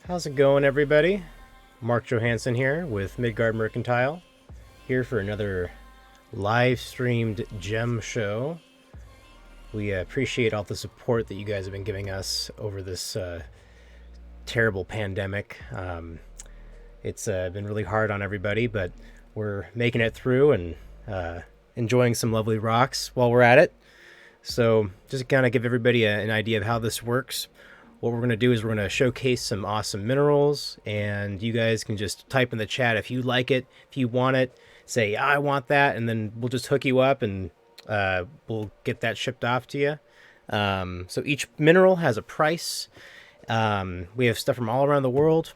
How's it going, everybody? Mark Johansson here with Midgard Mercantile, here for another live streamed gem show. We appreciate all the support that you guys have been giving us over this terrible pandemic. It's been really hard on everybody, but we're making it through and enjoying some lovely rocks while we're at it. So, just to kind of give everybody an idea of how this works, what we're going to do is we're going to showcase some awesome minerals, and you guys can just type in the chat if you like it, if you want it, say, I want that, and then we'll just hook you up and we'll get that shipped off to you. So each mineral has a price. We have stuff from all around the world.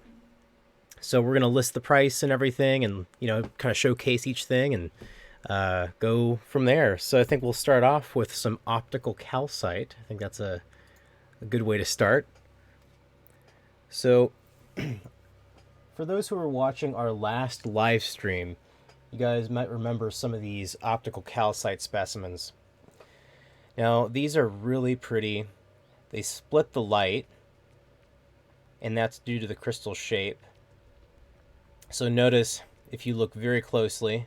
So we're going to list the price and everything and, kind of showcase each thing and go from there. So I think we'll start off with some optical calcite. I think that's a good way to start. So, for those who are watching our last live stream, you guys might remember some of these optical calcite specimens. Now, these are really pretty. They split the light, and that's due to the crystal shape. So notice, if you look very closely,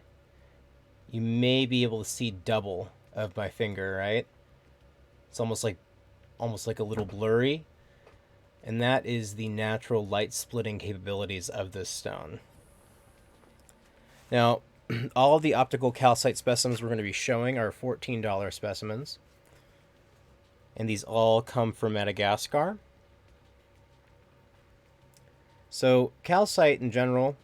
you may be able to see double of my finger, right? It's almost like a little blurry. And that is the natural light splitting capabilities of this stone. Now, all of the optical calcite specimens we're going to be showing are $14 specimens. And these all come from Madagascar. So, calcite in general,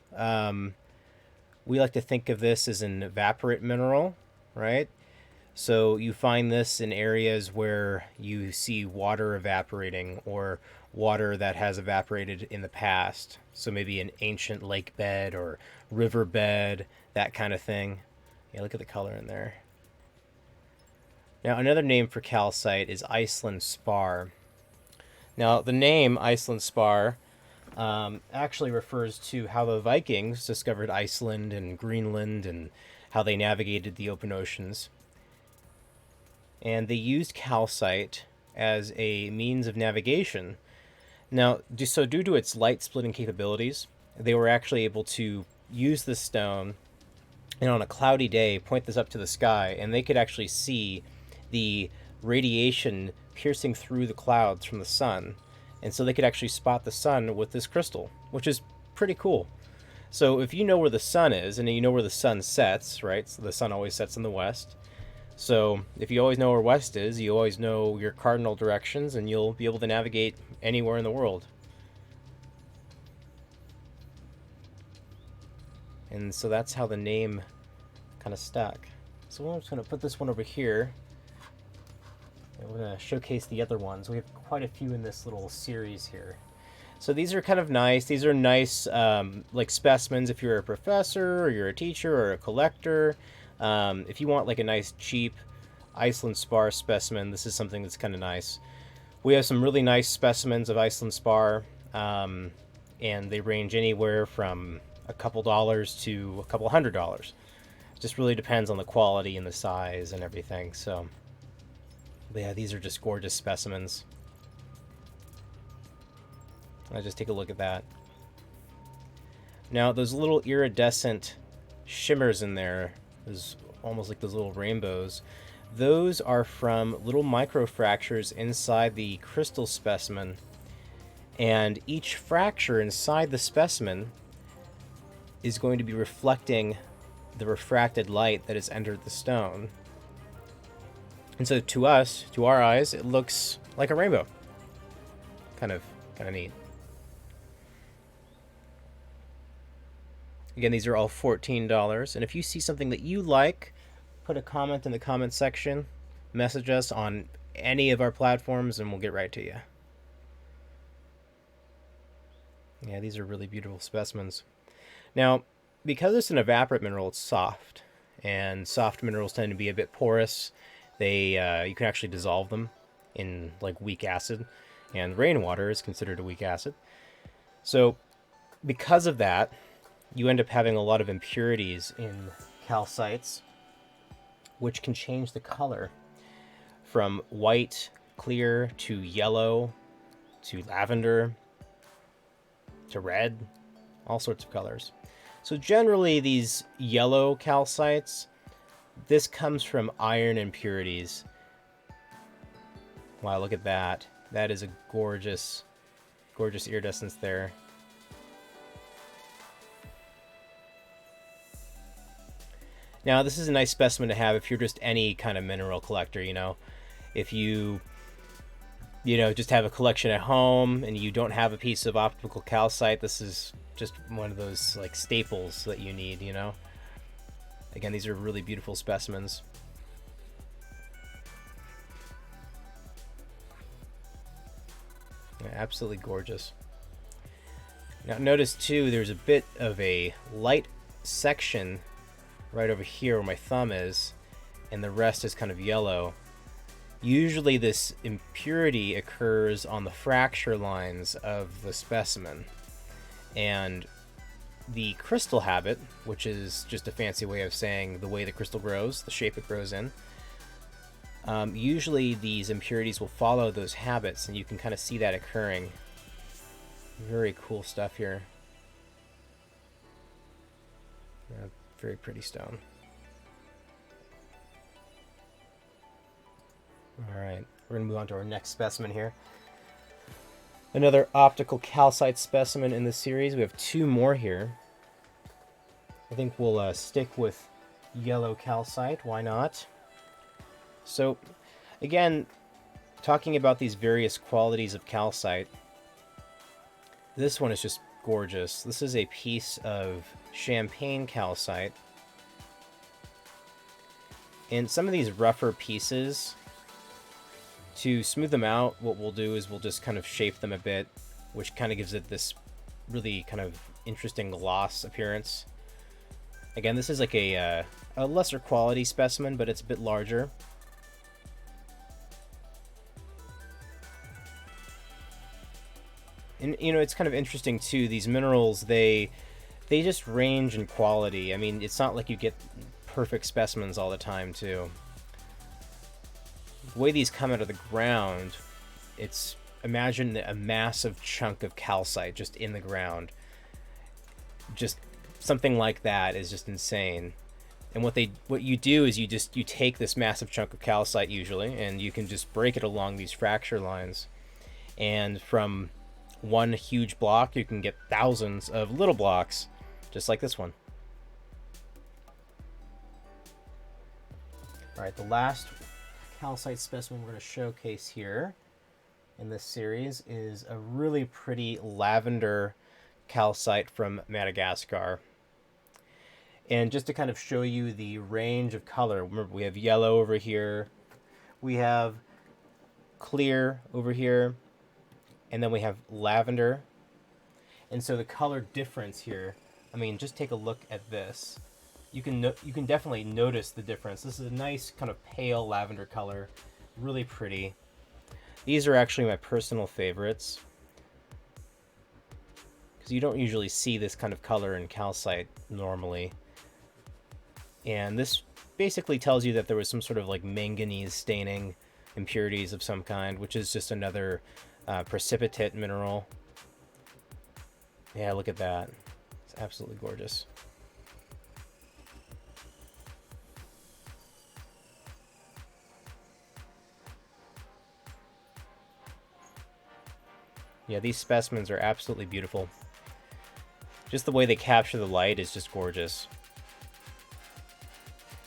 we like to think of this as an evaporate mineral, right? So you find this in areas where you see water evaporating or water that has evaporated in the past. So maybe an ancient lake bed or river bed, that kind of thing. Yeah, look at the color in there. Now, another name for calcite is Iceland spar. Now, the name Iceland spar actually refers to how the Vikings discovered Iceland and Greenland and how they navigated the open oceans. And they used calcite as a means of navigation. Now, due to its light splitting capabilities, they were actually able to use this stone and on a cloudy day point this up to the sky, and they could actually see the radiation piercing through the clouds from the sun. And so they could actually spot the sun with this crystal, which is pretty cool. So if you know where the sun is, and you know where the sun sets, right? So the sun always sets in the west. So if you always know where west is, you always know your cardinal directions, and you'll be able to navigate anywhere in the world. And so that's how the name kind of stuck. So I'm just going to put this one over here. And we're going to showcase the other ones. We have quite a few in this little series here. So these are kind of nice. These are nice like specimens if you're a professor or you're a teacher or a collector. If you want like a nice cheap Iceland spar specimen, this is something that's kind of nice. We have some really nice specimens of Iceland spar, and they range anywhere from a couple dollars to a couple $100. It just really depends on the quality and the size and everything. So, but yeah, these are just gorgeous specimens. I'll just take a look at that. Now, those little iridescent shimmers in there, is almost like those little rainbows. Those are from little microfractures inside the crystal specimen. And each fracture inside the specimen is going to be reflecting the refracted light that has entered the stone. And so to us, to our eyes, it looks like a rainbow. Kind of neat. Again, these are all $14. And if you see something that you like, put a comment in the comment section. Message us on any of our platforms, and we'll get right to you. Yeah, these are really beautiful specimens. Now, because it's an evaporate mineral, it's soft. And soft minerals tend to be a bit porous. You can actually dissolve them in like weak acid. And rainwater is considered a weak acid. So, because of that, you end up having a lot of impurities in calcites, which can change the color from white, clear, to yellow, to lavender. to red, all sorts of colors. So generally these yellow calcites, this comes from iron impurities. Wow, look at that. That is a gorgeous, gorgeous iridescence there. Now, this is a nice specimen to have if you're just any kind of mineral collector, you know. If you just have a collection at home and you don't have a piece of optical calcite, this is just one of those like staples that you need, you know. Again, these are really beautiful specimens. Yeah, absolutely gorgeous. Now notice too, there's a bit of a light section right over here where my thumb is, and the rest is kind of yellow. Usually this impurity occurs on the fracture lines of the specimen. And the crystal habit, which is just a fancy way of saying the way the crystal grows, the shape it grows in, usually these impurities will follow those habits, and you can kind of see that occurring. Very cool stuff here. Yeah, very pretty stone. Alright, we're going to move on to our next specimen here. Another optical calcite specimen in the series. We have two more here. I think we'll stick with yellow calcite. Why not? So, again, talking about these various qualities of calcite, this one is just gorgeous. This is a piece of champagne calcite. And some of these rougher pieces, to smooth them out, what we'll do is we'll just kind of shape them a bit, which kind of gives it this really kind of interesting gloss appearance. Again, this is like a lesser quality specimen, but it's a bit larger. And, you know, it's kind of interesting, too. These minerals, they just range in quality. I mean, it's not like you get perfect specimens all the time, too. The way these come out of the ground, it's, imagine a massive chunk of calcite just in the ground. Just something like that is just insane. And what you do is you take this massive chunk of calcite usually, and you can just break it along these fracture lines. And from one huge block, you can get thousands of little blocks, just like this one. All right, the last calcite specimen we're going to showcase here in this series is a really pretty lavender calcite from Madagascar. And just to kind of show you the range of color, remember we have yellow over here, we have clear over here, and then we have lavender. And so the color difference here, I mean, just take a look at this. You can definitely notice the difference. This is a nice kind of pale lavender color, really pretty. These are actually my personal favorites, because you don't usually see this kind of color in calcite normally. And this basically tells you that there was some sort of like manganese staining impurities of some kind, which is just another precipitate mineral. Yeah, look at that. It's absolutely gorgeous. Yeah, these specimens are absolutely beautiful. Just the way they capture the light is just gorgeous.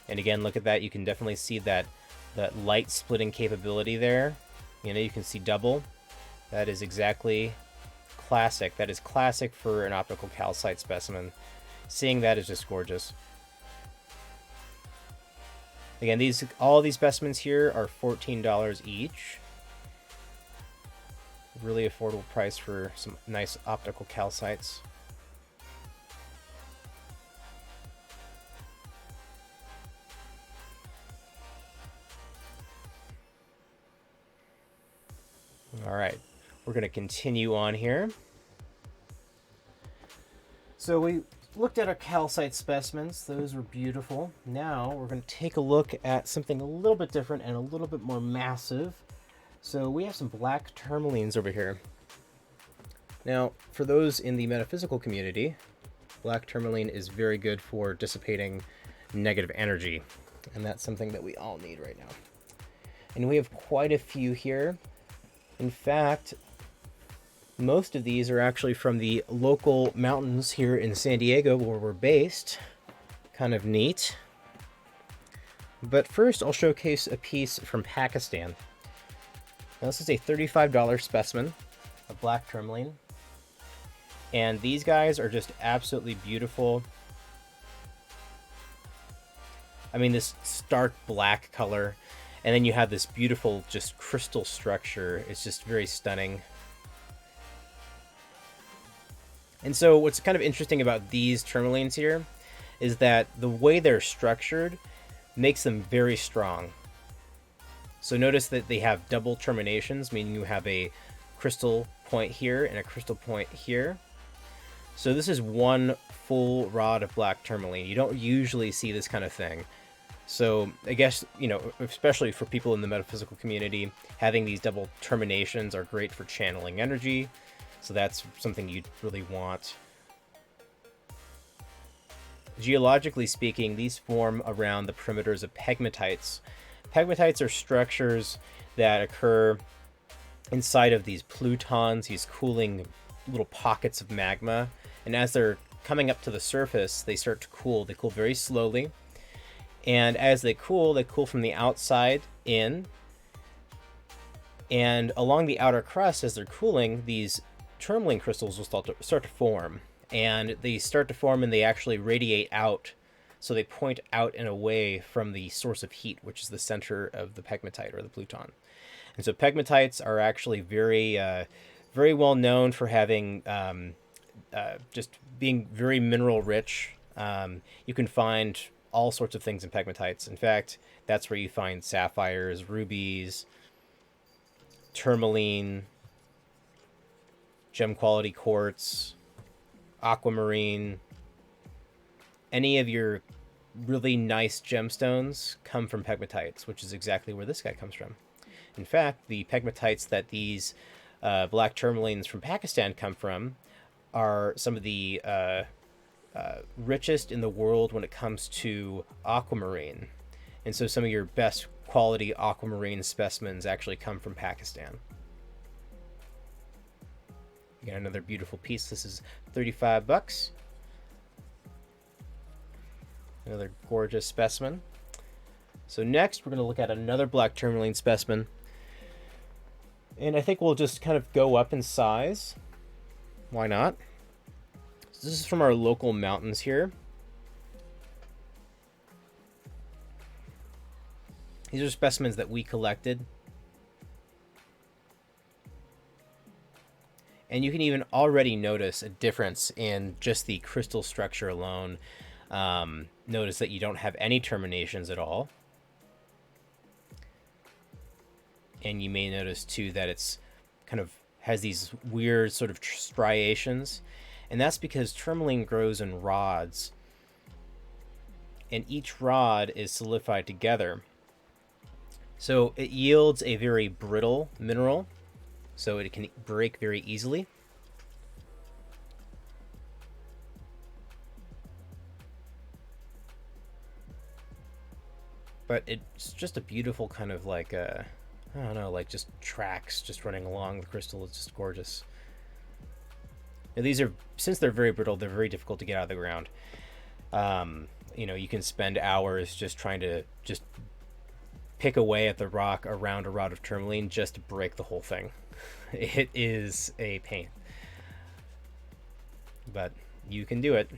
And again, look at that. You can definitely see that light splitting capability there. You know, you can see double. That is exactly classic. That is classic for an optical calcite specimen. Seeing that is just gorgeous. Again, all these specimens here are $14 each. Really affordable price for some nice optical calcites. All right, we're going to continue on here. So we looked at our calcite specimens. Those were beautiful. Now we're going to take a look at something a little bit different and a little bit more massive. So we have some black tourmalines over here. Now, for those in the metaphysical community, black tourmaline is very good for dissipating negative energy, and that's something that we all need right now. And we have quite a few here. In fact, most of these are actually from the local mountains here in San Diego where we're based. Kind of neat. But first, I'll showcase a piece from Pakistan. Now, this is a $35 specimen of black tourmaline. And these guys are just absolutely beautiful. I mean, this stark black color. And then you have this beautiful just crystal structure. It's just very stunning. And so what's kind of interesting about these tourmalines here is that the way they're structured makes them very strong. So notice that they have double terminations, meaning you have a crystal point here and a crystal point here. So this is one full rod of black tourmaline. You don't usually see this kind of thing. So I guess, you know, especially for people in the metaphysical community, having these double terminations are great for channeling energy. So that's something you'd really want. Geologically speaking, these form around the perimeters of pegmatites. Pegmatites are structures that occur inside of these plutons, these cooling little pockets of magma. And as they're coming up to the surface, they start to cool. They cool very slowly. And as they cool from the outside in. And along the outer crust, as they're cooling, these tourmaline crystals will start to form. And they start to form and they actually radiate out. So they point out and away from the source of heat, which is the center of the pegmatite or the pluton. And so pegmatites are actually very, very well known for having just being very mineral rich. You can find all sorts of things in pegmatites. In fact, that's where you find sapphires, rubies, tourmaline, gem quality quartz, aquamarine. Any of your really nice gemstones come from pegmatites, which is exactly where this guy comes from. In fact, the pegmatites that these black tourmalines from Pakistan come from are some of the richest in the world when it comes to aquamarine. And so some of your best quality aquamarine specimens actually come from Pakistan. You got another beautiful piece. This is $35. Another gorgeous specimen. So next we're going to look at another black tourmaline specimen. And I think we'll just kind of go up in size. Why not? So this is from our local mountains here. These are specimens that we collected. And you can even already notice a difference in just the crystal structure alone. Notice that you don't have any terminations at all. And you may notice too that it's kind of has these weird sort of striations. And that's because tourmaline grows in rods. And each rod is solidified together. So it yields a very brittle mineral. So it can break very easily. But it's just a beautiful kind of like I don't know, like just tracks just running along the crystal. It's just gorgeous. Now these are, since they're very brittle, they're very difficult to get out of the ground. You know, you can spend hours just trying to just pick away at the rock around a rod of tourmaline just to break the whole thing. It is a pain. But you can do it.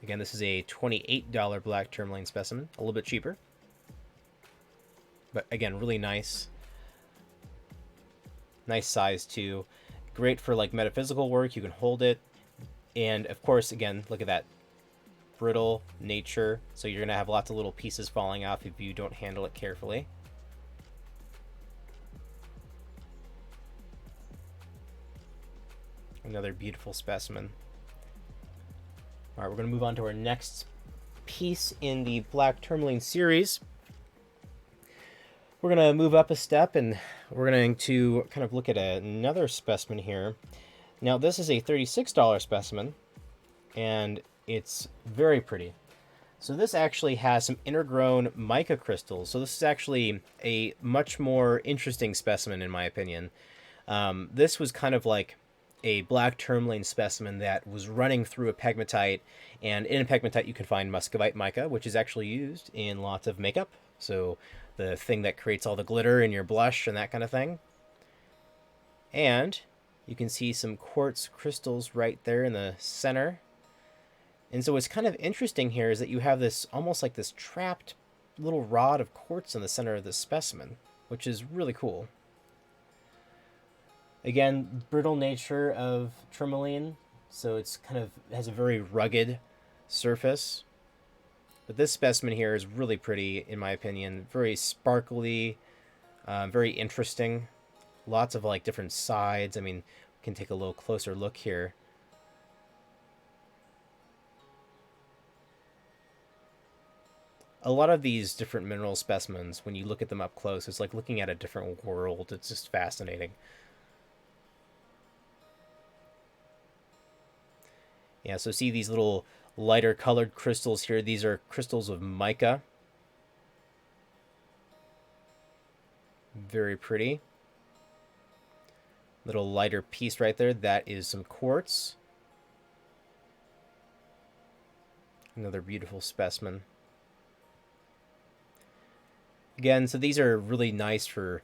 Again, this is a $28 black tourmaline specimen, a little bit cheaper. But again, really nice. Nice size too. Great for like metaphysical work. You can hold it. And of course, again, look at that brittle nature. So you're going to have lots of little pieces falling off if you don't handle it carefully. Another beautiful specimen. All right, we're going to move on to our next piece in the black tourmaline series. We're going to move up a step and we're going to kind of look at another specimen here. Now, this is a $36 specimen, and it's very pretty. So this actually has some intergrown mica crystals. So this is actually a much more interesting specimen, in my opinion. This was kind of like a black tourmaline specimen that was running through a pegmatite, and in a pegmatite you can find muscovite mica, which is actually used in lots of makeup. So the thing that creates all the glitter in your blush and that kind of thing. And you can see some quartz crystals right there in the center. And so what's kind of interesting here is that you have this almost like this trapped little rod of quartz in the center of this specimen, which is really cool. Again, brittle nature of tourmaline, so it's kind of has a very rugged surface. But this specimen here is really pretty, in my opinion. Very sparkly, very interesting. Lots of like different sides. I mean, we can take a little closer look here. A lot of these different mineral specimens, when you look at them up close, it's like looking at a different world. It's just fascinating. Yeah, so see these little lighter colored crystals here. These are crystals of mica. Very pretty. Little lighter piece right there. That is some quartz. Another beautiful specimen. Again, so these are really nice for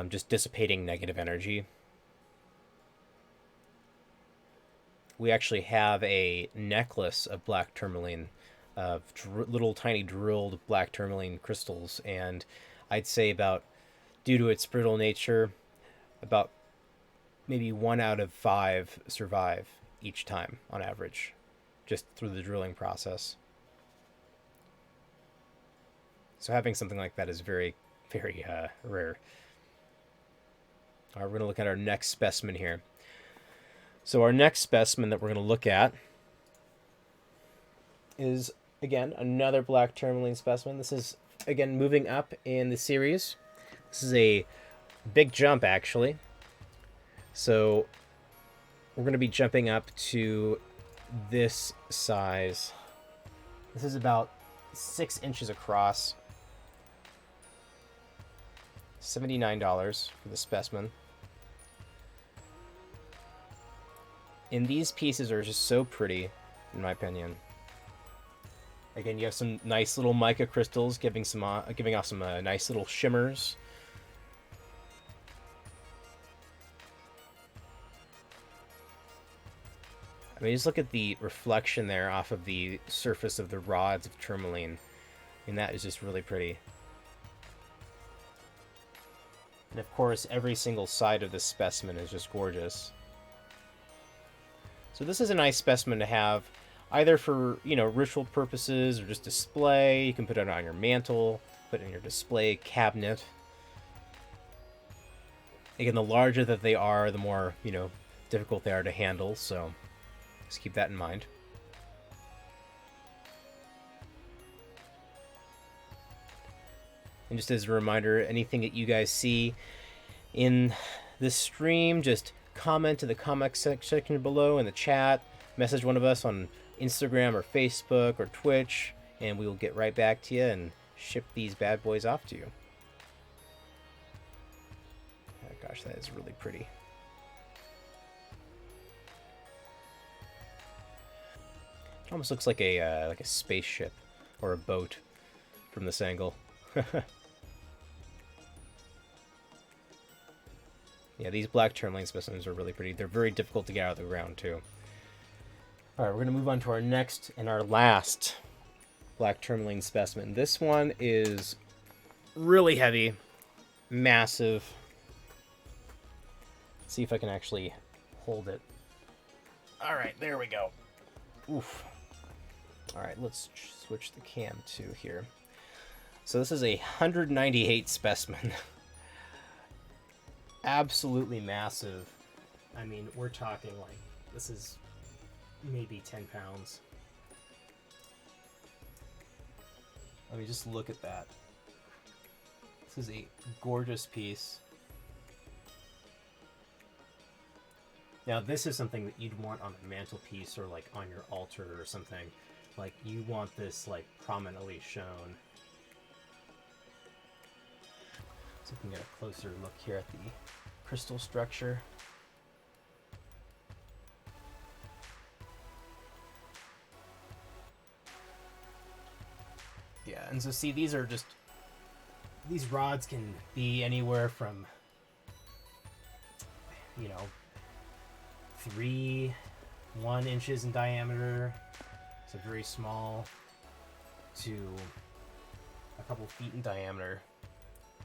just dissipating negative energy. We actually have a necklace of black tourmaline, of little tiny drilled black tourmaline crystals, and I'd say about, due to its brittle nature, about maybe 1 out of 5 survive each time on average, just through the drilling process. So having something like that is very, very rare. All right, we're going to look at our next specimen here. So our next specimen that we're going to look at is, again, another black tourmaline specimen. This is, again, moving up in the series. This is a big jump, actually. So we're going to be jumping up to this size. This is about 6 inches across. $79 for the specimen. And these pieces are just so pretty, in my opinion. Again, you have some nice little mica crystals giving off some nice little shimmers. I mean, just look at the reflection there off of the surface of the rods of tourmaline. I mean, that is just really pretty. And of course, every single side of this specimen is just gorgeous. So this is a nice specimen to have, either for, ritual purposes or just display. You can put it on your mantle, put it in your display cabinet. Again, the larger that they are, the more, difficult they are to handle, so just keep that in mind. And just as a reminder, anything that you guys see in this stream, just comment in the comment section below in the chat, message one of us on Instagram or Facebook or Twitch, and we will get right back to you and ship these bad boys off to you. Oh gosh, that is really pretty. It almost looks like a spaceship or a boat from this angle. Yeah, these black tourmaline specimens are really pretty. They're very difficult to get out of the ground, too. All right, we're going to move on to our next and our last black tourmaline specimen. This one is really heavy, massive. Let's see if I can actually hold it. All right, there we go. Oof. All right, let's switch the cam to here. So this is a 198 specimen. Absolutely massive. I mean, we're talking like, this is maybe 10 pounds. I mean, just look at that. This is a gorgeous piece. Now, this is something that you'd want on a mantelpiece or like on your altar or something. Like, you want this like prominently shown. So we can get a closer look here at the crystal structure. Yeah, and so see, these rods can be anywhere from, 1 inches in diameter, so very small, to a couple feet in diameter.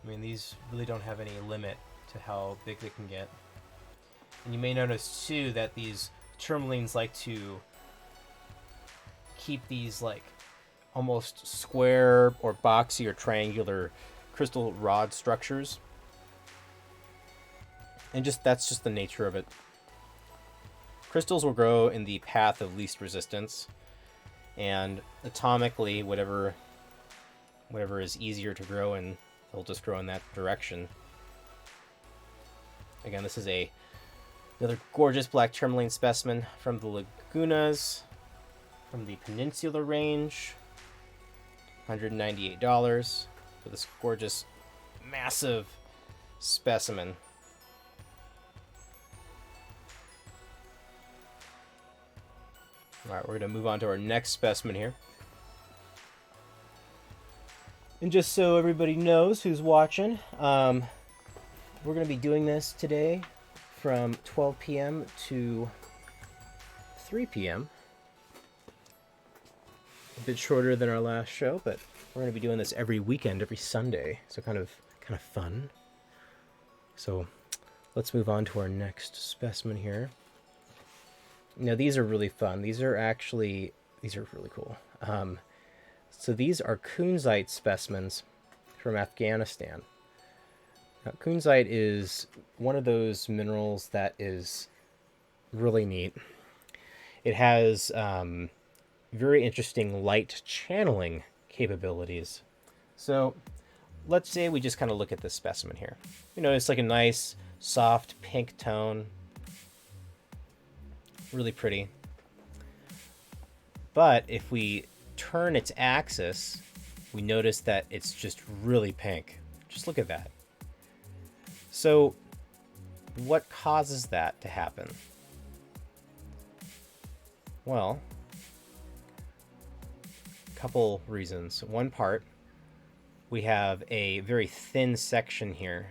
I mean, these really don't have any limit to how big they can get. And you may notice too that these tourmalines like to keep these like almost square or boxy or triangular crystal rod structures. And that's just the nature of it. Crystals will grow in the path of least resistance, and atomically, whatever is easier to grow in, they'll just grow in that direction. Again, this is another gorgeous black tourmaline specimen from the Lagunas, from the Peninsula Range. $198 for this gorgeous, massive specimen. All right, we're going to move on to our next specimen here. And just so everybody knows who's watching, we're going to be doing this today from 12 p.m. to 3 p.m. A bit shorter than our last show, but we're going to be doing this every weekend, every Sunday, so kind of fun. So let's move on to our next specimen here. Now, these are really fun. These are really cool. So these are kunzite specimens from Afghanistan. Now, kunzite is one of those minerals that is really neat. It has very interesting light channeling capabilities. So let's say we just kind of look at this specimen here. It's like a nice, soft pink tone. Really pretty. But if we turn its axis, we notice that it's just really pink. Just look at that. So what causes that to happen? Well, a couple reasons. One part, we have a very thin section here.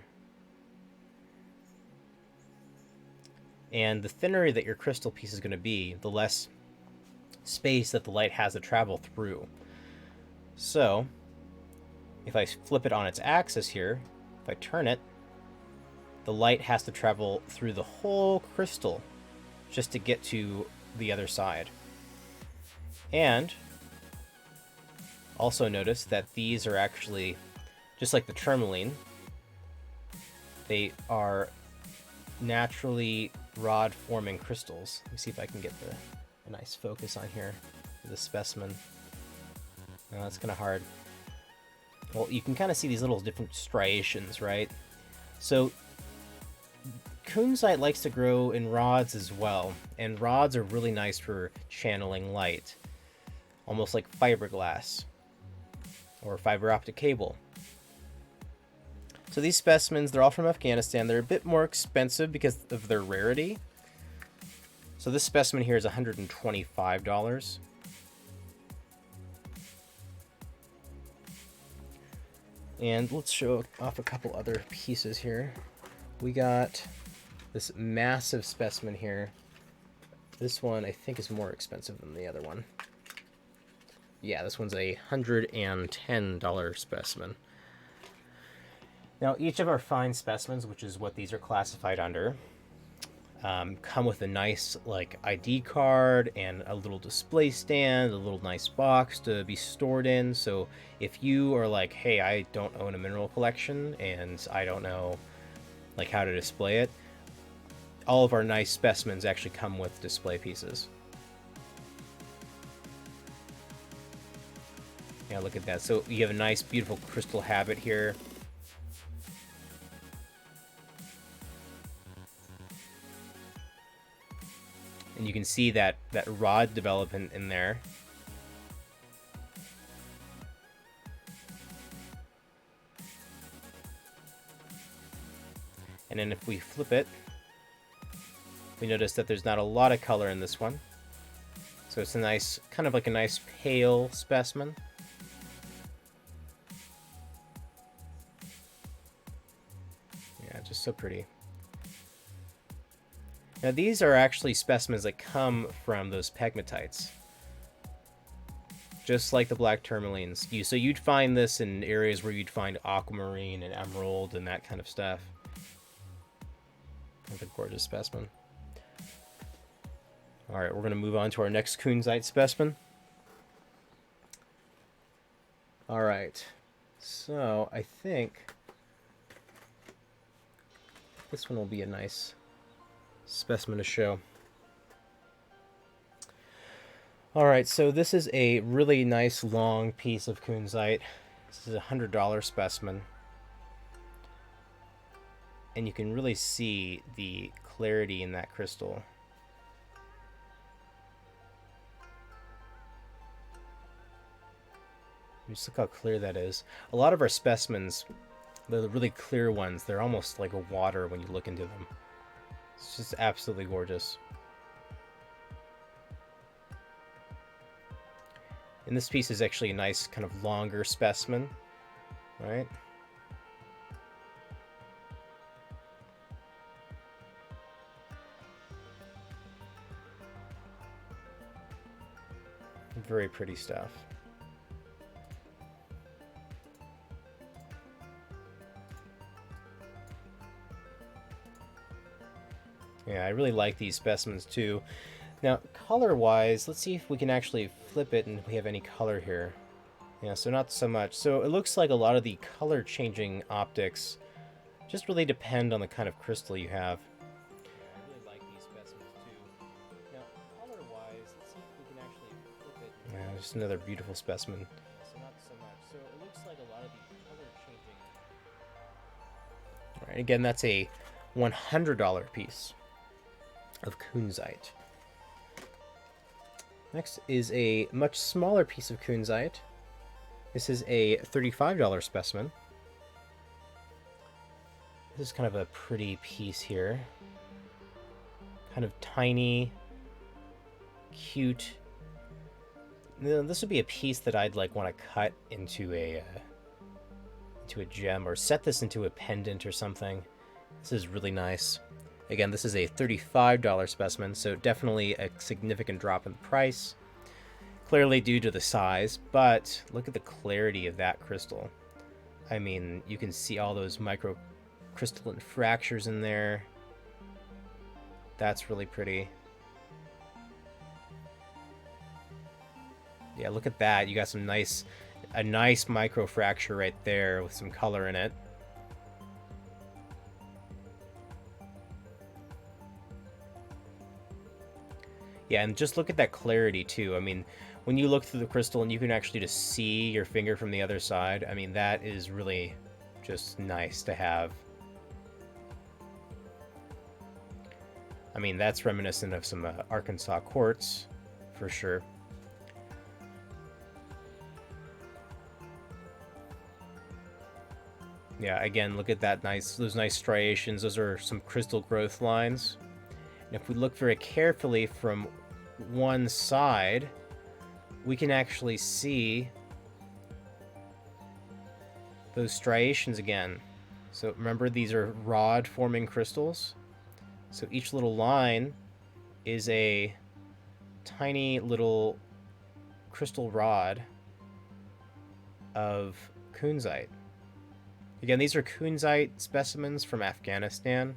And the thinner that your crystal piece is going to be, the less space that the light has to travel through. So, if I flip it on its axis here, if I turn it, the light has to travel through the whole crystal just to get to the other side. And also notice that these are actually, just like the tourmaline, they are naturally rod-forming crystals. Let me see if I can get a nice focus on here for the specimen. No, that's kind of hard. Well, you can kind of see these little different striations, right? So kunzite likes to grow in rods as well, and rods are really nice for channeling light, almost like fiberglass or fiber optic cable. So these specimens, they're all from Afghanistan. They're a bit more expensive because of their rarity. So this specimen here is $125. And let's show off a couple other pieces here. We got this massive specimen here. This one I think is more expensive than the other one. Yeah, this one's a $110 specimen. Now, each of our fine specimens, which is what these are classified under, come with a nice ID card and a little display stand, a little nice box to be stored in. So if you are like, hey, I don't own a mineral collection and I don't know how to display it, all of our nice specimens actually come with display pieces. Yeah, look at that. So you have a nice, beautiful crystal habit here. you can see that rod development in there. And then if we flip it, we notice that there's not a lot of color in this one. So it's a nice, kind of like a nice pale specimen. Yeah, just so pretty. Now these are actually specimens that come from those pegmatites. Just like the black tourmalines. So you'd find this in areas where you'd find aquamarine and emerald and that kind of stuff. What a gorgeous specimen. Alright, we're going to move on to our next kunzite specimen. Alright, so I think this one will be a nice specimen to show. Alright, so this is a really nice long piece of kunzite. This is a $100 specimen. And you can really see the clarity in that crystal. Just look how clear that is. A lot of our specimens, the really clear ones, they're almost like a water when you look into them. It's just absolutely gorgeous. And this piece is actually a nice kind of longer specimen, right? Very pretty stuff. Yeah, I really like these specimens too. Now, color-wise, let's see if we can actually flip it and if we have any color here. Yeah, so not so much. So it looks like a lot of the color-changing optics just really depend on the kind of crystal you have. I really like these specimens too. Now, color-wise, let's see if we can actually flip it. Yeah, just another beautiful specimen. So not so much. So it looks like a lot of the color-changing... All right, again, that's a $100 piece of kunzite. Next is a much smaller piece of kunzite. This is a $35 specimen. This is kind of a pretty piece here. Kind of tiny, cute. This would be a piece that I'd like want to cut into a gem or set this into a pendant or something. This is really nice. Again, this is a $35 specimen, so definitely a significant drop in price. Clearly due to the size, but look at the clarity of that crystal. I mean, you can see all those microcrystalline fractures in there. That's really pretty. Yeah, look at that. You got a nice microfracture right there with some color in it. Yeah, and just look at that clarity too. I mean, when you look through the crystal and you can actually just see your finger from the other side, I mean, that is really just nice to have. I mean, that's reminiscent of some Arkansas quartz, for sure. Yeah, again, look at that those nice striations. Those are some crystal growth lines. And if we look very carefully from one side, we can actually see those striations again. So remember, these are rod-forming crystals. So each little line is a tiny little crystal rod of kunzite. Again, these are kunzite specimens from Afghanistan.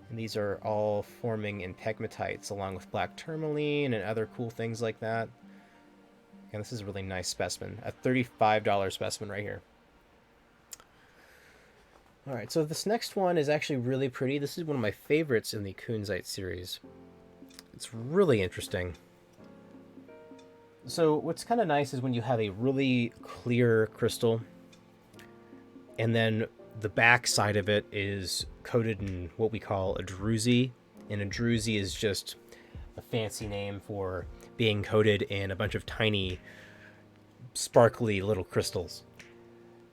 And these are all forming in pegmatites along with black tourmaline and other cool things like that. And this is a really nice specimen. A $35 specimen right here. Alright, so this next one is actually really pretty. This is one of my favorites in the kunzite series. It's really interesting. So what's kind of nice is when you have a really clear crystal and then the back side of it is coated in what we call a druzy. And a druzy is just a fancy name for being coated in a bunch of tiny, sparkly little crystals.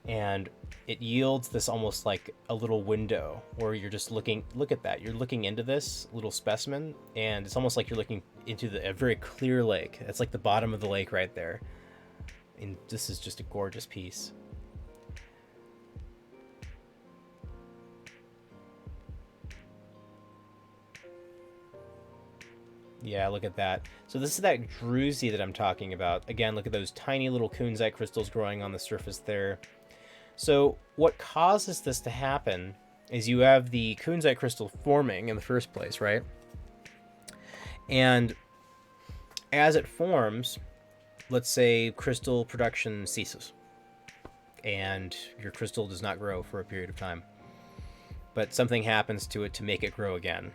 And it yields this almost like a little window where you're just looking. Look at that. You're looking into this little specimen, and it's almost like you're looking into a very clear lake. It's like the bottom of the lake right there. And this is just a gorgeous piece. Yeah, look at that. So this is that druzy that I'm talking about. Again, look at those tiny little kunzite crystals growing on the surface there. So what causes this to happen is you have the kunzite crystal forming in the first place, right? And as it forms, let's say crystal production ceases and your crystal does not grow for a period of time, but something happens to it to make it grow again.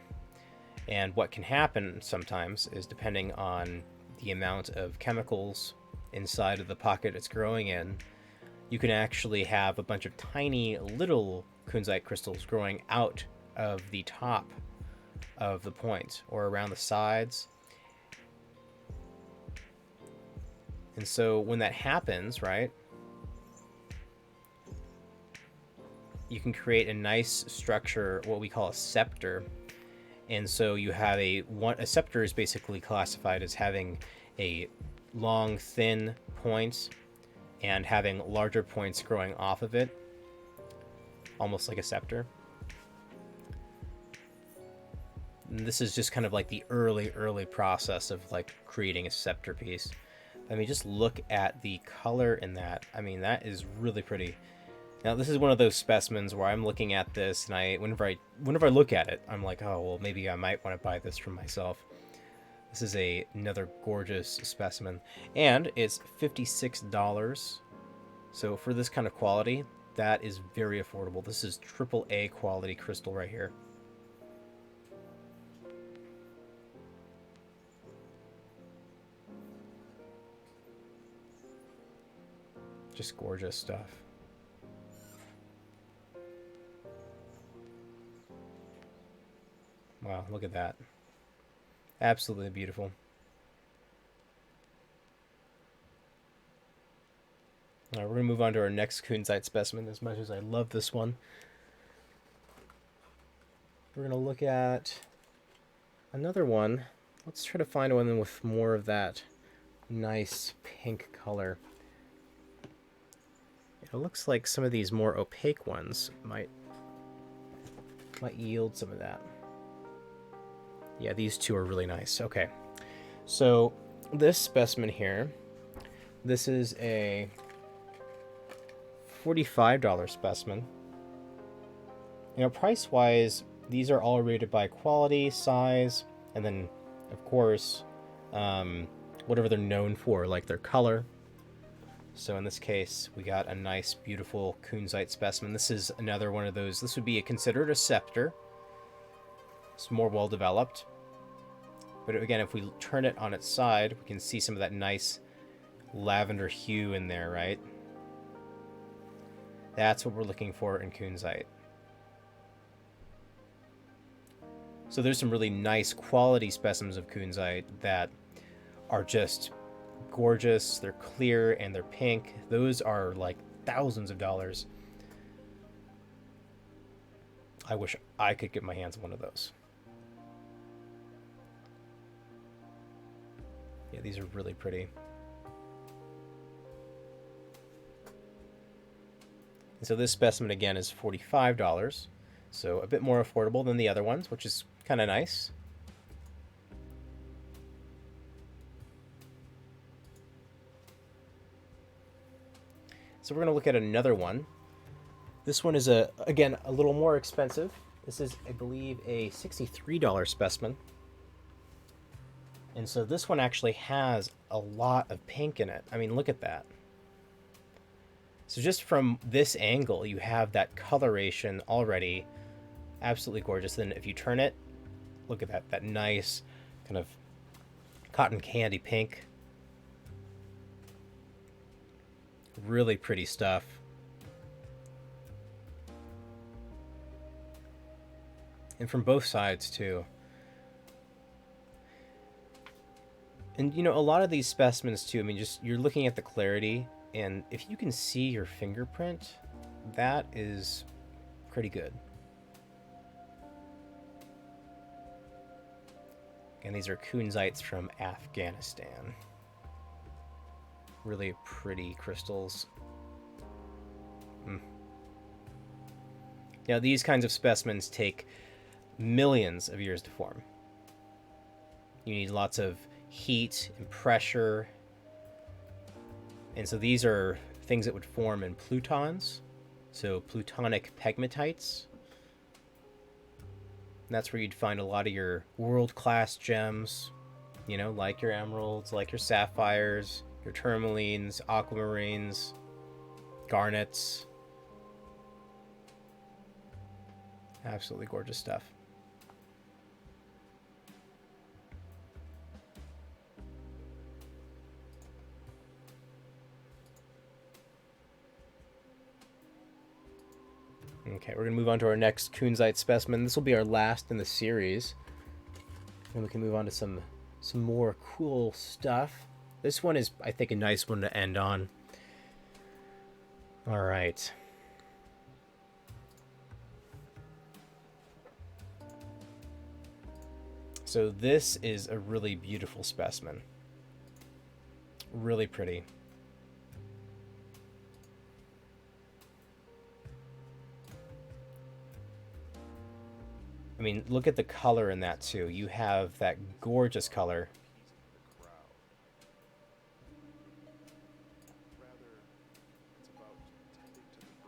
And what can happen sometimes is, depending on the amount of chemicals inside of the pocket it's growing in, you can actually have a bunch of tiny little kunzite crystals growing out of the top of the point or around the sides. And so when that happens, right, you can create a nice structure, what we call a scepter. And so you have a scepter is basically classified as having a long, thin point and having larger points growing off of it, almost like a scepter. And this is just kind of like the early process of like creating a scepter piece. I mean, just look at the color in that. I mean, that is really pretty. Now, this is one of those specimens where I'm looking at this, and whenever I look at it, I'm like, oh, well, maybe I might want to buy this for myself. This is another gorgeous specimen, and it's $56. So for this kind of quality, that is very affordable. This is AAA quality crystal right here. Just gorgeous stuff. Wow, look at that. Absolutely beautiful. All right, we're going to move on to our next kunzite specimen. As much as I love this one, we're going to look at another one. Let's try to find one with more of that nice pink color. It looks like some of these more opaque ones might yield some of that. Yeah, these two are really nice. Okay, so this specimen here, this is a $45 specimen. You know, price-wise, these are all rated by quality, size, and then, of course, whatever they're known for, like their color. So in this case, we got a nice, beautiful kunzite specimen. This is another one of those. This would be considered a scepter. It's more well developed. But again, if we turn it on its side, we can see some of that nice lavender hue in there, right? That's what we're looking for in kunzite. So there's some really nice quality specimens of kunzite that are just gorgeous. They're clear and they're pink. Those are like thousands of dollars. I wish I could get my hands on one of those. Yeah, these are really pretty. And so this specimen again is $45, so a bit more affordable than the other ones, which is kind of nice. So we're going to look at another one. This one is again a little more expensive. This is, I believe, a $63 specimen. And so this one actually has a lot of pink in it. I mean, look at that. So just from this angle, you have that coloration already. Absolutely gorgeous. Then if you turn it, look at that nice kind of cotton candy pink. Really pretty stuff. And from both sides too. And you know, a lot of these specimens too, I mean, just you're looking at the clarity, and if you can see your fingerprint, that is pretty good. And these are kunzites from Afghanistan. Really pretty crystals. Now, these kinds of specimens take millions of years to form. You need lots of heat and pressure. And so these are things that would form in plutons. So plutonic pegmatites. And that's where you'd find a lot of your world-class gems, you know, like your emeralds, like your sapphires, your tourmalines, aquamarines, garnets. Absolutely gorgeous stuff. Okay, we're going to move on to our next kunzite specimen. This will be our last in the series. And we can move on to some more cool stuff. This one is, I think, a nice one to end on. All right. So this is a really beautiful specimen. Really pretty. I mean, look at the color in that too. You have that gorgeous color.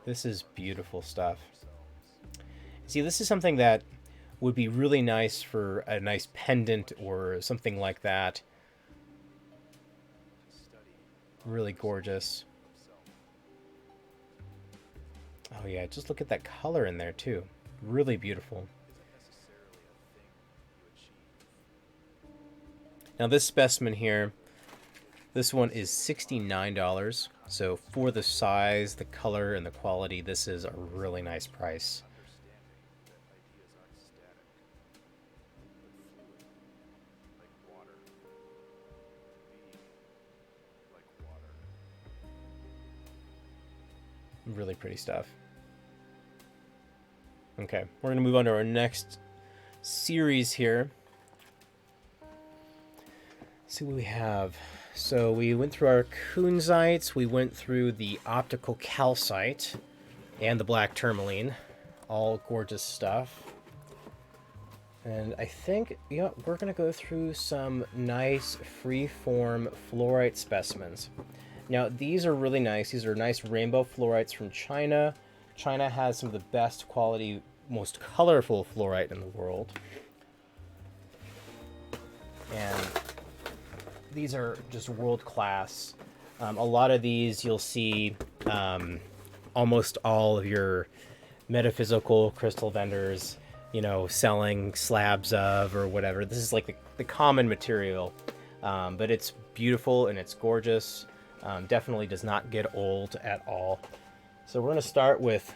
This is beautiful stuff. See, this is something that would be really nice for a nice pendant or something like that. Really gorgeous. Oh yeah, just look at that color in there too. Really beautiful. Now this specimen here, this one is $69. So for the size, the color, and the quality, this is a really nice price. Really pretty stuff. Okay, we're going to move on to our next series here. Let's see what we have. So we went through our kunzites, we went through the optical calcite, and the black tourmaline. All gorgeous stuff. And I think, yeah, we're going to go through some nice free-form fluorite specimens. Now, these are really nice. These are nice rainbow fluorites from China. China has some of the best quality, most colorful fluorite in the world. And these are just world-class. A lot of these you'll see almost all of your metaphysical crystal vendors, you know, selling slabs of or whatever. This is like the common material, but it's beautiful and it's gorgeous. Definitely does not get old at all. So we're going to start with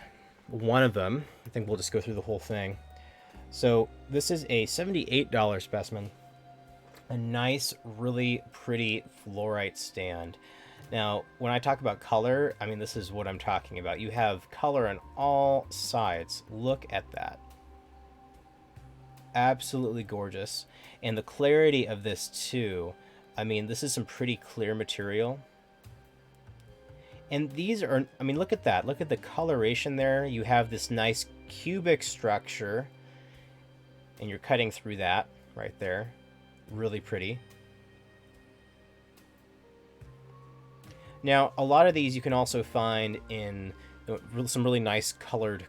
one of them. I think we'll just go through the whole thing. So this is a $78 specimen. A nice, really pretty fluorite stand. Now, when I talk about color, I mean, this is what I'm talking about. You have color on all sides. Look at that. Absolutely gorgeous. And the clarity of this too. I mean, this is some pretty clear material. And these are, I mean, look at that. Look at the coloration there. You have this nice cubic structure. And you're cutting through that right there. Really pretty. Now, a lot of these you can also find in some really nice colored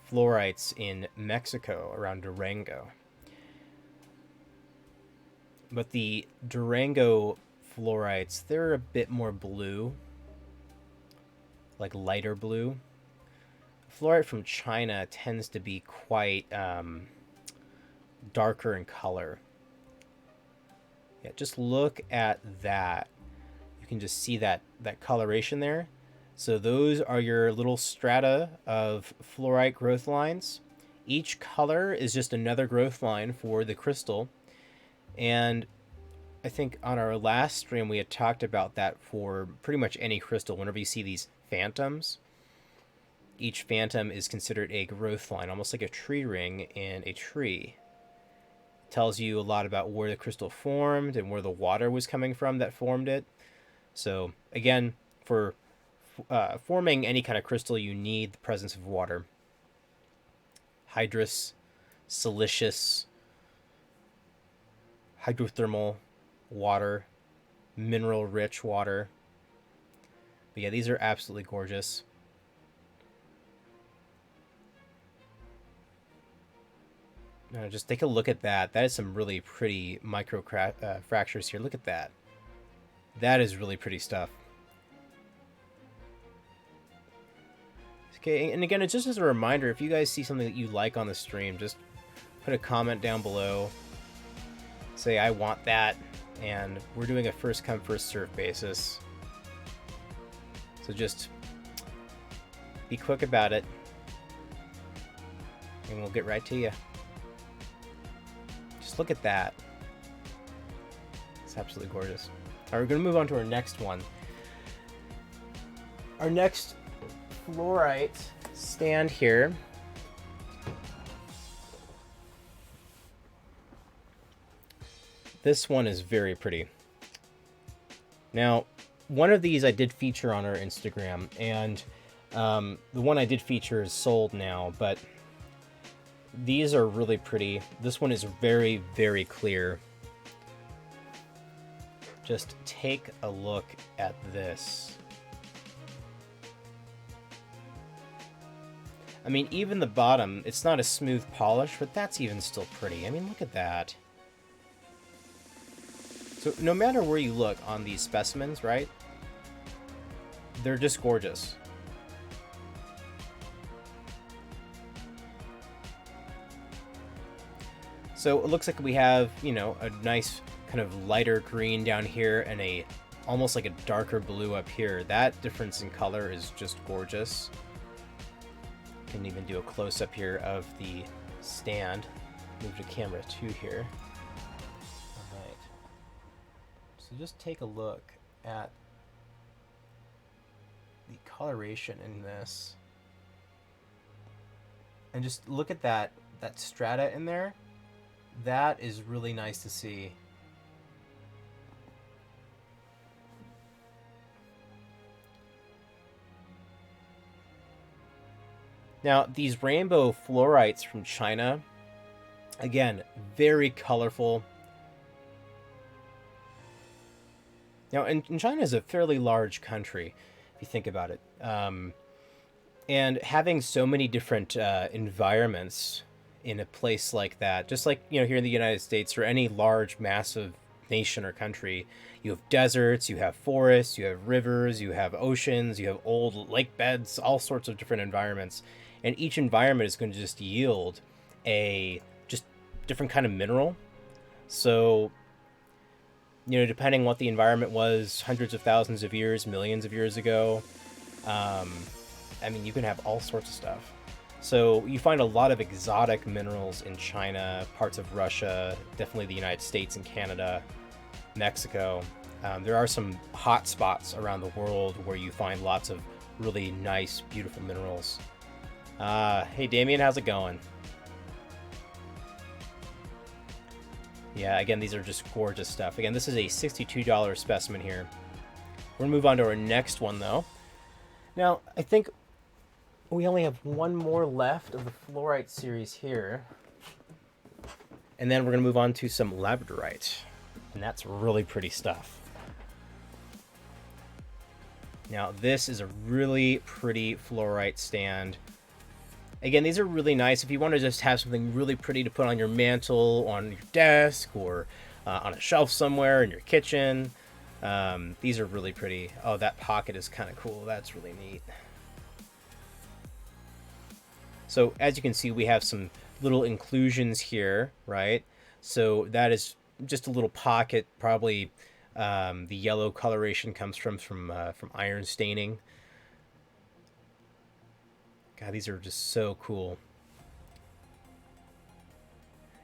fluorites in Mexico, around Durango. But the Durango fluorites, they're a bit more blue, like lighter blue. Fluorite from China tends to be quite darker in color. Yeah, just look at that. You can just see that coloration there. So those are your little strata of fluorite growth lines. Each color is just another growth line for the crystal. And I think on our last stream we had talked about that for pretty much any crystal. Whenever you see these phantoms, each phantom is considered a growth line, almost like a tree ring in a tree. It tells you a lot about where the crystal formed and where the water was coming from that formed it. So again, for forming any kind of crystal, you need the presence of water. Hydrous, siliceous, hydrothermal water, mineral rich water. But yeah, these are absolutely gorgeous. Just take a look at that. That is some really pretty micro fractures here. Look at that. That is really pretty stuff. Okay, and again, it's just as a reminder, if you guys see something that you like on the stream, just put a comment down below. Say, I want that. And we're doing a first come, first serve basis. So just be quick about it. And we'll get right to you. Just look at that. It's absolutely gorgeous. All right, we're going to move on to our next one. Our next fluorite stand here this one is very pretty. Now, one of these I did feature on our Instagram, and the one I did feature is sold now, but these are really pretty. This one is very, very clear. Just take a look at this. I mean, even the bottom, it's not a smooth polish, but that's even still pretty. I mean, look at that. So no matter where you look on these specimens, right? They're just gorgeous. So it looks like we have, you know, a nice kind of lighter green down here and a almost like a darker blue up here. That difference in color is just gorgeous. Can even do a close-up here of the stand. Move to camera 2 here. All right. So just take a look at the coloration in this. And just look at that strata in there. That is really nice to see. Now, these rainbow fluorites from China, again, very colorful. Now, and China is a fairly large country, if you think about it. And having so many different environments in a place like that, just like, you know, here in the United States or any large, massive nation or country, you have deserts, you have forests, you have rivers, you have oceans, you have old lake beds, all sorts of different environments. And each environment is going to just yield a just different kind of mineral. So, you know, depending what the environment was hundreds of thousands of years, millions of years ago, I mean, you can have all sorts of stuff. So you find a lot of exotic minerals in China, parts of Russia, definitely the United States and Canada, Mexico. There are some hot spots around the world where you find lots of really nice, beautiful minerals. Hey Damien, how's it going? Yeah, again, these are just gorgeous stuff. Again, this is a $62 specimen here. We're gonna move on to our next one though. Now, I think we only have one more left of the fluorite series here. And then we're gonna move on to some labradorite. And that's really pretty stuff. Now, this is a really pretty fluorite stand. Again, these are really nice if you want to just have something really pretty to put on your mantle, on your desk, or on a shelf somewhere in your kitchen. These are really pretty. Oh, that pocket is kind of cool. That's really neat. So as you can see, we have some little inclusions here, right? So that is just a little pocket. Probably the yellow coloration comes from iron staining. God, these are just so cool.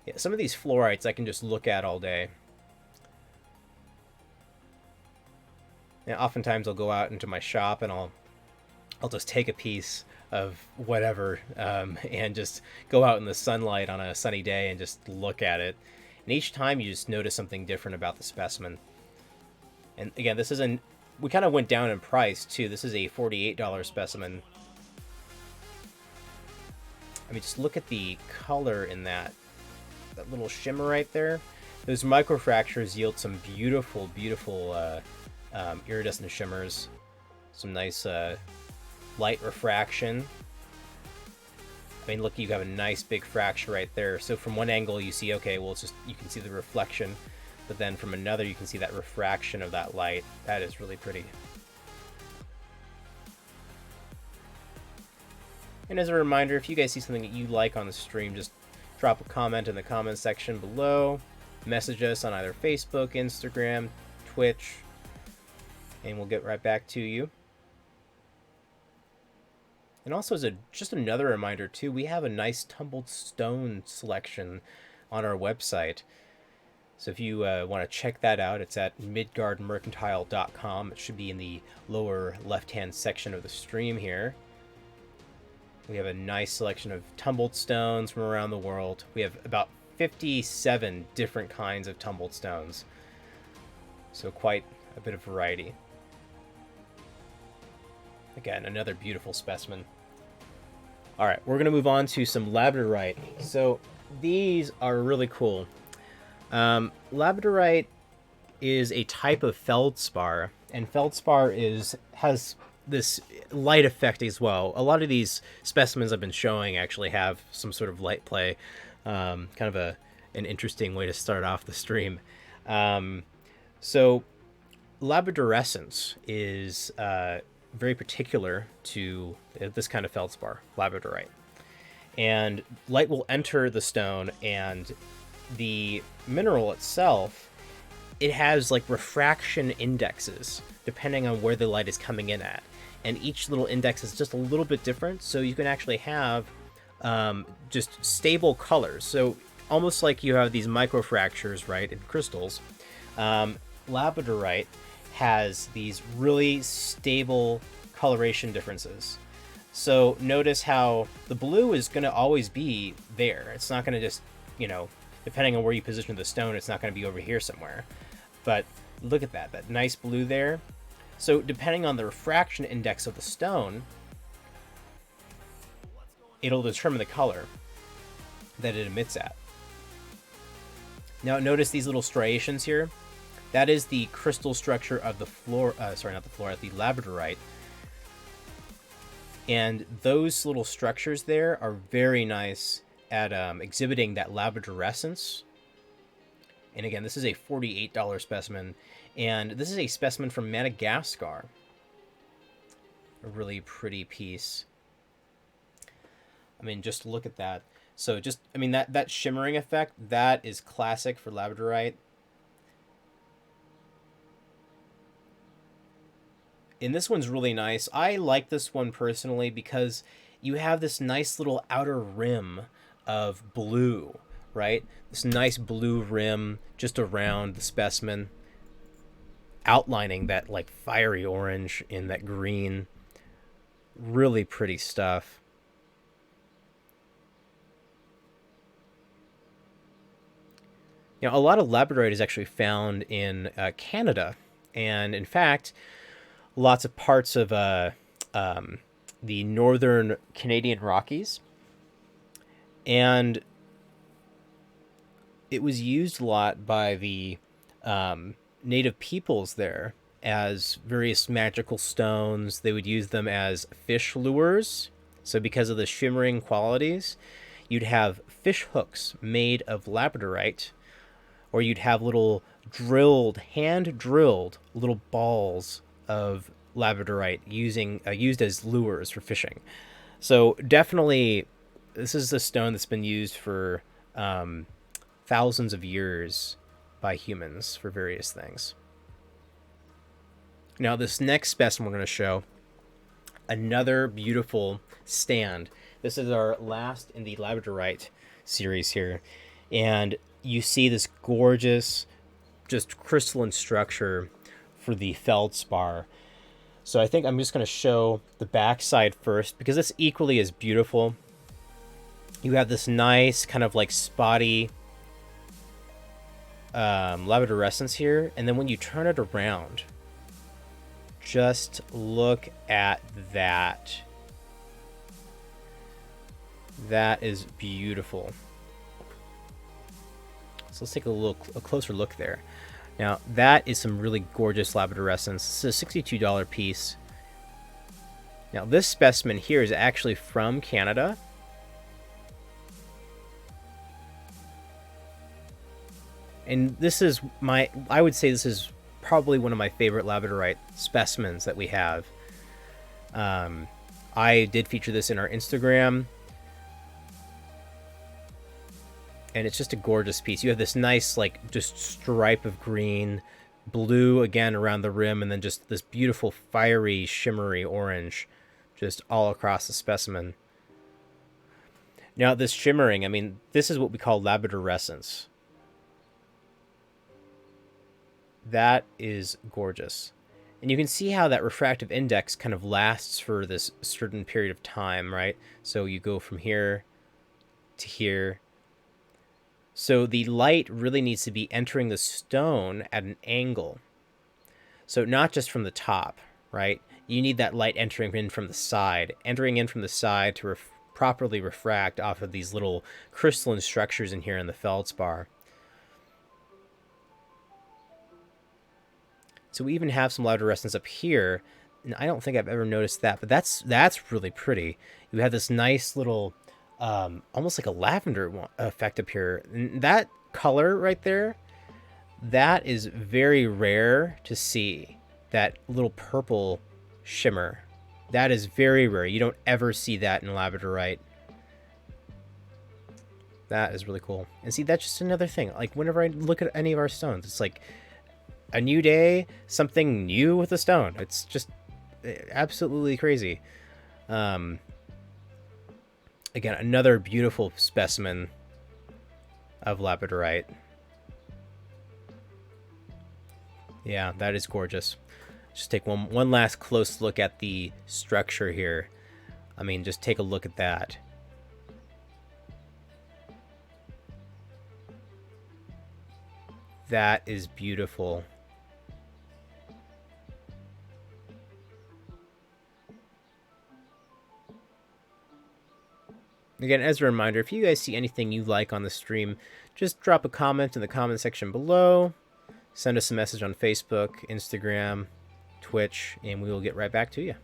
Yeah, some of these fluorites I can just look at all day. And oftentimes I'll go out into my shop and I'll just take a piece of whatever and just go out in the sunlight on a sunny day and just look at it. And each time you just notice something different about the specimen. And again, this is we kind of went down in price too. This is a $48 specimen. I mean, just look at the color in that little shimmer right there. Those microfractures yield some beautiful, beautiful iridescent shimmers. Some nice light refraction. I mean, look, you have a nice big fracture right there. So from one angle you see, okay, well, it's just, you can see the reflection, but then from another you can see that refraction of that light. That is really pretty. And as a reminder, if you guys see something that you like on the stream, just drop a comment in the comments section below. Message us on either Facebook, Instagram, Twitch, and we'll get right back to you. And also, as just another reminder too, we have a nice tumbled stone selection on our website. So if you want to check that out, it's at midgardmercantile.com. It should be in the lower left-hand section of the stream here. We have a nice selection of tumbled stones from around the world. We have about 57 different kinds of tumbled stones. So quite a bit of variety. Again, another beautiful specimen. All right, we're going to move on to some labradorite. So these are really cool. Labradorite is a type of feldspar, and feldspar has this light effect as well. A lot of these specimens I've been showing actually have some sort of light play. Kind of an interesting way to start off the stream. So labradorescence is very particular to this kind of feldspar, labradorite. And light will enter the stone, and the mineral itself, it has like refraction indexes depending on where the light is coming in at. And each little index is just a little bit different, so you can actually have just stable colors. So almost like you have these microfractures, right, in crystals. Labradorite has these really stable coloration differences. So notice how the blue is going to always be there. It's not going to just, depending on where you position the stone, it's not going to be over here somewhere. But look at that nice blue there. So depending on the refraction index of the stone, it'll determine the color that it emits at. Now notice these little striations here. That is the crystal structure of the the labradorite. And those little structures there are very nice at exhibiting that labradorescence. And again, this is a $48 specimen. And this is a specimen from Madagascar. A really pretty piece. I mean, just look at that. So that shimmering effect, that is classic for labradorite. And this one's really nice. I like this one personally because you have this nice little outer rim of blue, right? This nice blue rim just around the specimen, outlining that like fiery orange in that green. Really pretty stuff. A lot of labradorite is actually found in Canada, and in fact, lots of parts of the northern Canadian Rockies. And it was used a lot by the native peoples there as various magical stones. They would use them as fish lures. So because of the shimmering qualities, you'd have fish hooks made of labradorite, or you'd have little hand-drilled little balls of labradorite used as lures for fishing. So definitely, this is a stone that's been used for thousands of years by humans for various things. Now, this next specimen we're going to show, another beautiful stand. This is our last in the labradorite series here, and you see this gorgeous, just crystalline structure for the feldspar. So I think I'm just going to show the back side first, because it's equally as beautiful. You have this nice kind of like spotty labradorescence here, and then when you turn it around, just look at that. That is beautiful. So let's take a closer look there. Now that is some really gorgeous labradorescence. This is a $62 piece. Now this specimen here is actually from Canada. And this is I would say this is probably one of my favorite labradorite specimens that we have. I did feature this in our Instagram. And it's just a gorgeous piece. You have this nice, like, just stripe of green, blue again around the rim, and then just this beautiful fiery, shimmery orange just all across the specimen. Now, this shimmering, I mean, this is what we call labradorescence. That is gorgeous. And you can see how that refractive index kind of lasts for this certain period of time, right? So you go from here to here. So the light really needs to be entering the stone at an angle. So not just from the top, right? You need that light entering in from the side, to properly refract off of these little crystalline structures in here in the feldspar. So we even have some labradorescence up here, and I don't think I've ever noticed that, but that's really pretty. You have this nice little almost like a lavender effect up here. And that color right there, that is very rare to see. That little purple shimmer, that is very rare. You don't ever see that in labradorite. That is really cool. And see, that's just another thing. Like whenever I look at any of our stones, it's like a new day, something new with a stone. It's just absolutely crazy. Again, another beautiful specimen of labradorite. Yeah, that is gorgeous. Just take one last close look at the structure here. I mean, just take a look at that. That is beautiful. Again, as a reminder, if you guys see anything you like on the stream, just drop a comment in the comment section below. Send us a message on Facebook, Instagram, Twitch, and we will get right back to you.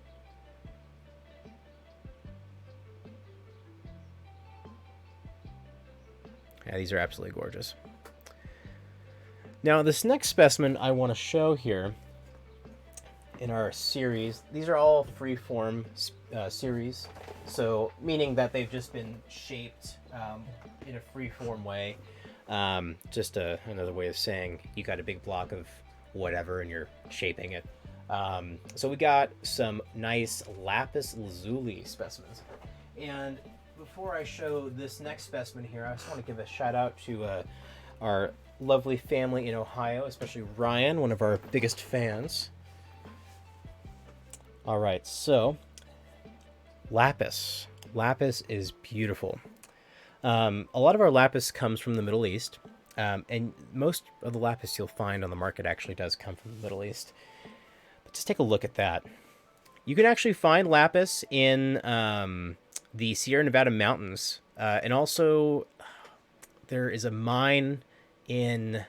Yeah, these are absolutely gorgeous. Now, this next specimen I want to show here in our series, these are all free-form series, so meaning that they've just been shaped in a free-form way. Just another way of saying you got a big block of whatever and you're shaping it. So we got some nice lapis lazuli specimens. And before I show this next specimen here, I just want to give a shout out to our lovely family in Ohio, especially Ryan, one of our biggest fans. All right, so lapis. Lapis is beautiful. A lot of our lapis comes from the Middle East, and most of the lapis you'll find on the market actually does come from the Middle East. But just take a look at that. You can actually find lapis in the Sierra Nevada mountains, and also there is a mine in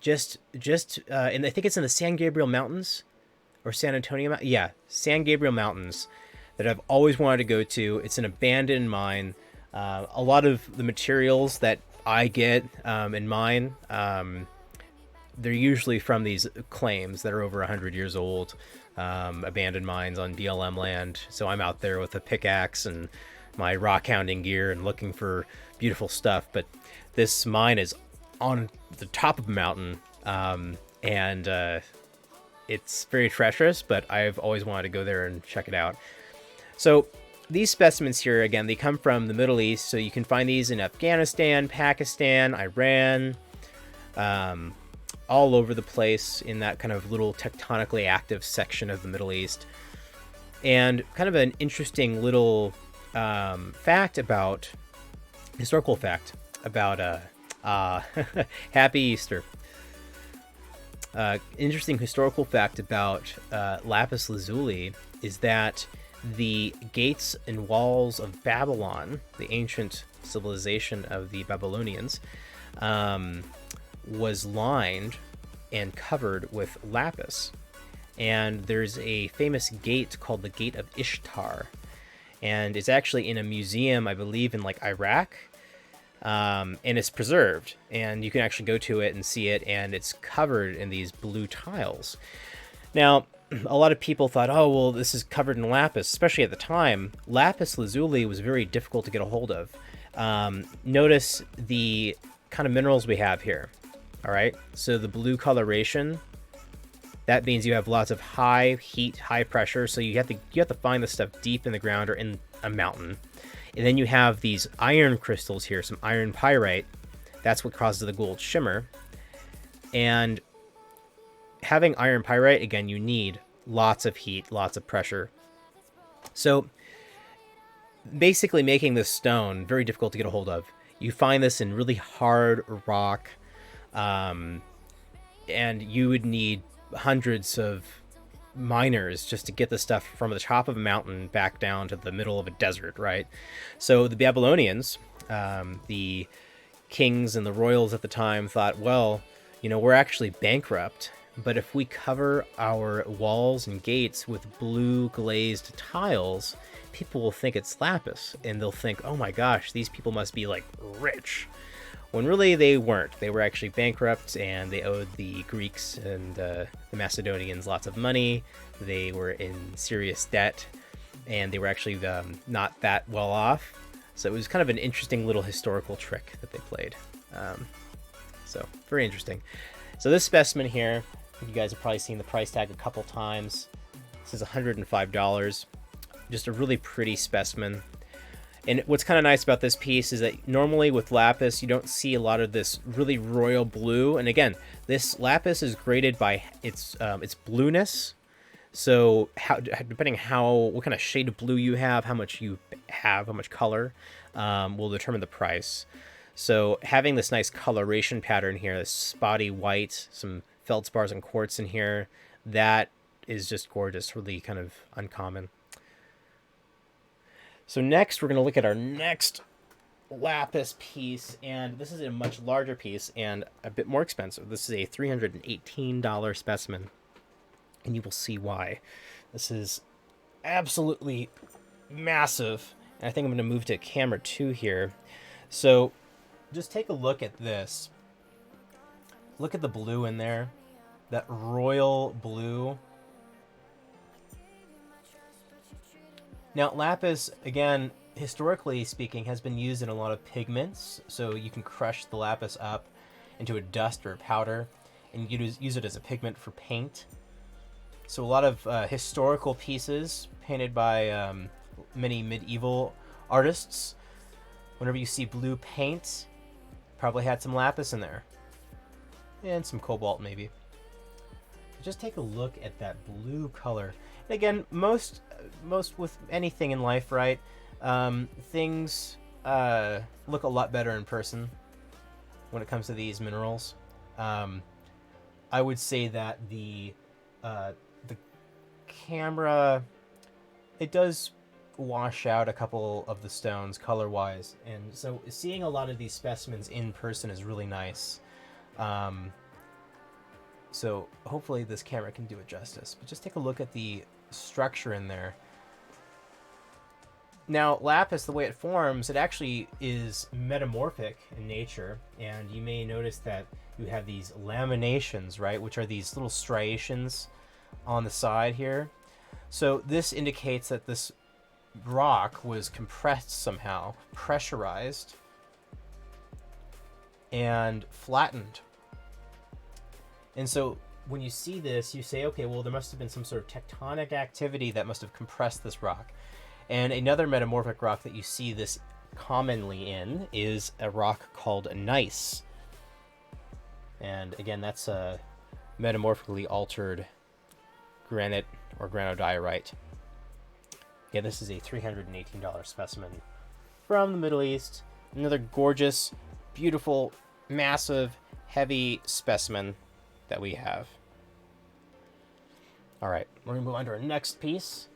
and I think it's in the San Gabriel Mountains or San Antonio. Yeah, San Gabriel Mountains that I've always wanted to go to. It's an abandoned mine. A lot of the materials that I get in mine, they're usually from these claims that are over 100 years old, abandoned mines on BLM land. So I'm out there with a pickaxe and my rock hounding gear and looking for beautiful stuff. But this mine is on the top of a mountain, and it's very treacherous, but I've always wanted to go there and check it out. So these specimens here, again, they come from the Middle East, so you can find these in Afghanistan, Pakistan, Iran, all over the place in that kind of little tectonically active section of the Middle East. And kind of an interesting little historical fact about Happy Easter. Interesting historical fact about lapis lazuli is that the gates and walls of Babylon, the ancient civilization of the Babylonians, was lined and covered with lapis. And there's a famous gate called the Gate of Ishtar, and it's actually in a museum, I believe, in like Iraq. And it's preserved, and you can actually go to it and see it, and it's covered in these blue tiles. Now, a lot of people thought, oh, well, this is covered in lapis, especially at the time. Lapis lazuli was very difficult to get a hold of. Notice the kind of minerals we have here. All right, so the blue coloration, that means you have lots of high heat, high pressure, so you have to find this stuff deep in the ground or in a mountain. And then you have these iron crystals here, some iron pyrite. That's what causes the gold shimmer. And having iron pyrite, again, you need lots of heat, lots of pressure. So basically making this stone very difficult to get a hold of. You find this in really hard rock, and you would need hundreds of miners just to get the stuff from the top of a mountain back down to the middle of a desert, right? So the Babylonians, the kings and the royals at the time thought, well, we're actually bankrupt, but if we cover our walls and gates with blue glazed tiles, people will think it's lapis, and they'll think, oh my gosh, these people must be like rich. When really they weren't. They were actually bankrupt, and they owed the Greeks and the Macedonians lots of money. They were in serious debt, and they were actually not that well off. So it was kind of an interesting little historical trick that they played. So very interesting. So this specimen here, you guys have probably seen the price tag a couple times. This is $105. Just a really pretty specimen. And what's kind of nice about this piece is that normally with lapis, you don't see a lot of this really royal blue. And again, this lapis is graded by its blueness. So depending what kind of shade of blue you have, how much color, will determine the price. So having this nice coloration pattern here, this spotty white, some feldspars and quartz in here, that is just gorgeous, really kind of uncommon. So next, we're going to look at our next lapis piece, and this is a much larger piece and a bit more expensive. This is a $318 specimen, and you will see why. This is absolutely massive, and I think I'm going to move to camera 2 here. So just take a look at this. Look at the blue in there, that royal blue. Now, lapis, again, historically speaking, has been used in a lot of pigments. So you can crush the lapis up into a dust or a powder and use it as a pigment for paint. So a lot of historical pieces painted by many medieval artists, whenever you see blue paint, probably had some lapis in there. And some cobalt, maybe. Just take a look at that blue color. And again, most with anything in life, right? Things look a lot better in person when it comes to these minerals. I would say that the camera, it does wash out a couple of the stones color-wise, and so seeing a lot of these specimens in person is really nice. So hopefully this camera can do it justice. But just take a look at the structure in there. Now, lapis, the way it forms, it actually is metamorphic in nature, and you may notice that you have these laminations, right, which are these little striations on the side here. So this indicates that this rock was compressed somehow, pressurized, and flattened. And so when you see this, you say, okay, well, there must have been some sort of tectonic activity that must have compressed this rock. And another metamorphic rock that you see this commonly in is a rock called gneiss. And again, that's a metamorphically altered granite or granodiorite. Yeah, this is a $318 specimen from the Middle East. Another gorgeous, beautiful, massive, heavy specimen that we have. All right, we're going to move on to our next piece.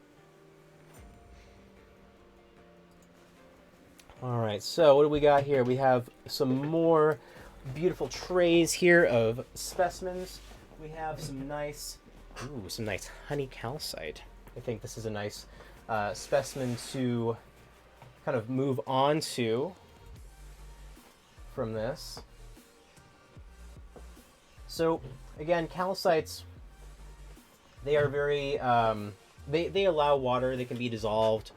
All right, so what do we got here? We have some more beautiful trays here of specimens. We have some nice honey calcite. I think this is a nice specimen to kind of move on to from this. So again, calcites, they are very, they allow water, they can be dissolved.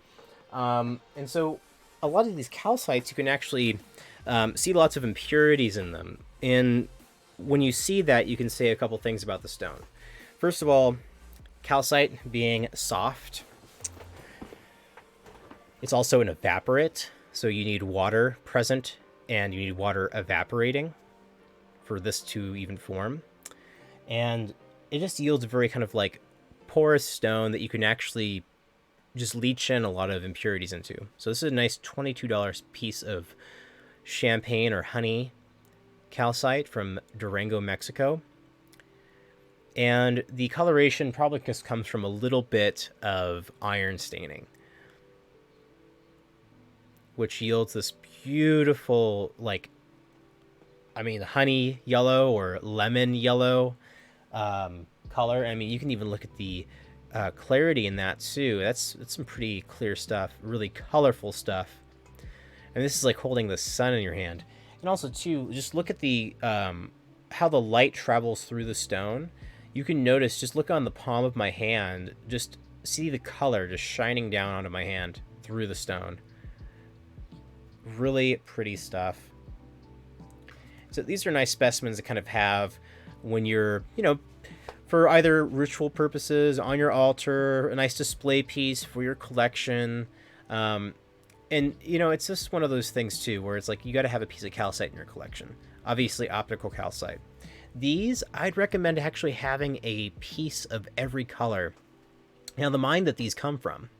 And so a lot of these calcites, you can actually see lots of impurities in them. And when you see that, you can say a couple things about the stone. First of all, calcite being soft, it's also an evaporate, so you need water present and you need water evaporating for this to even form. And it just yields a very kind of like porous stone that you can actually just leach in a lot of impurities into. So this is a nice $22 piece of champagne or honey calcite from Durango, Mexico. And the coloration probably just comes from a little bit of iron staining, which yields this beautiful, like, I mean, honey yellow or lemon yellow color. I mean, you can even look at the clarity in that too. That's some pretty clear stuff, really colorful stuff. And this is like holding the sun in your hand. And also too, just look at the how the light travels through the stone. You can notice, just look on the palm of my hand, just see the color just shining down onto my hand through the stone. Really pretty stuff. So these are nice specimens to kind of have when you're, you know, for either ritual purposes, on your altar, a nice display piece for your collection. And, you know, it's just one of those things, too, where it's like you got to have a piece of calcite in your collection. Obviously, optical calcite. These, I'd recommend actually having a piece of every color. Now, the mine that these come from,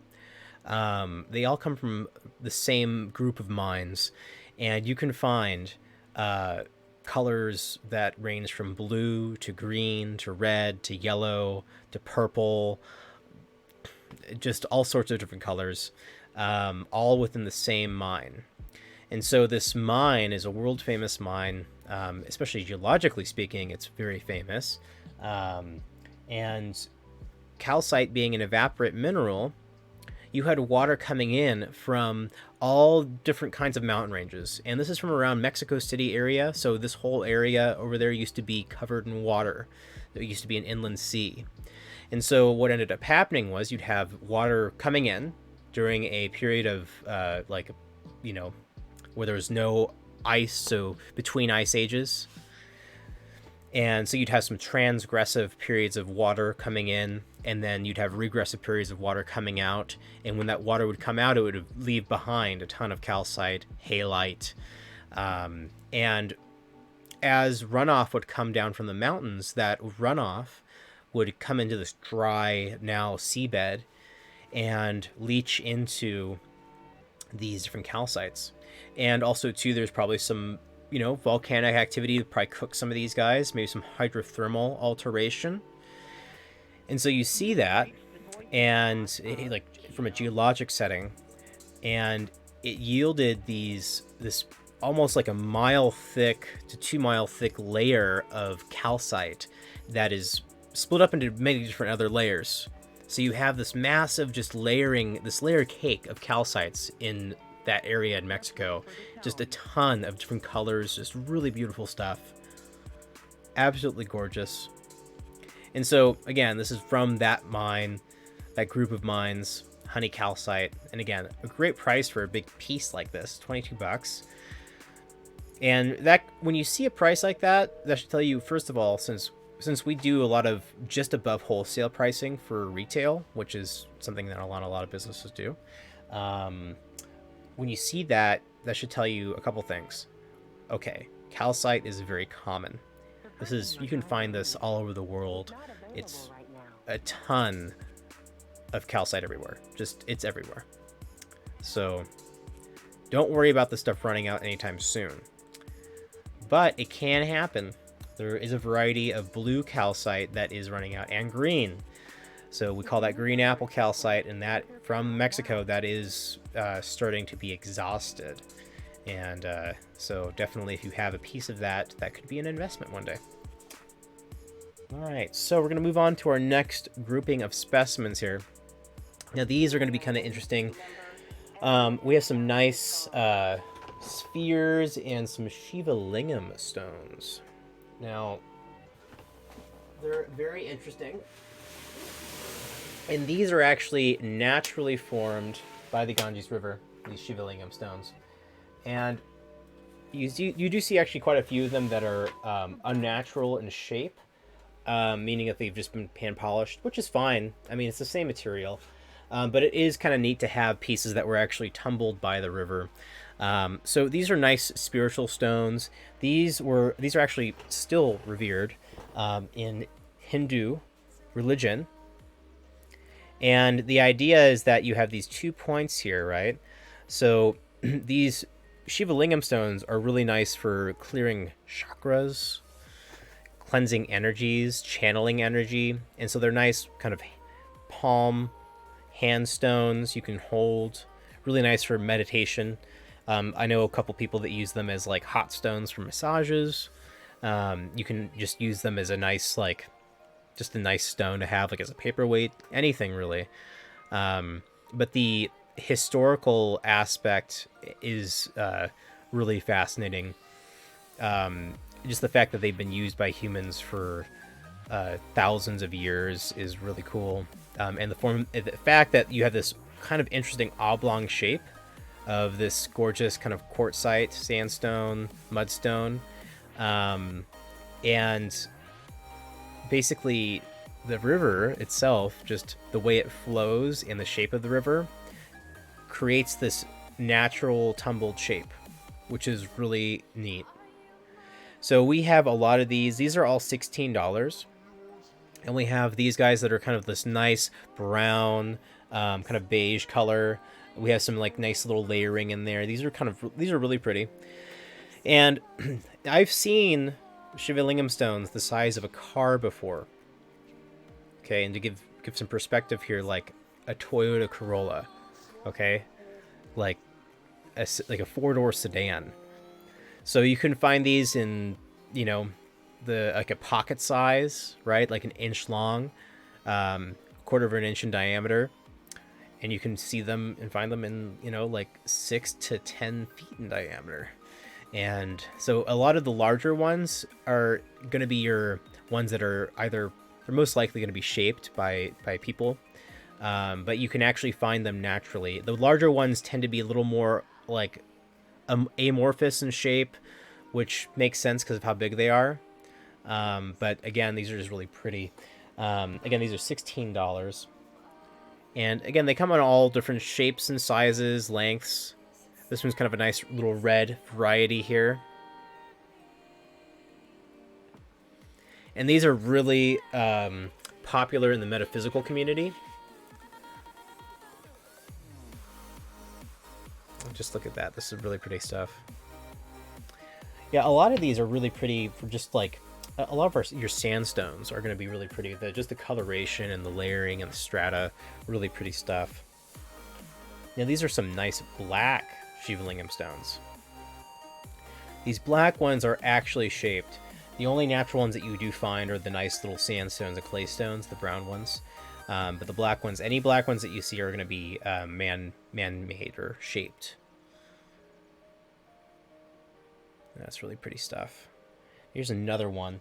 they all come from the same group of mines. And you can find colors that range from blue to green to red to yellow to purple, just all sorts of different colors, all within the same mine. And so this mine is a world famous mine, especially geologically speaking, it's very famous. And calcite being an evaporate mineral, you had water coming in from all different kinds of mountain ranges. And this is from around Mexico City area. So this whole area over there used to be covered in water. There used to be an inland sea. And so what ended up happening was you'd have water coming in during a period of like, you know, where there was no ice, so between ice ages. And so you'd have some transgressive periods of water coming in, and then you'd have regressive periods of water coming out. And when that water would come out, it would leave behind a ton of calcite, halite. And as runoff would come down from the mountains, that runoff would come into this dry, now seabed, and leach into these different calcites. And also, too, there's probably some, you know, volcanic activity that probably cooked some of these guys, maybe some hydrothermal alteration. And so you see that, and like from a geologic setting, and it yielded this almost like a mile thick to 2 mile thick layer of calcite that is split up into many different other layers. So you have this massive just layering, this layer cake of calcites in that area in Mexico. Just a ton of different colors, just really beautiful stuff. Absolutely gorgeous. And so, again, this is from that mine, that group of mines, honey calcite. And again, a great price for a big piece like this, 22 bucks. And that, when you see a price like that, that should tell you, first of all, since we do a lot of just above wholesale pricing for retail, which is something that a lot of businesses do, when you see that, that should tell you a couple things. Okay, calcite is very common. You can find this all over the world. It's a ton of calcite everywhere. Just, it's everywhere. So don't worry about the stuff running out anytime soon. But it can happen. There is a variety of blue calcite that is running out, and green. So we call that green apple calcite, and that from Mexico, that is starting to be exhausted. And so definitely, if you have a piece of that, that could be an investment one day. All right, so we're going to move on to our next grouping of specimens here. Now, these are going to be kind of interesting. We have some nice spheres and some Shiva Lingam stones. Now, they're very interesting. And these are actually naturally formed by the Ganges River, these Shiva Lingam stones. And you do see actually quite a few of them that are unnatural in shape, meaning that they've just been pan polished, which is fine. I mean, it's the same material. But it is kind of neat to have pieces that were actually tumbled by the river. So these are nice spiritual stones. These are actually still revered in Hindu religion. And the idea is that you have these 2 points here, right? So these Shiva Lingam stones are really nice for clearing chakras, cleansing energies, channeling energy. And so they're nice kind of palm hand stones you can hold, really nice for meditation. I know a couple people that use them as like hot stones for massages. You can just use them as a nice, like, just a nice stone to have, like as a paperweight, anything really. But the historical aspect is really fascinating. Just the fact that they've been used by humans for thousands of years is really cool. And the fact that you have this kind of interesting oblong shape of this gorgeous kind of quartzite, sandstone, mudstone, and basically the river itself, just the way it flows and the shape of the river, creates this natural tumbled shape, which is really neat. So we have a lot of these. These are all $16. And we have these guys that are kind of this nice brown, kind of beige color. We have some like nice little layering in there. These are really pretty. And I've seen Shiva Lingam stones the size of a car before. Okay, and to give some perspective here, like a Toyota Corolla. Okay, like a 4-door sedan. So you can find these in, like a pocket size, right? Like an inch long, quarter of an inch in diameter. And you can see them and find them in, like 6 to 10 feet in diameter. And so a lot of the larger ones are going to be your ones that are they're most likely going to be shaped by people. But you can actually find them naturally. The larger ones tend to be a little more like amorphous in shape, which makes sense because of how big they are. But again, these are just really pretty. Again, these are $16. And again, they come in all different shapes and sizes, lengths. This one's kind of a nice little red variety here. And these are really popular in the metaphysical community. Just look at that. This is really pretty stuff. Yeah, a lot of these are really pretty for just like a lot of your sandstones are going to be really pretty. Just the coloration and the layering and the strata, really pretty stuff. Now these are some nice black Shiva Lingam stones. These black ones are actually shaped. The only natural ones that you do find are the nice little sandstones and clay stones, the brown ones. But the black ones, any black ones that you see are going to be man-made or shaped. That's really pretty stuff. Here's another one.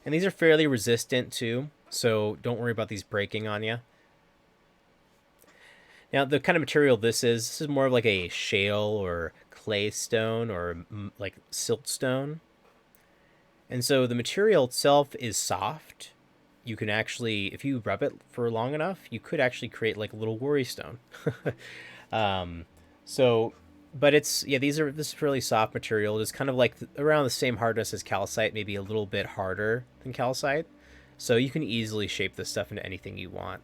And these are fairly resistant too, so don't worry about these breaking on you. Now, the kind of material this is more of like a shale or clay stone or like siltstone. And so the material itself is soft. You can actually, if you rub it for long enough, you could actually create like a little worry stone. So but it's yeah, this is really soft material. It's kind of like around the same hardness as calcite, maybe a little bit harder than calcite. So you can easily shape this stuff into anything you want.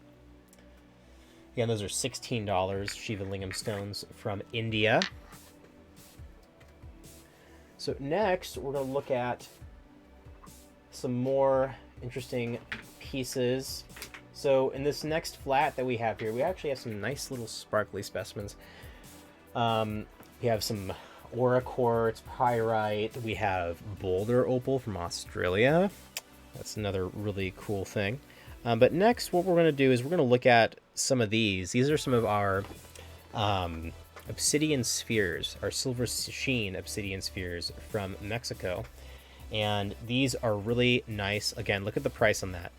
Yeah, those are $16 Shiva Lingam stones from India. So next, we're going to look at some more interesting pieces. So in this next flat that we have here, we actually have some nice little sparkly specimens. We have some aura quartz, pyrite. We have boulder opal from Australia. That's another really cool thing. But next, what we're going to do is we're going to look at some of these. These are some of our obsidian spheres, our silver sheen obsidian spheres from Mexico. And these are really nice. Again, look at the price on that.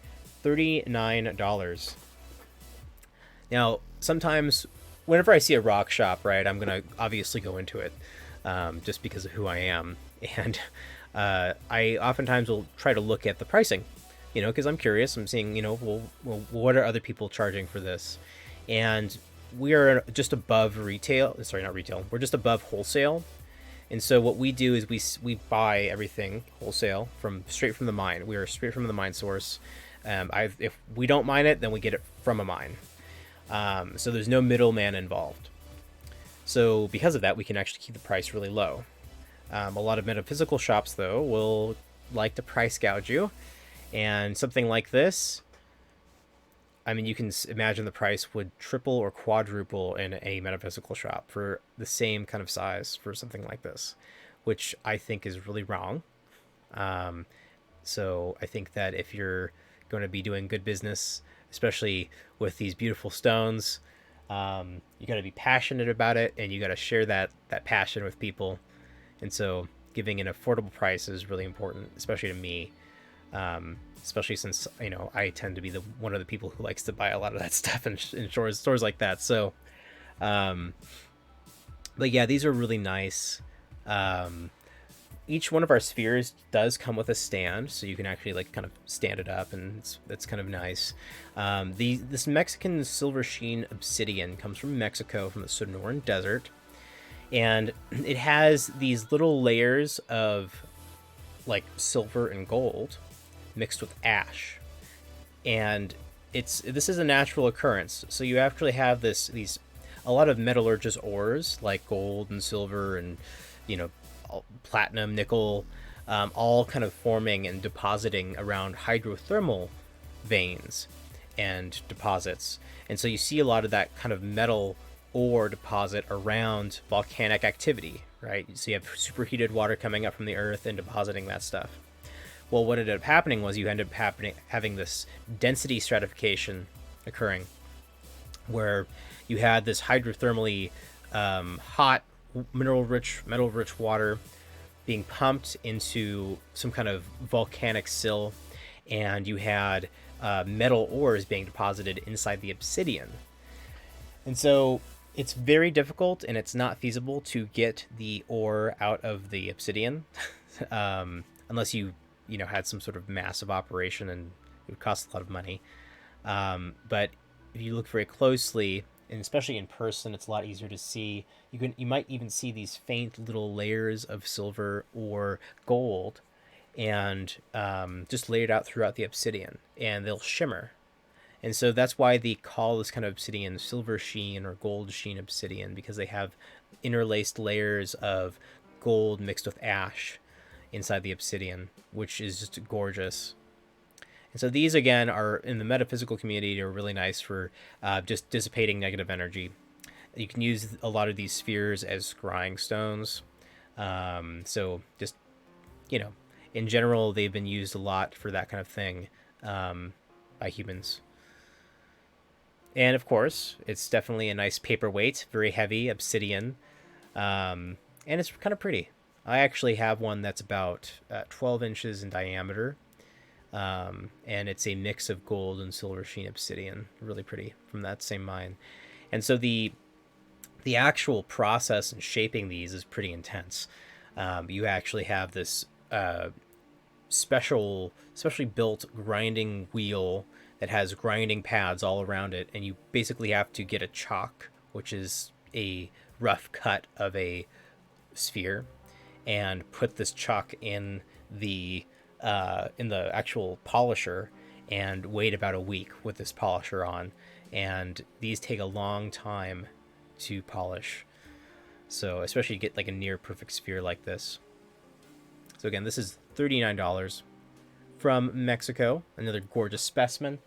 $39. Now, sometimes, whenever I see a rock shop, right, I'm going to obviously go into it just because of who I am. And I oftentimes will try to look at the pricing, because I'm curious. I'm seeing, well, what are other people charging for this? And we are just above retail. Sorry, not retail. We're just above wholesale. And so what we do is we buy everything wholesale straight from the mine. We are straight from the mine source. If we don't mine it, then we get it from a mine. So there's no middleman involved. So because of that, we can actually keep the price really low. A lot of metaphysical shops, though, will like to price gouge you. And something like this, I mean, you can imagine the price would triple or quadruple in a metaphysical shop for the same kind of size for something like this, which I think is really wrong. So I think that if you're going to be doing good business, especially with these beautiful stones, you got to be passionate about it, and you got to share that passion with people. And so giving an affordable price is really important, especially to me. Especially since I tend to be one of the people who likes to buy a lot of that stuff in stores like that. So, but yeah, these are really nice. Each one of our spheres does come with a stand, so you can actually kind of stand it up, and it's kind of nice. This Mexican silver sheen obsidian comes from Mexico, from the Sonoran Desert, and it has these little layers of silver and gold mixed with ash, and this is a natural occurrence. So you actually have a lot of metallurgist ores like gold and silver and platinum, nickel, all kind of forming and depositing around hydrothermal veins and deposits. And so you see a lot of that kind of metal ore deposit around volcanic activity, right? So you have superheated water coming up from the earth and depositing that stuff. Well, what ended up happening was you ended up having this density stratification occurring, where you had this hydrothermally hot, mineral-rich, metal-rich water being pumped into some kind of volcanic sill, and you had metal ores being deposited inside the obsidian. And so it's very difficult, and it's not feasible to get the ore out of the obsidian unless you had some sort of massive operation, and it would cost a lot of money. But if you look very closely, and especially in person, it's a lot easier to see. You might even see these faint little layers of silver or gold, and just laid out throughout the obsidian, and they'll shimmer. And so that's why they call this kind of obsidian silver sheen or gold sheen obsidian, because they have interlaced layers of gold mixed with ash inside the obsidian, which is just gorgeous. And so these, again, are in the metaphysical community, are really nice for just dissipating negative energy. You can use a lot of these spheres as scrying stones. So just, in general, they've been used a lot for that kind of thing by humans. And of course, it's definitely a nice paperweight, very heavy obsidian, and it's kind of pretty. I actually have one that's about 12 inches in diameter, and it's a mix of gold and silver sheen obsidian. Really pretty, from that same mine. And so the actual process in shaping these is pretty intense. You actually have this specially built grinding wheel that has grinding pads all around it, and you basically have to get a chalk, which is a rough cut of a sphere and put this chalk in the actual polisher and wait about a week with this polisher on. And these take a long time to polish. So especially to get like a near perfect sphere like this. So again, this is $39 from Mexico. Another gorgeous specimen.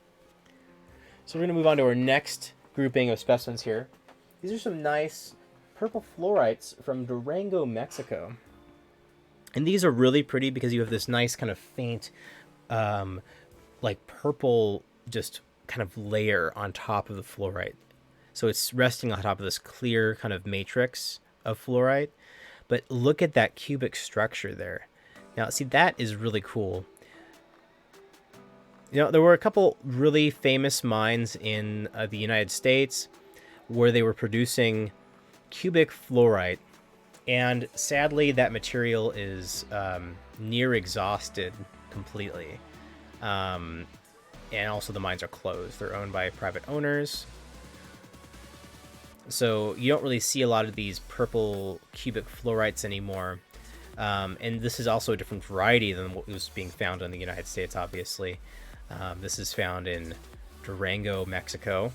So we're going to move on to our next grouping of specimens here. These are some nice purple fluorites from Durango, Mexico. And these are really pretty because you have this nice kind of faint, like purple, just kind of layer on top of the fluorite. So it's resting on top of this clear kind of matrix of fluorite. But look at that cubic structure there. Now, see, that is really cool. You know, there were a couple really famous mines in the United States where they were producing cubic fluorite. And sadly, that material is near exhausted completely. And also the mines are closed. They're owned by private owners. So you don't really see a lot of these purple cubic fluorites anymore. And this is also a different variety than what was being found in the United States, obviously. This is found in Durango, Mexico.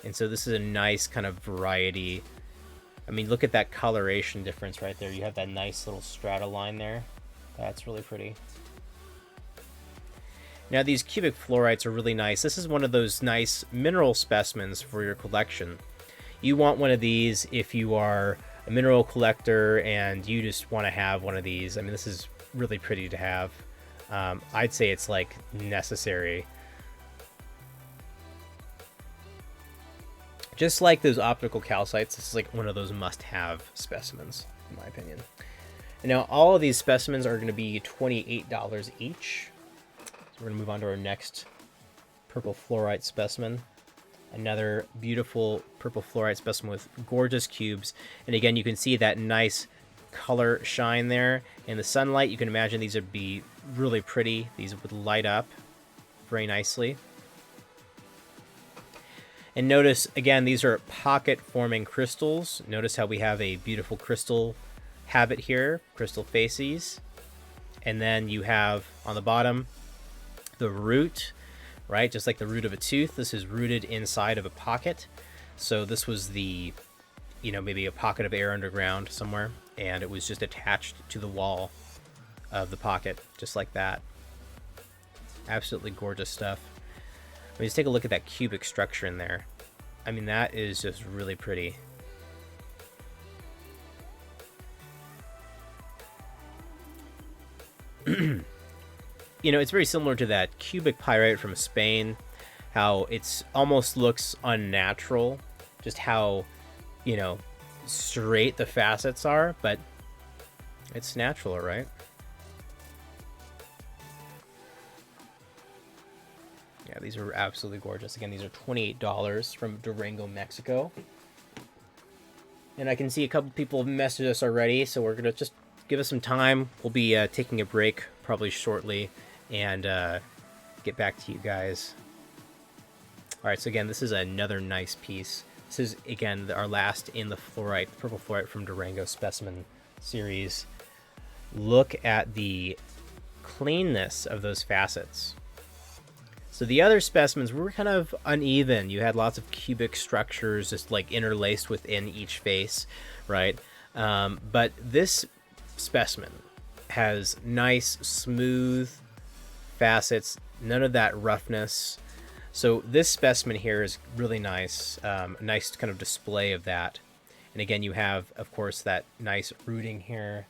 And so this is a nice kind of variety. I mean, look at that coloration difference right there. You have that nice little strata line there. That's really pretty. Now, these cubic fluorites are really nice. This is one of those nice mineral specimens for your collection. You want one of these if you are a mineral collector and you just want to have one of these. I mean, this is really pretty to have. I'd say it's like necessary. Just like those optical calcites, this is like one of those must-have specimens, in my opinion. And now all of these specimens are going to be $28 each. So we're going to move on to our next purple fluorite specimen. Another beautiful purple fluorite specimen with gorgeous cubes. And again, you can see that nice color shine there. In the sunlight, you can imagine these would be really pretty. These would light up very nicely. And notice, again, these are pocket-forming crystals. Notice how we have a beautiful crystal habit here, crystal facies. And then you have, on the bottom, the root, right? Just like the root of a tooth, this is rooted inside of a pocket. So this was the, you know, maybe a pocket of air underground somewhere, and it was just attached to the wall of the pocket, just like that. Absolutely gorgeous stuff. I mean, just take a look at that cubic structure in there. I mean, that is just really pretty. You know, it's very similar to that cubic pyrite from Spain, how it's almost looks unnatural, just how, you know, straight the facets are, but it's natural, right? Yeah, these are absolutely gorgeous. Again, these are $28 from Durango, Mexico. And I can see a couple people have messaged us already, so we're going to just give us some time. We'll be taking a break probably shortly and get back to you guys. All right, so again, this is another nice piece. This is, again, our last in the fluorite, purple fluorite from Durango specimen series. Look at the cleanness of those facets. So the other specimens were kind of uneven. You had lots of cubic structures just like interlaced within each face, right? But this specimen has nice, smooth facets, none of that roughness. So this specimen here is really nice, a nice kind of display of that. And again, you have, of course, that nice rooting here.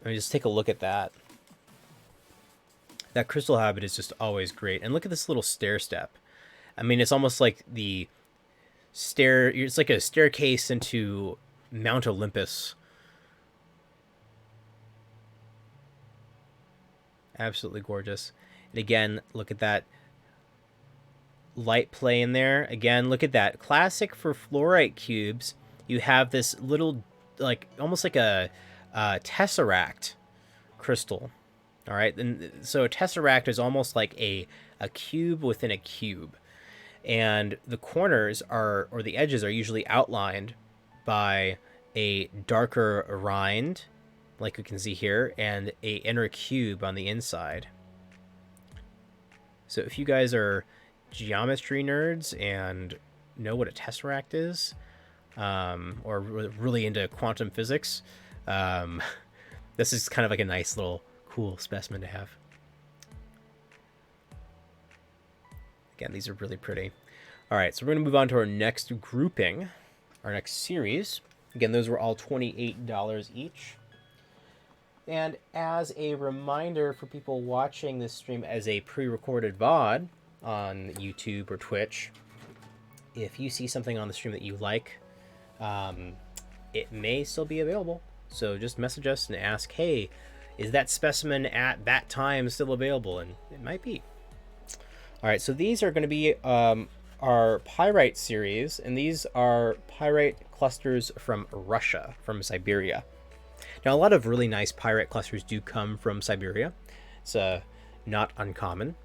I mean, just take a look at that. That crystal habit is just always great. And look at this little stair step. I mean, it's almost like the stair, it's like a staircase into Mount Olympus. Absolutely gorgeous. And again, look at that light play in there. Again, look at that. Classic for fluorite cubes. You have this little, like, almost like a tesseract crystal. All right, and so a tesseract is almost like a cube within a cube. And the corners are, or the edges are usually outlined by a darker rind, like we can see here, and a inner cube on the inside. So if you guys are geometry nerds and know what a tesseract is, or really into quantum physics, this is kind of like a nice little cool specimen to have. Again, these are really pretty. All right, so we're going to move on to our next grouping, our next series. Again, those were all $28 each. And as a reminder for people watching this stream as a pre-recorded VOD on YouTube or Twitch, if you see something on the stream that you like, it may still be available. So just message us and ask, hey, is that specimen at that time still available? And it might be. All right, so these are going to be our pyrite series, and these are pyrite clusters from Russia, from Siberia. Now, a lot of really nice pyrite clusters do come from Siberia. It's not uncommon.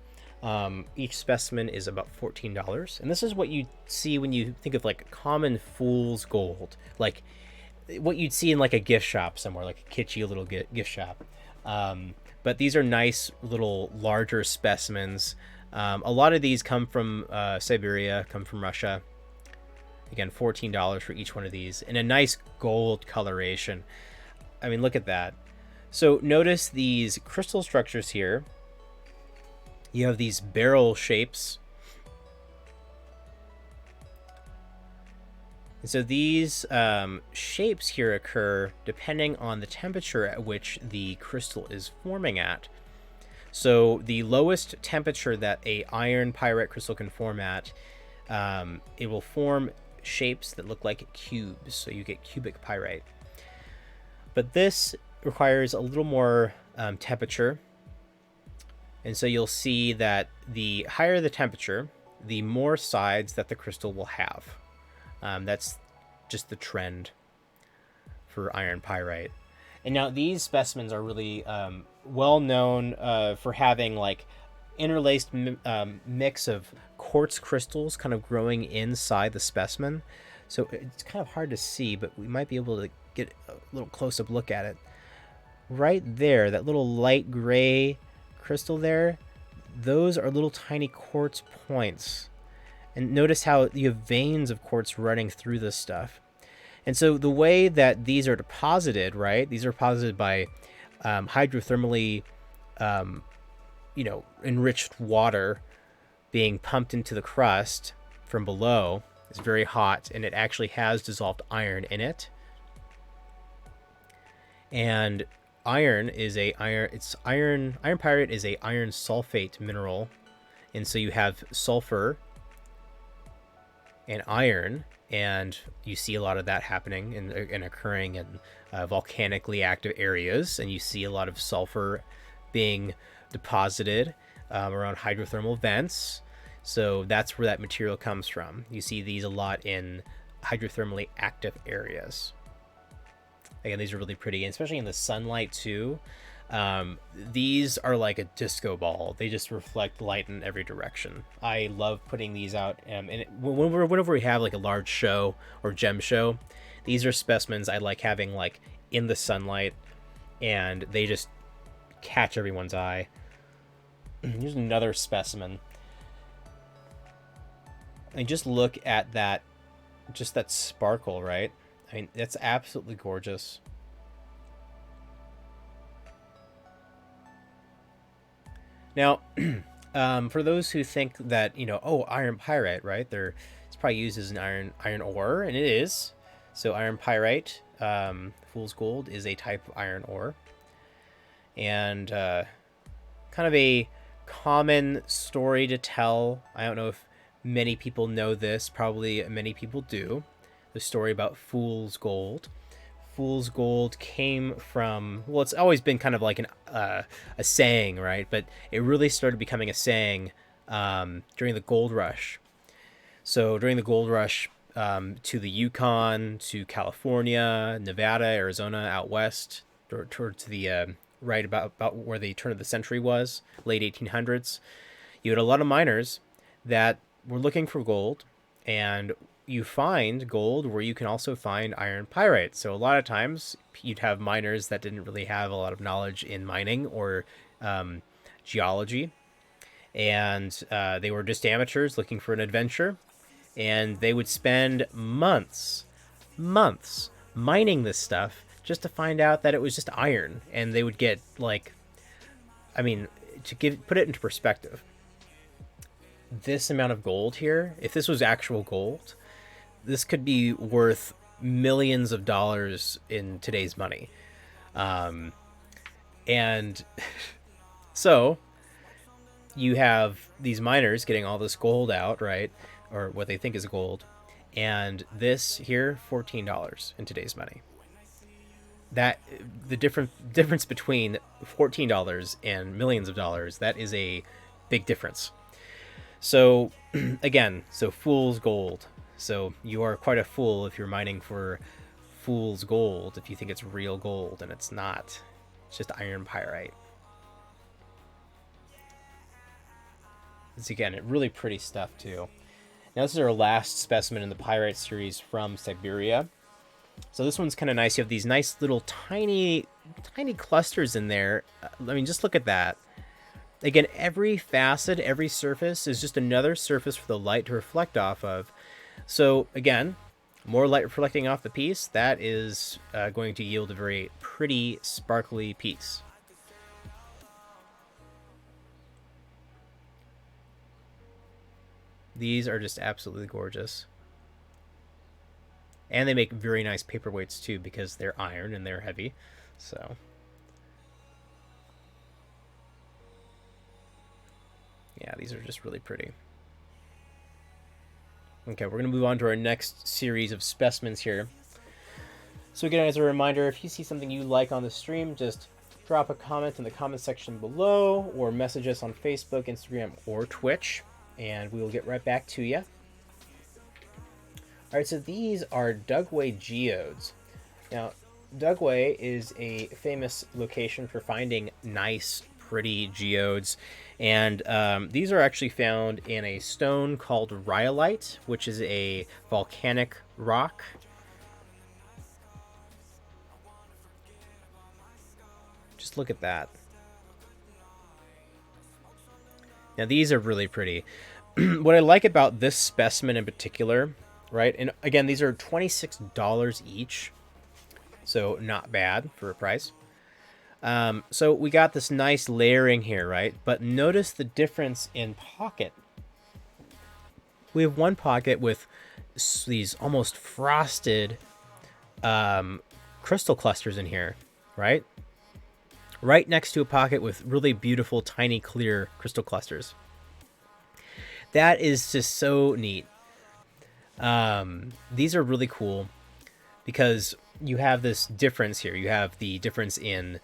Each specimen is about $14, and this is what you see when you think of like common fool's gold, like what you'd see in like a gift shop somewhere, like a kitschy little gift shop. But these are nice little larger specimens. A lot of these come from Siberia, come from Russia. Again, $14 for each one of these, and a nice gold coloration. I mean, look at that. So notice these crystal structures here. You have these barrel shapes. And so these shapes here occur depending on the temperature at which the crystal is forming at. So the lowest temperature that a iron pyrite crystal can form at, it will form shapes that look like cubes. So you get cubic pyrite. But this requires a little more temperature. And so you'll see that the higher the temperature, the more sides that the crystal will have. That's just the trend for iron pyrite. And now these specimens are really well known for having like interlaced mix of quartz crystals kind of growing inside the specimen. So it's kind of hard to see, but we might be able to get a little close-up look at it. Right there, that little light gray crystal there, those are little tiny quartz points. And notice how you have veins of quartz running through this stuff. And so the way that these are deposited, right? These are deposited by hydrothermally, enriched water being pumped into the crust from below. It's very hot, and it actually has dissolved iron in it. And iron pyrite is a iron sulfate mineral, and so you have sulfur and iron, and you see a lot of that happening and occurring in volcanically active areas, and you see a lot of sulfur being deposited around hydrothermal vents. So that's where that material comes from. You see these a lot in hydrothermally active areas. Again, these are really pretty, and especially in the sunlight too. These are like a disco ball. They just reflect light in every direction. I love putting these out, and whenever we have like a large show or gem show, these are specimens I like having like in the sunlight, and they just catch everyone's eye. Here's another specimen. And just look at that, just that sparkle, right? I mean, that's absolutely gorgeous. Now, for those who think that, iron pyrite, right? It's probably used as an iron ore, and it is. So iron pyrite, fool's gold, is a type of iron ore. And kind of a common story to tell. I don't know if many people know this. Probably many people do. The story about fool's gold. Fool's gold came from, well, it's always been kind of like a saying, right? But it really started becoming a saying during the gold rush. So during the gold rush to the Yukon, to California, Nevada, Arizona, out west, towards the right about where the turn of the century was, late 1800s, you had a lot of miners that we're looking for gold, and you find gold where you can also find iron pyrite. So a lot of times you'd have miners that didn't really have a lot of knowledge in mining or geology, and they were just amateurs looking for an adventure, and they would spend months mining this stuff just to find out that it was just iron, and they would get like, I mean, put it into perspective, this amount of gold here, if this was actual gold, this could be worth millions of dollars in today's money. And so you have these miners getting all this gold out, right? Or what they think is gold. And this here, $14 in today's money. That the difference between $14 and millions of dollars, that is a big difference. So again, so fool's gold. So you are quite a fool if you're mining for fool's gold, if you think it's real gold, and it's not. It's just iron pyrite. It's, again, really pretty stuff too. Now this is our last specimen in the pyrite series from Siberia. So this one's kind of nice. You have these nice little tiny clusters in there. I mean, just look at that. Again, every facet, every surface is just another surface for the light to reflect off of. So again, more light reflecting off the piece, that is going to yield a very pretty, sparkly piece. These are just absolutely gorgeous. And they make very nice paperweights too, because they're iron and they're heavy. So yeah, these are just really pretty. Okay, we're going to move on to our next series of specimens here. So again, as a reminder, if you see something you like on the stream, just drop a comment in the comment section below, or message us on Facebook, Instagram, or Twitch, and we will get right back to you. Alright, so these are Dugway geodes. Now, Dugway is a famous location for finding nice, pretty geodes, and these are actually found in a stone called rhyolite, which is a volcanic rock. Just look at that. Now these are really pretty. What I like about this specimen in particular, right, and again, these are $26 each, so not bad for a price. So we got this nice layering here, right? But notice the difference in pocket. We have one pocket with these almost frosted crystal clusters in here, right? Right next to a pocket with really beautiful, tiny, clear crystal clusters. That is just so neat. These are really cool because you have this difference here. You have the difference in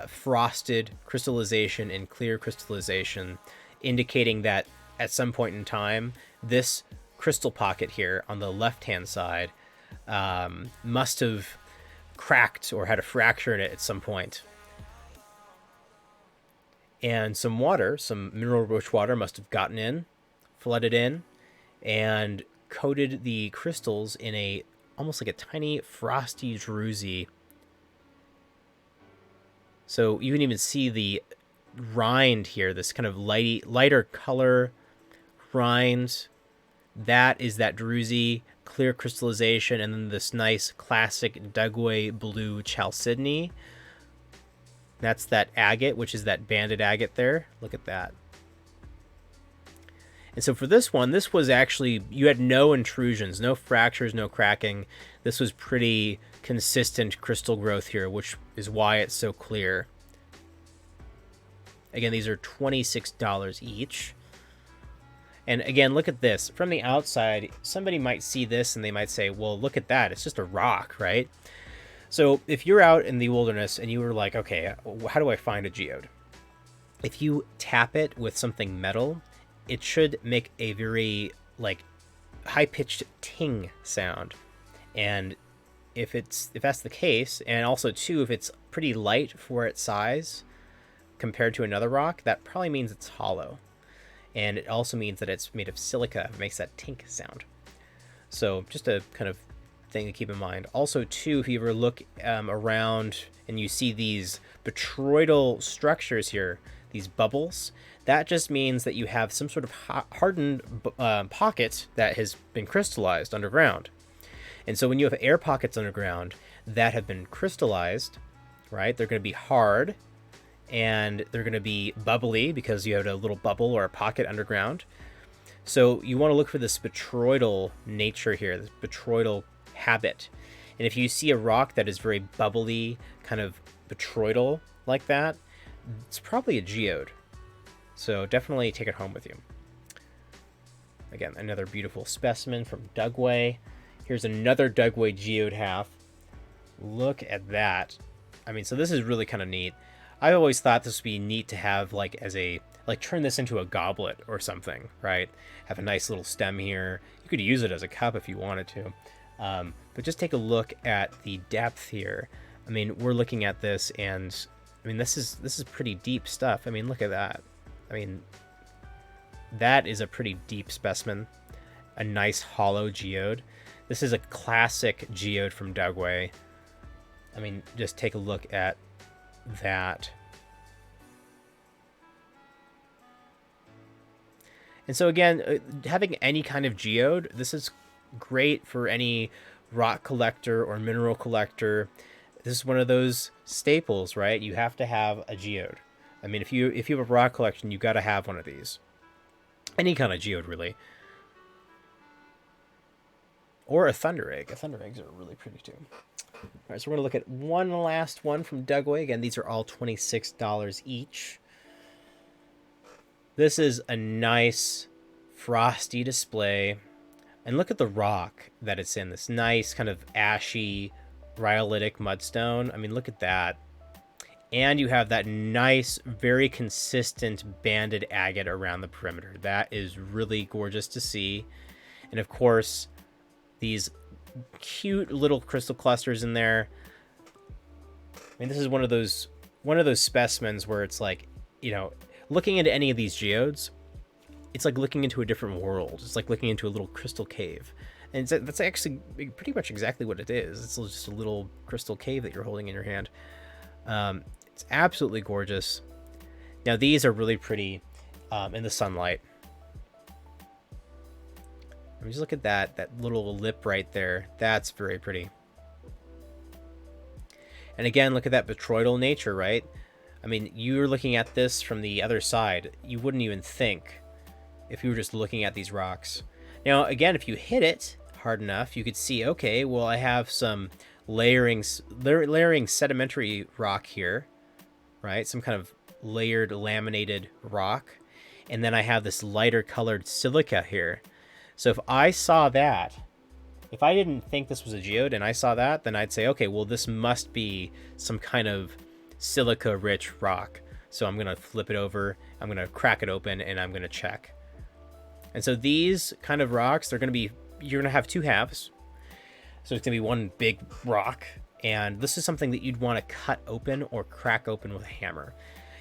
frosted crystallization and clear crystallization, indicating that at some point in time, this crystal pocket here on the left-hand side must have cracked or had a fracture in it at some point. And some water, some mineral-rich water, must have gotten in, flooded in, and coated the crystals in a almost like a tiny frosty druzy. So you can even see the rind here, this kind of lighter color rind. That is that druzy clear crystallization, and then this nice classic Dugway blue chalcedony. That's that agate, which is that banded agate there. Look at that. And so for this one, this was actually, you had no intrusions, no fractures, no cracking. This was pretty consistent crystal growth here, which is why it's so clear. Again, these are $26 each. And again, look at this. From the outside, somebody might see this and they might say, well, look at that. It's just a rock, right? So if you're out in the wilderness and you were like, okay, how do I find a geode? If you tap it with something metal, it should make a very like high-pitched ting sound. And if that's the case, and also too, if it's pretty light for its size compared to another rock, that probably means it's hollow. and it also means that it's made of silica. It makes that tink sound. So just a kind of thing to keep in mind. Also, too, if you ever look around and you see these botryoidal structures here, these bubbles, that just means that you have some sort of hardened pocket that has been crystallized underground. And so when you have air pockets underground that have been crystallized, right, they're going to be hard and they're going to be bubbly because you have a little bubble or a pocket underground. So you want to look for this botryoidal nature here, this botryoidal habit. And if you see a rock that is very bubbly, kind of botryoidal like that, it's probably a geode. So definitely take it home with you. Again, another beautiful specimen from Dugway. Here's another Dugway geode half. Look at that. I mean, so this is really kind of neat. I always thought this would be neat to have like as a, like turn this into a goblet or something, right? Have a nice little stem here. You could use it as a cup if you wanted to. But just take a look at the depth here. I mean, we're looking at this and I mean, this is pretty deep stuff. I mean, look at that. I mean, that is a pretty deep specimen. A nice hollow geode. This is a classic geode from Dugway. I mean, just take a look at that. And so again, having any kind of geode, this is great for any rock collector or mineral collector. This is one of those staples, right? You have to have a geode. I mean, if you have a rock collection, you got to have one of these. Any kind of geode, really. Or a thunder egg. Thunder eggs are really pretty too. All right, so we're going to look at one last one from Dugway. Again, these are all $26 each. This is a nice frosty display. And look at the rock that it's in. This nice kind of ashy rhyolitic mudstone. I mean, look at that. And you have that nice, very consistent banded agate around the perimeter. That is really gorgeous to see. And of course, these cute little crystal clusters in there. I mean, this is one of those specimens where it's like, you know, looking into any of these geodes, it's like looking into a different world. It's like looking into a little crystal cave. And that's actually pretty much exactly what it is. It's just a little crystal cave that you're holding in your hand. It's absolutely gorgeous. Now, these are really pretty in the sunlight. I mean, just look at that little lip right there. That's very pretty. And again, look at that botryoidal nature, right? I mean, you're looking at this from the other side. You wouldn't even think if you were just looking at these rocks. Now, again, if you hit it hard enough, you could see, okay, well, I have some layering sedimentary rock here, right? Some kind of layered laminated rock. And then I have this lighter colored silica here. So if I saw that, if I didn't think this was a geode and I saw that, then I'd say, okay, well, this must be some kind of silica-rich rock. So I'm going to flip it over, I'm going to crack it open, and I'm going to check. And so these kind of rocks, you're going to have two halves. So it's going to be one big rock, and this is something that you'd want to cut open or crack open with a hammer.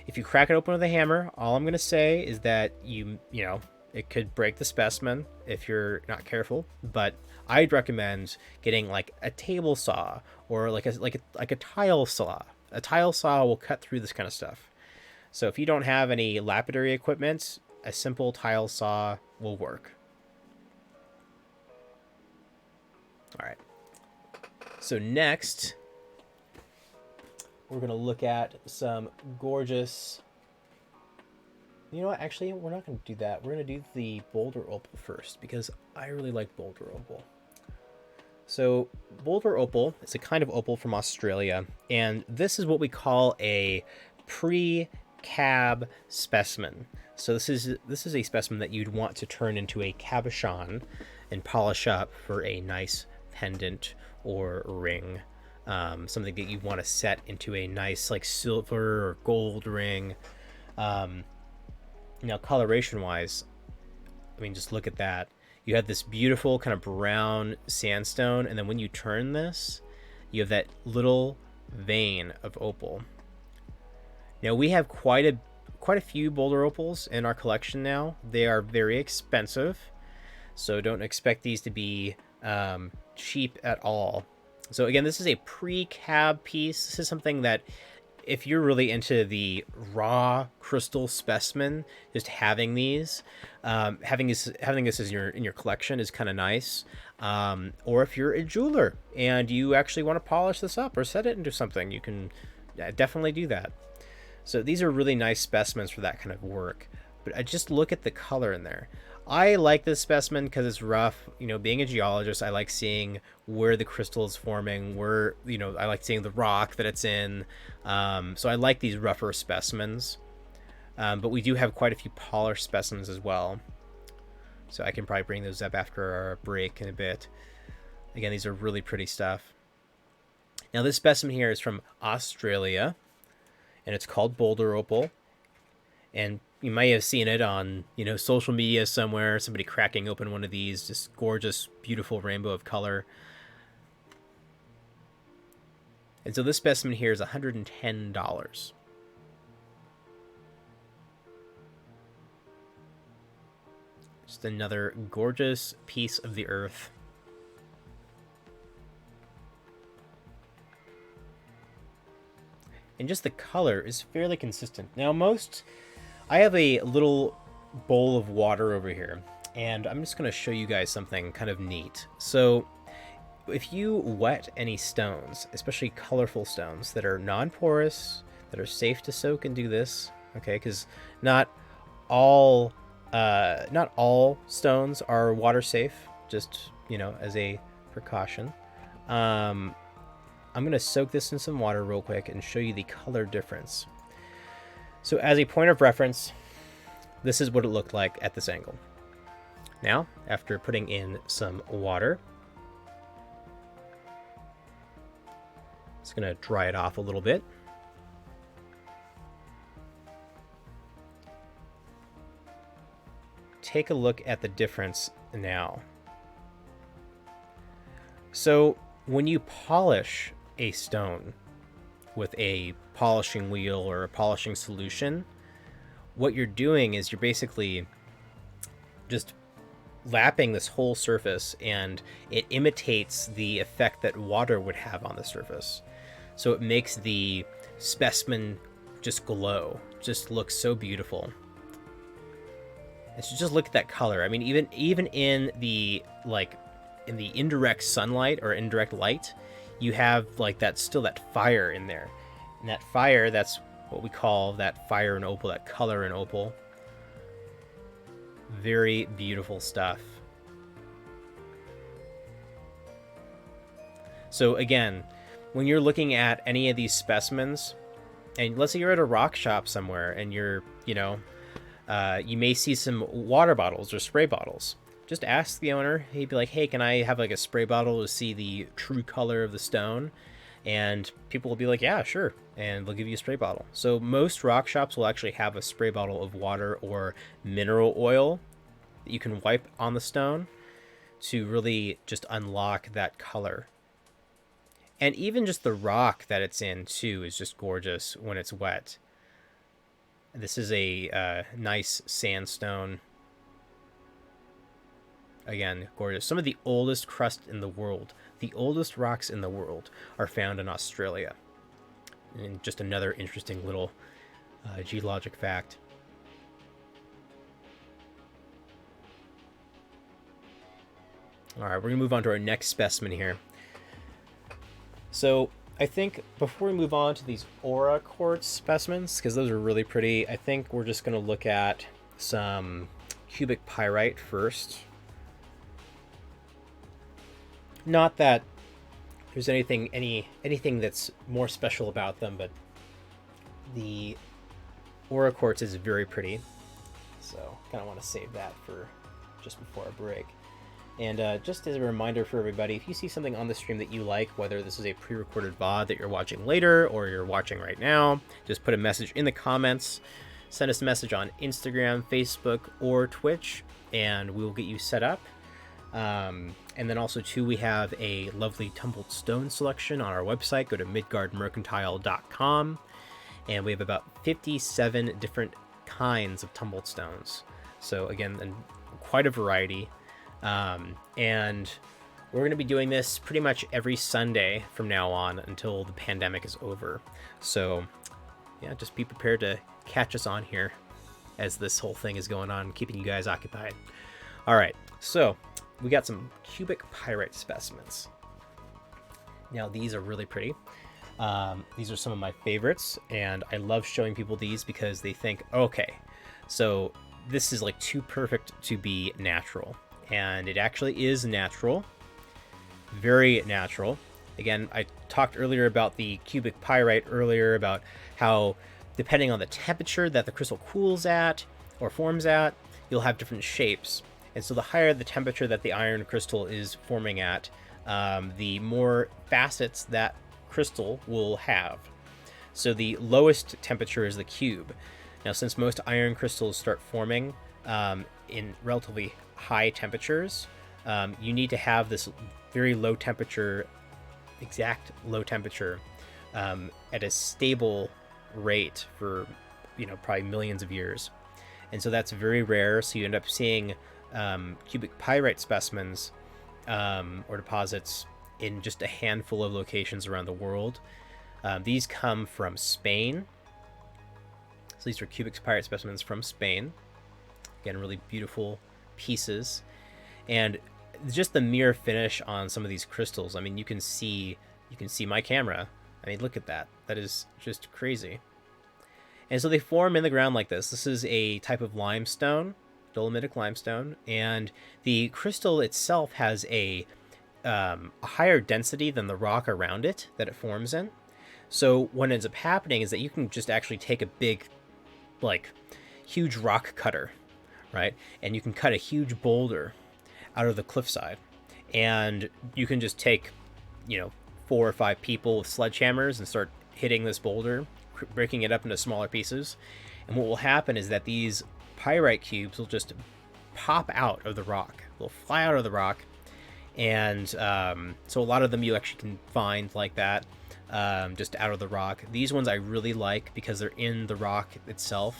If you crack it open with a hammer, all I'm going to say is that you know, it could break the specimen if you're not careful, but I'd recommend getting like a table saw or like a tile saw. A tile saw will cut through this kind of stuff. So if you don't have any lapidary equipment, a simple tile saw will work. All right. So next, we're going to look at some gorgeous... You know what? Actually, we're not going to do that. We're going to do the boulder opal first because I really like boulder opal. So boulder opal is a kind of opal from Australia, and this is what we call a pre-cab specimen. So this is a specimen that you'd want to turn into a cabochon and polish up for a nice pendant or ring, something that you want to set into a nice like silver or gold ring. Now, coloration-wise, I mean, just look at that. You have this beautiful kind of brown sandstone, and then when you turn this, you have that little vein of opal. Now, we have quite quite a few boulder opals in our collection now. They are very expensive, so don't expect these to be cheap at all. So again, this is a pre-cab piece. This is something that if you're really into the raw crystal specimen, just having these, having this as in your collection is kind of nice. Or if you're a jeweler and you actually want to polish this up or set it into something, you can definitely do that. So these are really nice specimens for that kind of work. But I just look at the color in there. I like this specimen because it's rough. You know, being a geologist, I like seeing where the crystal is forming, where, you know, I like seeing the rock that it's in. So I like these rougher specimens. But we do have quite a few polished specimens as well. So I can probably bring those up after our break in a bit. Again, these are really pretty stuff. Now this specimen here is from Australia, and it's called Boulder Opal. And you may have seen it on, you know, social media somewhere, somebody cracking open one of these, just gorgeous, beautiful rainbow of color. And so this specimen here is $110. Just another gorgeous piece of the earth. And just the color is fairly consistent. Now I have a little bowl of water over here, and I'm just going to show you guys something kind of neat. So if you wet any stones, especially colorful stones that are non-porous, that are safe to soak and do this, okay, because not all stones are water safe, just, you know, as a precaution. I'm going to soak this in some water real quick and show you the color difference. So as a point of reference, this is what it looked like at this angle. Now, after putting in some water, it's going to dry it off a little bit. Take a look at the difference now. So when you polish a stone with a polishing wheel or a polishing solution, what you're doing is you're basically just lapping this whole surface, and it imitates the effect that water would have on the surface. So it makes the specimen just glow, just look so beautiful. And so just look at that color. I mean, even in the in the indirect sunlight or indirect light, you have like that fire in there. And that fire, that's what we call that fire in opal, that color in opal. Very beautiful stuff. So again, when you're looking at any of these specimens, and let's say you're at a rock shop somewhere and you're, you know, you may see some water bottles or spray bottles. Just ask the owner. He'd be like, hey, can I have like a spray bottle to see the true color of the stone? And people will be like, yeah, sure. And they'll give you a spray bottle. So most rock shops will actually have a spray bottle of water or mineral oil that you can wipe on the stone to really just unlock that color. And even just the rock that it's in too is just gorgeous when it's wet. This is a nice sandstone. Again, gorgeous. Some of the oldest crust in the world, the oldest rocks in the world, are found in Australia. And just another interesting little geologic fact. All right, we're going to move on to our next specimen here. So I think before we move on to these aura quartz specimens, because those are really pretty, I think we're just going to look at some cubic pyrite first. Not that there's anything that's more special about them, but the aura quartz is very pretty. So kind of want to save that for just before our break. And just as a reminder for everybody, if you see something on the stream that you like, whether this is a pre-recorded VOD that you're watching later or you're watching right now, just put a message in the comments. Send us a message on Instagram, Facebook, or Twitch, and we will get you set up. And then also, too, we have a lovely tumbled stone selection on our website. Go to midgardmercantile.com. And we have about 57 different kinds of tumbled stones. So again, quite a variety. And we're going to be doing this pretty much every Sunday from now on until the pandemic is over. So yeah, just be prepared to catch us on here as this whole thing is going on, keeping you guys occupied. All right, so we got some cubic pyrite specimens. Now these are really pretty. These are some of my favorites, and I love showing people these because they think, okay, so this is like too perfect to be natural. And it actually is natural, very natural. Again, I talked earlier about the cubic pyrite earlier, about how depending on the temperature that the crystal cools at or forms at, you'll have different shapes. And so the higher the temperature that the iron crystal is forming at, the more facets that crystal will have. So the lowest temperature is the cube. Now, since most iron crystals start forming in relatively high temperatures, you need to have this very low temperature, exact low temperature, at a stable rate for, probably millions of years. And so that's very rare. So you end up seeing cubic pyrite specimens or deposits in just a handful of locations around the world. These come from Spain. So these are cubic pyrite specimens from Spain. Again, really beautiful pieces. And just the mirror finish on some of these crystals. I mean, you can see my camera. I mean, look at that. That is just crazy. And so they form in the ground like this. This is a type of limestone, dolomitic limestone, and the crystal itself has a higher density than the rock around it that it forms in. So what ends up happening is that you can just actually take a big, huge rock cutter, right? And you can cut a huge boulder out of the cliffside, and you can just take, 4 or 5 people with sledgehammers and start hitting this boulder, breaking it up into smaller pieces. And what will happen is that these pyrite cubes will just pop out of the rock. They'll fly out of the rock. And so a lot of them you actually can find like that, just out of the rock. These ones I really like because they're in the rock itself.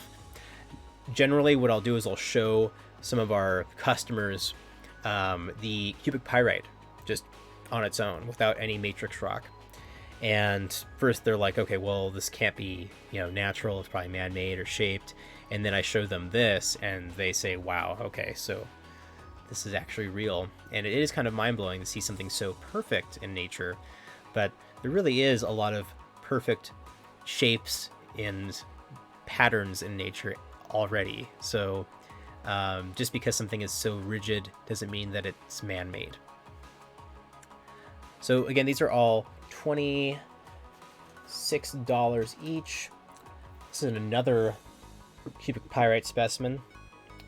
Generally, what I'll do is I'll show some of our customers the cubic pyrite just on its own without any matrix rock. And first they're like, okay, well, this can't be, natural. It's probably man-made or shaped. And then I show them this and they say, wow, okay, so this is actually real. And it is kind of mind-blowing to see something so perfect in nature. But there really is a lot of perfect shapes and patterns in nature already. So just because something is so rigid doesn't mean that it's man-made. So again, these are all $26 each. This is another cubic pyrite specimen.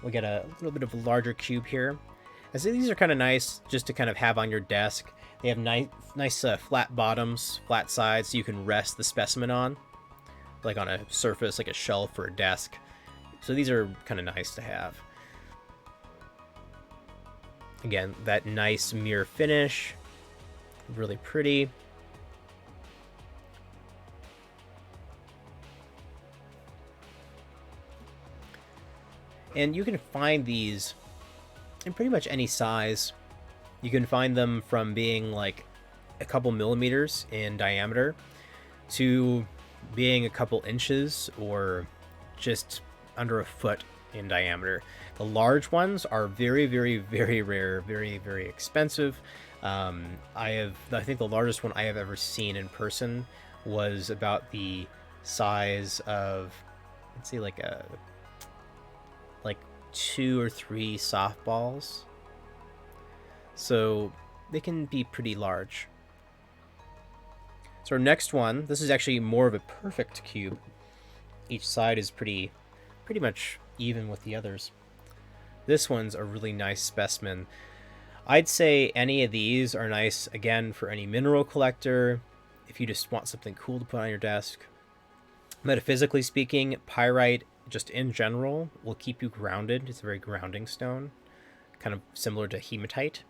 We got a little bit of a larger cube here. I say these are kind of nice just to kind of have on your desk. They have nice flat bottoms, flat sides, so you can rest the specimen on, like on a surface, like a shelf or a desk. So these are kind of nice to have. Again, that nice mirror finish, really pretty. And you can find these in pretty much any size. You can find them from being like a couple millimeters in diameter to being a couple inches or just under a foot in diameter. The large ones are very, very, very rare, very, very expensive. I think the largest one I have ever seen in person was about the size of, let's see, like 2 or 3 softballs. So they can be pretty large. So our next one, this is actually more of a perfect cube. Each side is pretty much even with the others. This one's a really nice specimen. I'd say any of these are nice, again, for any mineral collector, if you just want something cool to put on your desk. Metaphysically speaking, pyrite, just in general, will keep you grounded. It's a very grounding stone, kind of similar to hematite.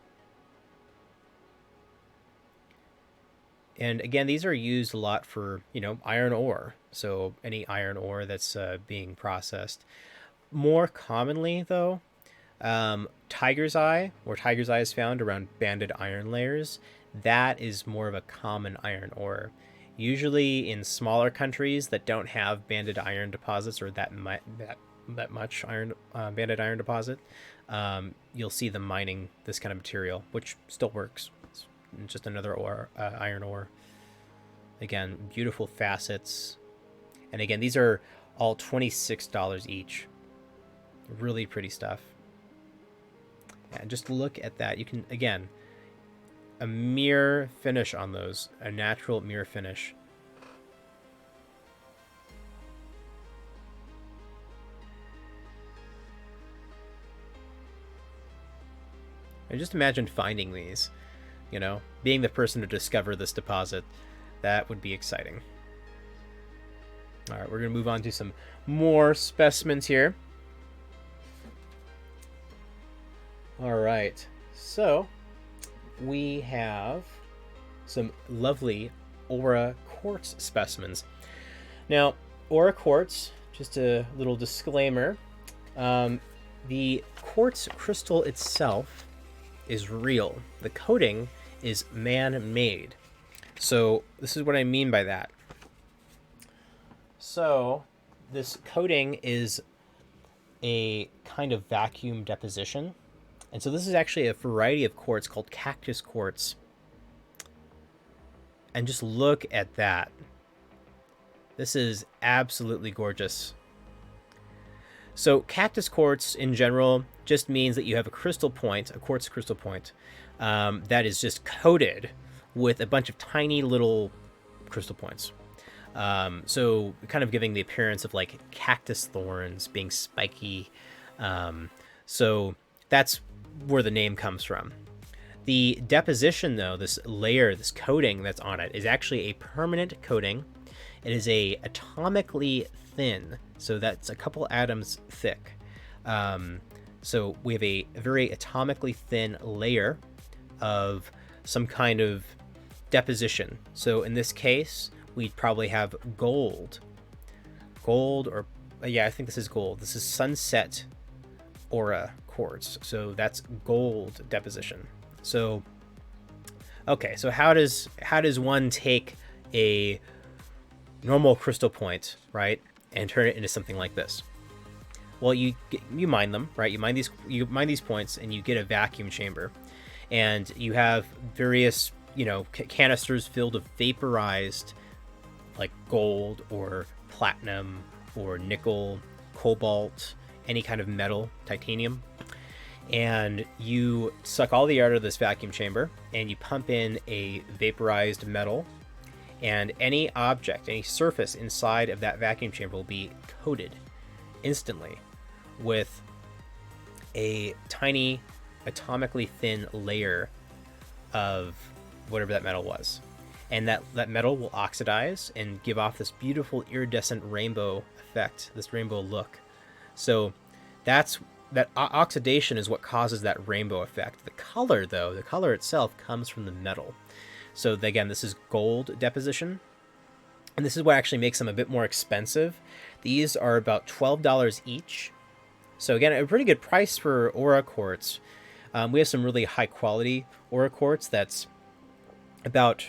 And again, these are used a lot for, iron ore. So any iron ore that's being processed. More commonly, though, tiger's eye, where tiger's eye is found around banded iron layers, that is more of a common iron ore. Usually in smaller countries that don't have banded iron deposits or that much iron banded iron deposit, you'll see them mining this kind of material, which still works. It's just another ore, iron ore. Again, beautiful facets, and again, these are all $26 each. Really pretty stuff. And just look at that. You can, again, a mirror finish on those, a natural mirror finish. And just imagine finding these, being the person to discover this deposit. That would be exciting. All right, we're going to move on to some more specimens here. All right, so we have some lovely Aura quartz specimens. Now, Aura quartz, just a little disclaimer, the quartz crystal itself is real. The coating is man-made. So this is what I mean by that. So this coating is a kind of vacuum deposition. And so this is actually a variety of quartz called cactus quartz. And just look at that. This is absolutely gorgeous. So cactus quartz in general just means that you have a crystal point, a quartz crystal point, that is just coated with a bunch of tiny little crystal points. So kind of giving the appearance of like cactus thorns being spiky. So that's where the name comes from. The deposition, though, this layer, this coating that's on it, is actually a permanent coating. It is a atomically thin, so that's a couple atoms thick. So we have a very atomically thin layer of some kind of deposition. So in this case, we'd probably have gold, or yeah, I think this is gold. This is sunset aura quartz. So that's gold deposition. So, okay, so how does one take a normal crystal point, right, and turn it into something like this? Well, you mine them, right? You mine these points, and you get a vacuum chamber, and you have various canisters filled with vaporized like gold or platinum or nickel, cobalt, any kind of metal, titanium. And you suck all the air out of this vacuum chamber, and you pump in a vaporized metal, and any object, any surface inside of that vacuum chamber will be coated instantly with a tiny atomically thin layer of whatever that metal was. And that metal will oxidize and give off this beautiful iridescent rainbow effect, this rainbow look. So that oxidation is what causes that rainbow effect. The color, though, the color itself comes from the metal. So again, this is gold deposition, and this is what actually makes them a bit more expensive. These are about $12 each. So again, a pretty good price for aura quartz. We have some really high quality aura quartz that's about,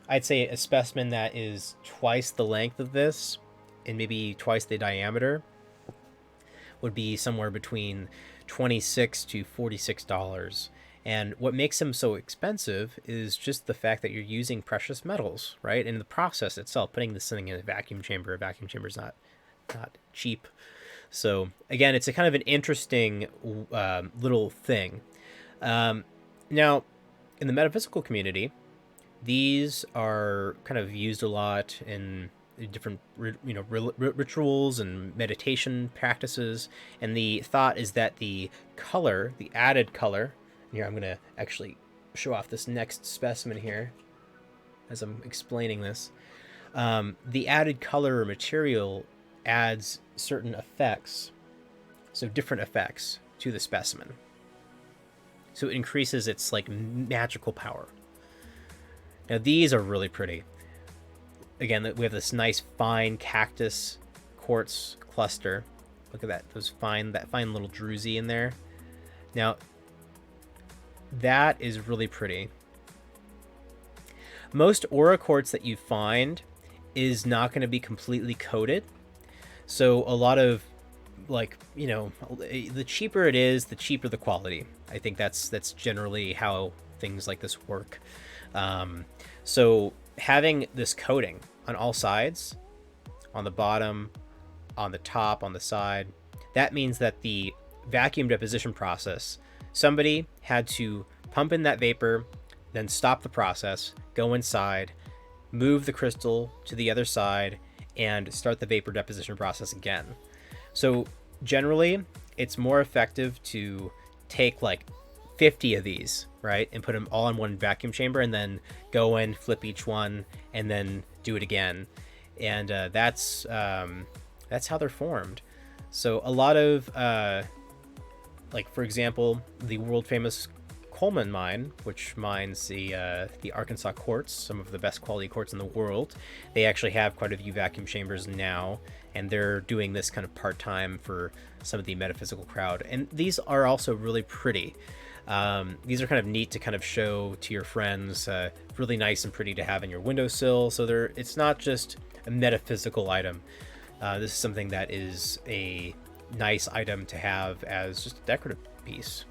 I'd say, a specimen that is twice the length of this and maybe twice the diameter would be somewhere between $26 to $46. And what makes them so expensive is just the fact that you're using precious metals, right? And the process itself, putting this thing in a vacuum chamber is not cheap. So again, it's a kind of an interesting little thing. Now, in the metaphysical community, these are kind of used a lot in different rituals and meditation practices, and the thought is that the color, the added color, here I'm going to actually show off this next specimen here as I'm explaining this. The added color or material adds certain effects, so different effects to the specimen, so it increases its like magical power. Now these are really pretty. Again, we have this nice fine cactus quartz cluster. Look at that, that fine little druzy in there. Now, that is really pretty. Most aura quartz that you find is not going to be completely coated. So a lot of, like, you know, the cheaper it is, the cheaper the quality. I think that's generally how things like this work. So having this coating on all sides, on the bottom, on the top, on the side, that means that the vacuum deposition process, somebody had to pump in that vapor, then stop the process, go inside, move the crystal to the other side, and start the vapor deposition process again. So generally, it's more effective to take like 50 of these, right, and put them all in one vacuum chamber, and then go in, flip each one, and then do it again. And that's how they're formed. So a lot of, like, for example, the world famous Coleman mine, which mines the Arkansas quartz, some of the best quality quartz in the world, they actually have quite a few vacuum chambers now, and they're doing this kind of part-time for some of the metaphysical crowd. And these are also really pretty. These are kind of neat to kind of show to your friends, really nice and pretty to have in your windowsill. So it's not just a metaphysical item. This is something that is a nice item to have as just a decorative piece.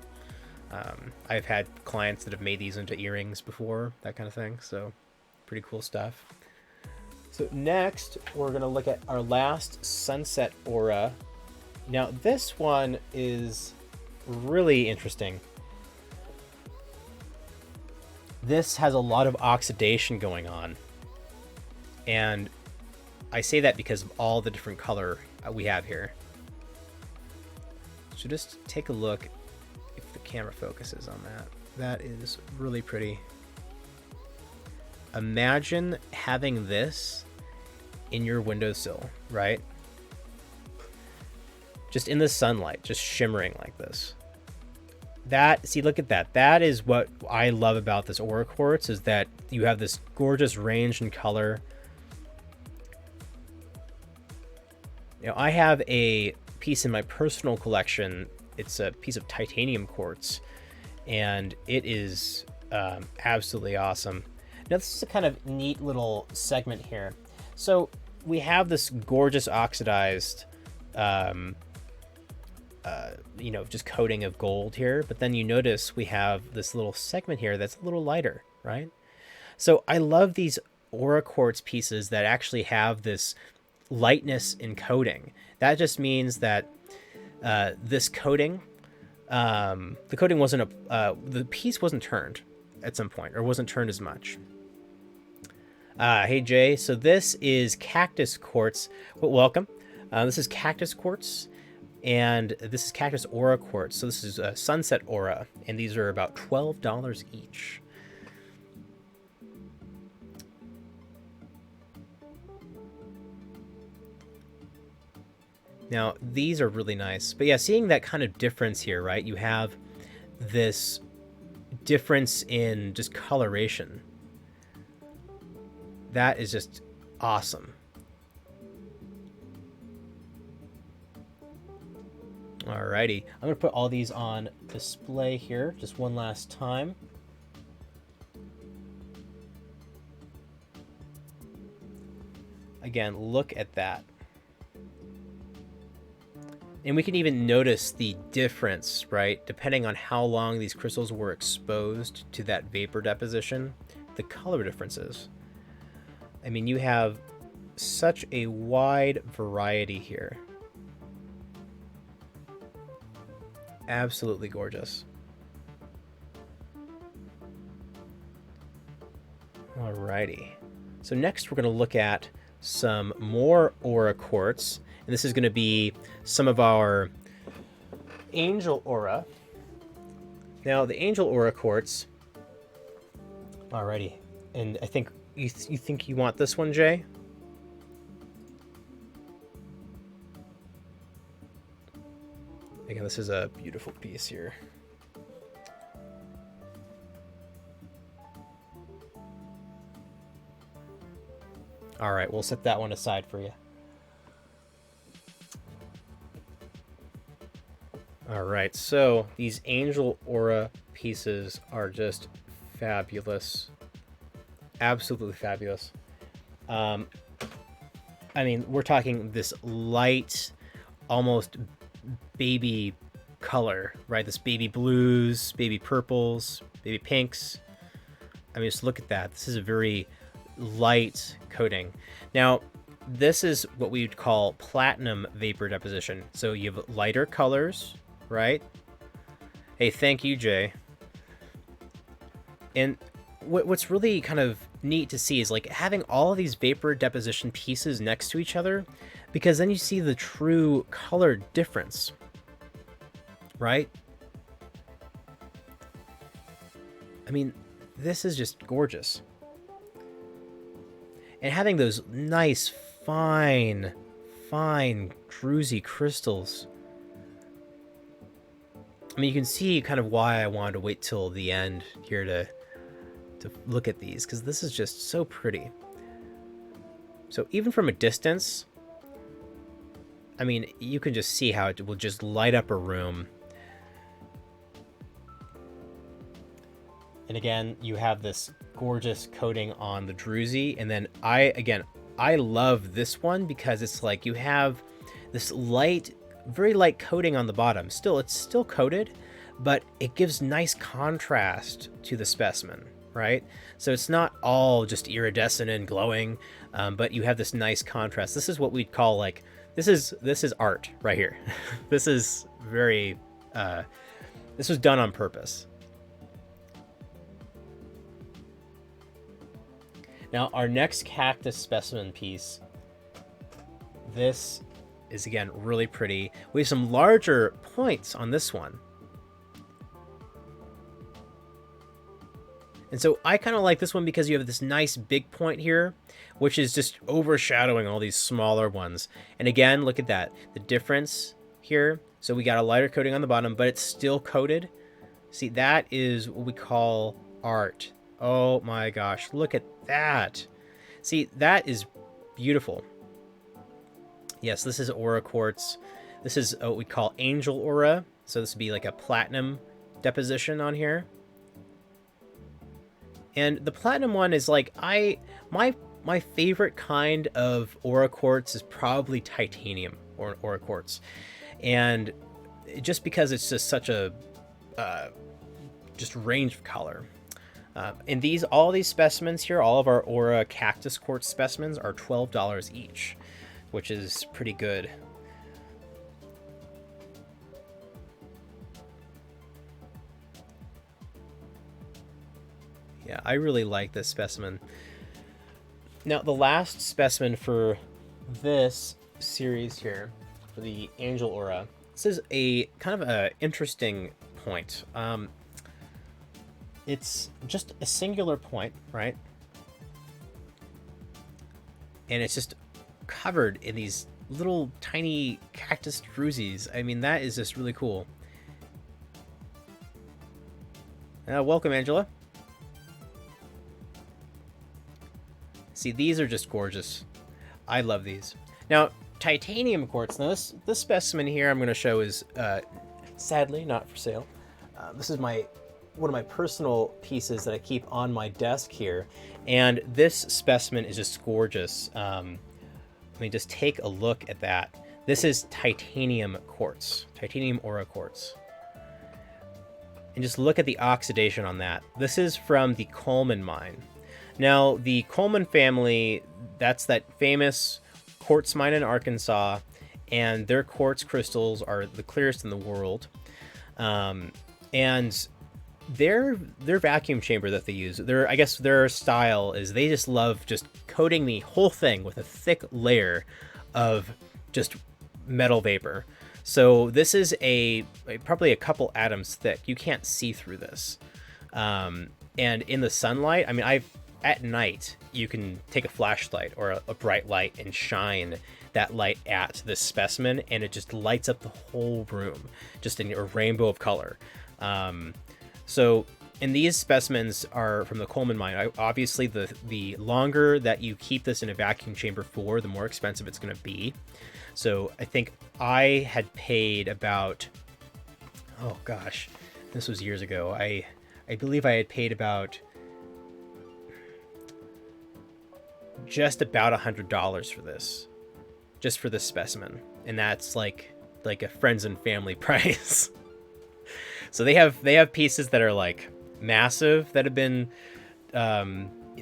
I've had clients that have made these into earrings before, that kind of thing. So pretty cool stuff. So next, we're going to look at our last sunset aura. Now this one is really interesting. This has a lot of oxidation going on. And I say that because of all the different color we have here. So just take a look if the camera focuses on that. That is really pretty. Imagine having this in your windowsill, right? Just in the sunlight, just shimmering like this. See, look at that. That is what I love about this aura quartz, is that you have this gorgeous range in color. Now, I have a piece in my personal collection. It's a piece of titanium quartz, and it is absolutely awesome. Now, this is a kind of neat little segment here. So we have this gorgeous oxidized, just coating of gold here, but then you notice we have this little segment here that's a little lighter, right? So I love these aura quartz pieces that actually have this lightness in coating. That just means that this coating, the coating wasn't the piece wasn't turned at some point, or wasn't turned as much. Hey Jay, so this is cactus quartz. Well, welcome. This is cactus quartz, and this is cactus aura quartz. So this is a sunset aura, and these are about $12 each. Now, these are really nice. But yeah, seeing that kind of difference here, right? You have this difference in just coloration. That is just awesome. Alrighty, I'm going to put all these on display here just one last time. Again, look at that. And we can even notice the difference, right? Depending on how long these crystals were exposed to that vapor deposition, the color differences. I mean, you have such a wide variety here. Absolutely gorgeous. Alrighty. So next we're going to look at some more aura quartz. And this is going to be some of our angel aura. Now, the angel aura quartz. Alrighty. And I think you think you want this one, Jay? Again, this is a beautiful piece here. All right, we'll set that one aside for you. All right, so these Angel Aura pieces are just fabulous. Absolutely fabulous. I mean, we're talking this light, almost baby color, right? This baby blues, baby purples, baby pinks. I mean, just look at that. This is a very light coating. Now, this is what we would call platinum vapor deposition. So you have lighter colors, right? Hey, thank you, Jay. And what's really kind of neat to see is like having all of these vapor deposition pieces next to each other, because then you see the true color difference, right? I mean, this is just gorgeous. And having those nice, fine, druzy crystals. I mean, you can see kind of why I wanted to wait till the end here to look at these, because this is just so pretty. So even from a distance, I mean, you can just see how it will just light up a room. And again, you have this gorgeous coating on the druzy. And then I love this one because it's like you have this light, very light coating on the bottom. It's still coated, but it gives nice contrast to the specimen, right? So it's not all just iridescent and glowing, but you have this nice contrast. This is what we'd call like, this is art right here. This is very, this was done on purpose. Now, our next cactus specimen piece, this is, again, really pretty. We have some larger points on this one. And so I kind of like this one because you have this nice big point here, which is just overshadowing all these smaller ones. And again, look at that, the difference here. So we got a lighter coating on the bottom, but it's still coated. See, that is what we call art. Oh my gosh, look at that. See, that is beautiful. Yes, this is aura quartz. This is what we call angel aura. So this would be like a platinum deposition on here. And the platinum one is like, my favorite kind of aura quartz is probably titanium or aura quartz. And just because it's just such a just range of color. And all these specimens here, all of our aura cactus quartz specimens are $12 each, which is pretty good. Yeah, I really like this specimen. Now, the last specimen for this series here, for the Angel Aura, this is a kind of a interesting point. It's just a singular point, right? And it's just covered in these little tiny cactus druzies. I mean, that is just really cool. Welcome, Angela. See, these are just gorgeous. I love these. Now, titanium quartz. Now, this specimen here I'm going to show is sadly not for sale. This is one of my personal pieces that I keep on my desk here, and this specimen is just gorgeous. I mean, just take a look at that. This is titanium quartz, titanium aura quartz. And just look at the oxidation on that. This is from the Coleman mine. Now, the Coleman family, that's that famous quartz mine in Arkansas, and their quartz crystals are the clearest in the world. And their vacuum chamber that they use, I guess their style is they just love just coating the whole thing with a thick layer of just metal vapor. So this is probably a couple atoms thick. You can't see through this. And in the sunlight, I mean, at night, you can take a flashlight or a bright light and shine that light at this specimen, and it just lights up the whole room, just in a rainbow of color. So And these specimens are from the Coleman mine. Obviously, the longer that you keep this in a vacuum chamber for, the more expensive it's going to be. So I think I had paid about, oh gosh, this was years ago. I believe I had paid about just about $100 for this, just for this specimen, and that's like a friends and family price. So they have pieces that are like massive that have been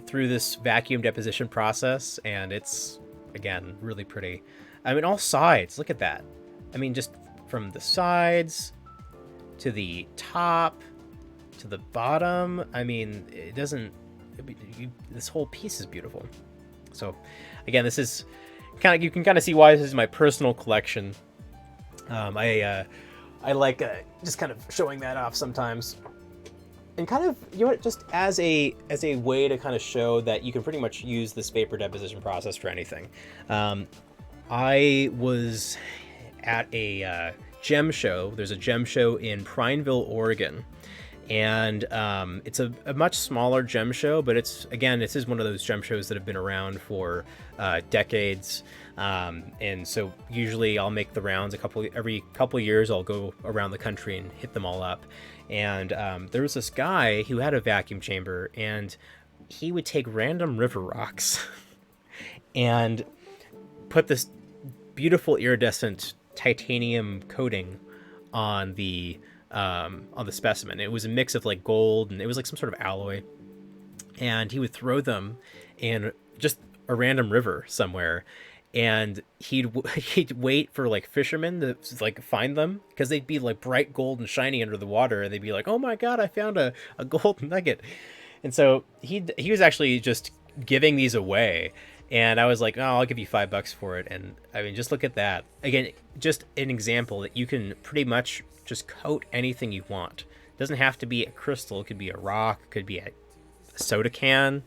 through this vacuum deposition process, and it's, again, really pretty. I mean, all sides, look at that. I mean, just from the sides to the top to the bottom. I mean, this whole piece is beautiful. So again, this is you can kind of see why this is my personal collection. I like just kind of showing that off sometimes, and kind of, you know what, just as a way to kind of show that you can pretty much use this vapor deposition process for anything. I was at a gem show. There's a gem show in Prineville, Oregon. And it's a much smaller gem show, but this is one of those gem shows that have been around for decades. And so usually I'll make the rounds every couple years. I'll go around the country and hit them all up. And there was this guy who had a vacuum chamber, and he would take random river rocks and put this beautiful iridescent titanium coating on the specimen. It was a mix of like gold, and it was like some sort of alloy, and he would throw them in just a random river somewhere, and he'd wait for like fishermen to like find them, because they'd be like bright gold and shiny under the water, and they'd be like, oh my god, I found a gold nugget. And so he was actually just giving these away, and I was like, oh, I'll give you $5 for it. And I mean, just look at that. Again, just an example that you can pretty much just coat anything you want. It doesn't have to be a crystal. It could be a rock. It could be a soda can.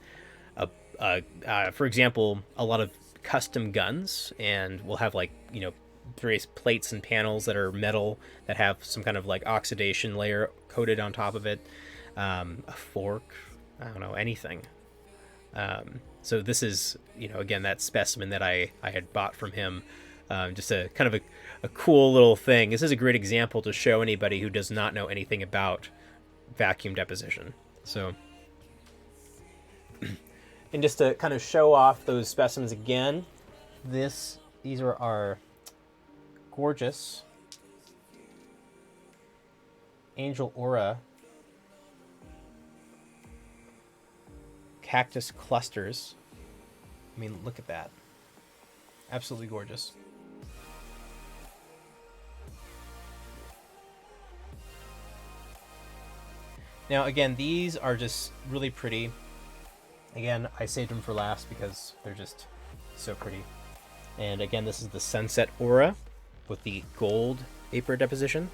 For example, a lot of custom guns, and we'll have like, you know, various plates and panels that are metal that have some kind of like oxidation layer coated on top of it. A fork, I don't know, anything. So this is, you know, again, that specimen that I had bought from him. Just a kind of a cool little thing. This is a great example to show anybody who does not know anything about vacuum deposition. So, and just to kind of show off those specimens again, these are our gorgeous Angel Aura cactus clusters. I mean, look at that. Absolutely gorgeous. Now, again, these are just really pretty. Again, I saved them for last because they're just so pretty. And again, this is the Sunset Aura with the gold vapor deposition.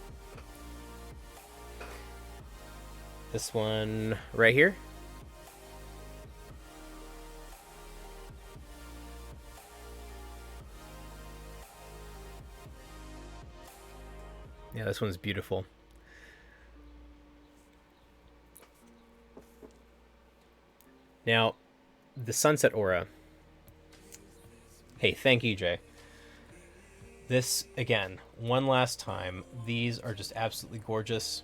This one right here. Yeah, this one's beautiful. Now, the Sunset Aura. Hey, thank you, Jay. This, again, one last time. These are just absolutely gorgeous.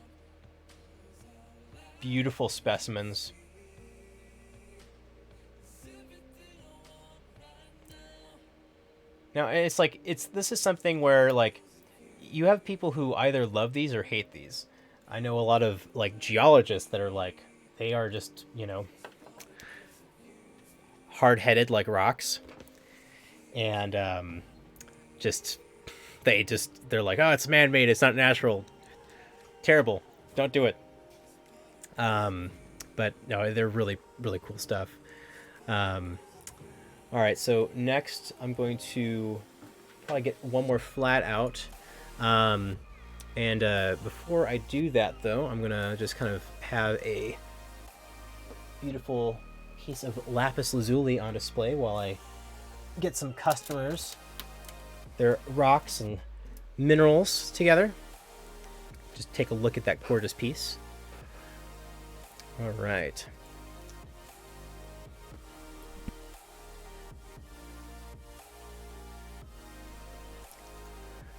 Beautiful specimens. Now, it's like, this is something where, like, you have people who either love these or hate these. I know a lot of, like, geologists that are like, they are just, you know, hard-headed like rocks, and they're like, oh, it's man-made, it's not natural, terrible, don't do it. But no, they're really, really cool stuff. All right, so next I'm going to probably get one more flat out, and before I do that though, I'm gonna just kind of have a beautiful piece of lapis lazuli on display while I get some customers their rocks and minerals together. Just take a look at that gorgeous piece. All right.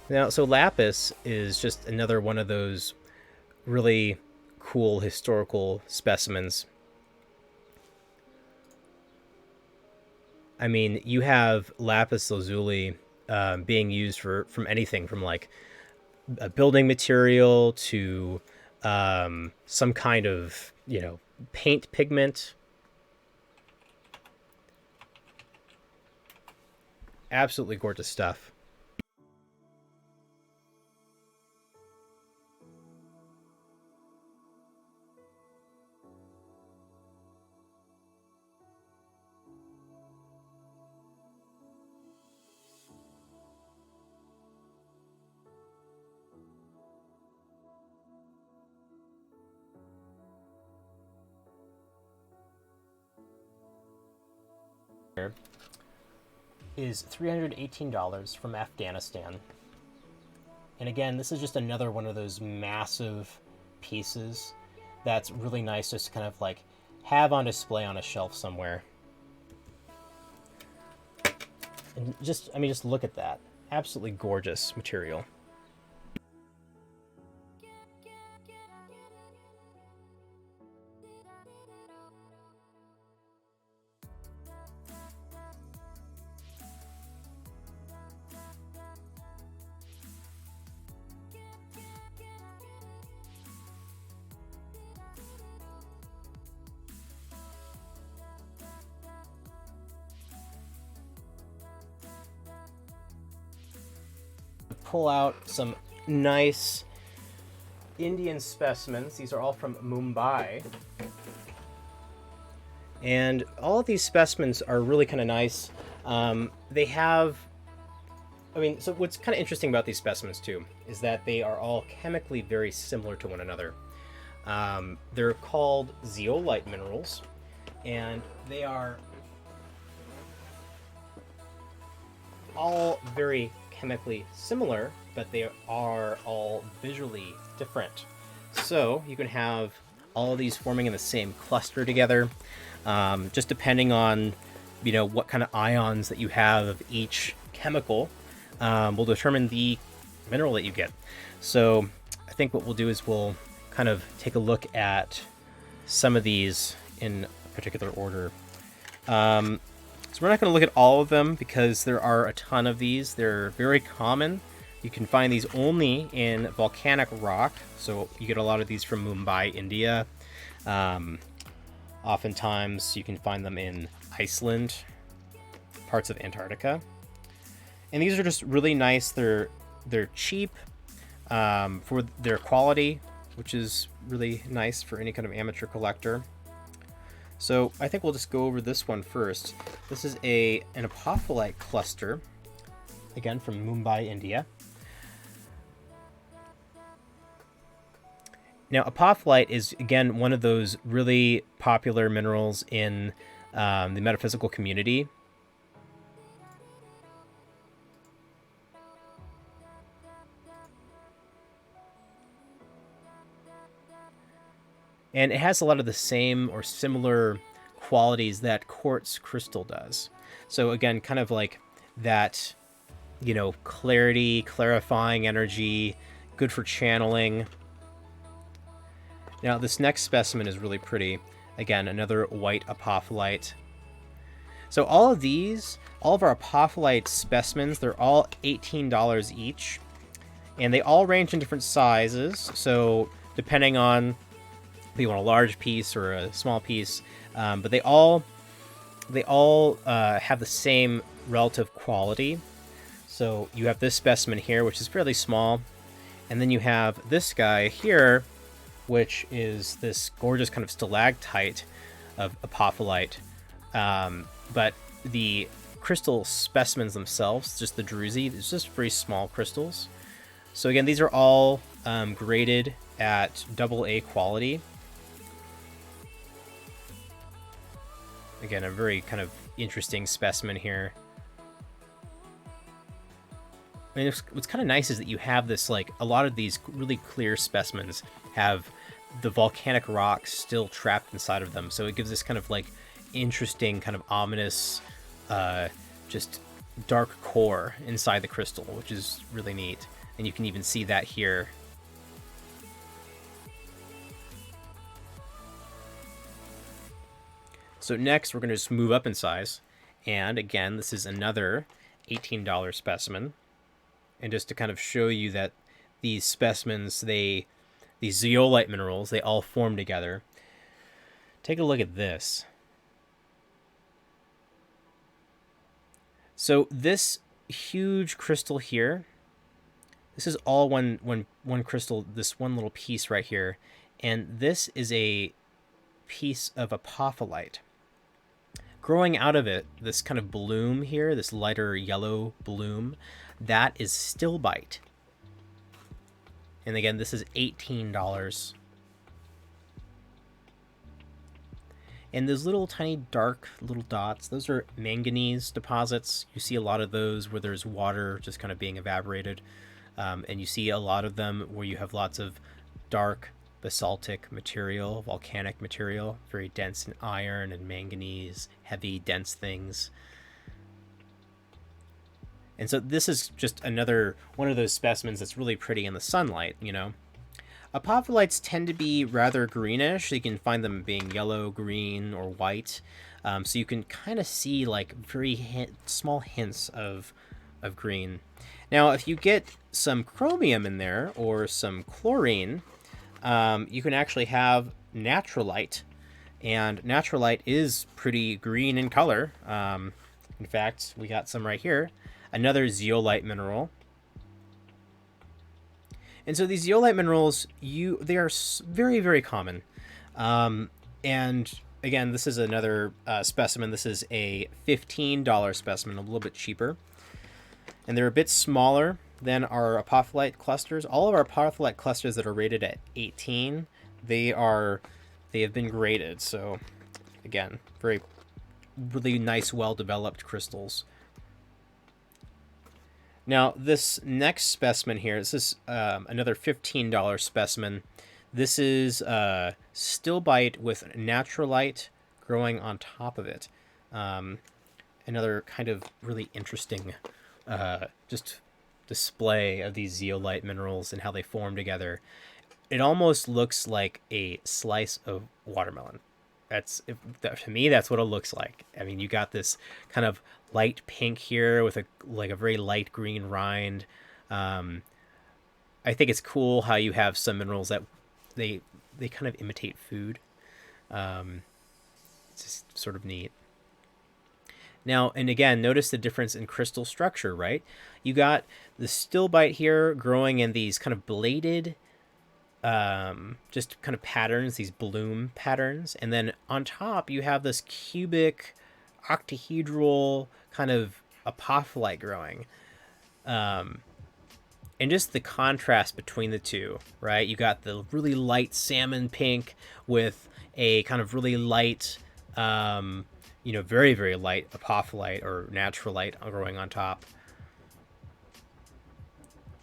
Now, so lapis is just another one of those really cool historical specimens. I mean, you have lapis lazuli being used from anything from like a building material to some kind of, paint pigment. Absolutely gorgeous stuff. Is $318 from Afghanistan. And again, this is just another one of those massive pieces that's really nice just to kind of like have on display on a shelf somewhere. And just, I mean, just look at that. Absolutely gorgeous material. Pull out some nice Indian specimens. These are all from Mumbai. And all of these specimens are really kind of nice. They have, I mean, so what's kind of interesting about these specimens too is that they are all chemically very similar to one another. They're called zeolite minerals, and they are all very chemically similar, but they are all visually different. So you can have all of these forming in the same cluster together, just depending on, what kind of ions that you have of each chemical will determine the mineral that you get. So I think what we'll do is we'll kind of take a look at some of these in particular order. So we're not going to look at all of them because there are a ton of these. They're very common. You can find these only in volcanic rock. So you get a lot of these from Mumbai, India. Oftentimes you can find them in Iceland, parts of Antarctica. And these are just really nice. They're cheap for their quality, which is really nice for any kind of amateur collector. So I think we'll just go over this one first. This is an apophyllite cluster, again from Mumbai, India. Now, apophyllite is, again, one of those really popular minerals in the metaphysical community. And it has a lot of the same or similar qualities that quartz crystal does. So again, kind of like that, clarity, clarifying energy, good for channeling. Now, this next specimen is really pretty. Again, another white apophyllite. So all of our apophyllite specimens, they're all $18 each. And they all range in different sizes. So depending on if you want a large piece or a small piece, but they all have the same relative quality. So you have this specimen here, which is fairly small, and then you have this guy here, which is this gorgeous kind of stalactite of apophyllite. But the crystal specimens themselves, just the druzy, it's just very small crystals. So again, these are all graded at AA quality. Again, a very kind of interesting specimen here. I mean, what's kind of nice is that you have this, like, a lot of these really clear specimens have the volcanic rock still trapped inside of them. So it gives this kind of like interesting, kind of ominous, just dark core inside the crystal, which is really neat. And you can even see that here. So next, we're going to just move up in size. And again, this is another $18 specimen. And just to kind of show you that these specimens, these zeolite minerals, they all form together. Take a look at this. So this huge crystal here, this is all one crystal, this one little piece right here. And this is a piece of apophyllite. Growing out of it, this kind of bloom here, this lighter yellow bloom, that is stilbite. And again, this is $18. And those little tiny dark little dots, those are manganese deposits. You see a lot of those where there's water just kind of being evaporated. And you see a lot of them where you have lots of dark basaltic material, volcanic material, very dense in iron and manganese, heavy, dense things. And so this is just another one of those specimens that's really pretty in the sunlight, you know. Apophyllites tend to be rather greenish. You can find them being yellow, green, or white. So you can kind of see like very small hints of green. Now, if you get some chromium in there or some chlorine, you can actually have naturalite. And naturalite is pretty green in color. In fact, we got some right here. Another zeolite mineral. And so these zeolite minerals, they are very, very common. And again, this is another specimen. This is a $15 specimen, a little bit cheaper. And they're a bit smaller than our apophyllite clusters. All of our apophyllite clusters that are rated at 18, they have been graded. So again, really nice, well-developed crystals. Now, this next specimen here, this is another $15 specimen. This is stilbite with naturalite growing on top of it. Another kind of really interesting just display of these zeolite minerals and how they form together. It almost looks like a slice of watermelon. To me, that's what it looks like. I mean, you got this kind of light pink here with a very light green rind. I think it's cool how you have some minerals that they kind of imitate food. It's just sort of neat. Now, and again, notice the difference in crystal structure, right? You got the stilbite here growing in these kind of bladed just kind of patterns, these bloom patterns. And then on top, you have this cubic, octahedral kind of apophyllite growing. And just the contrast between the two, right? You got the really light salmon pink with a kind of really light, very, very light apophyllite or naturalite growing on top.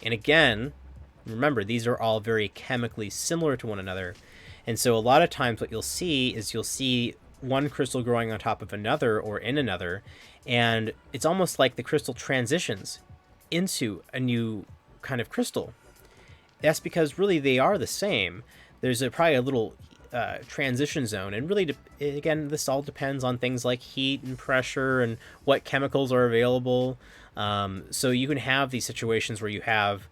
And again, remember, these are all very chemically similar to one another. And so a lot of times what you'll see one crystal growing on top of another or in another, and it's almost like the crystal transitions into a new kind of crystal. That's because really they are the same. There's probably a little transition zone, and really, again, this all depends on things like heat and pressure and what chemicals are available. So you can have these situations where you have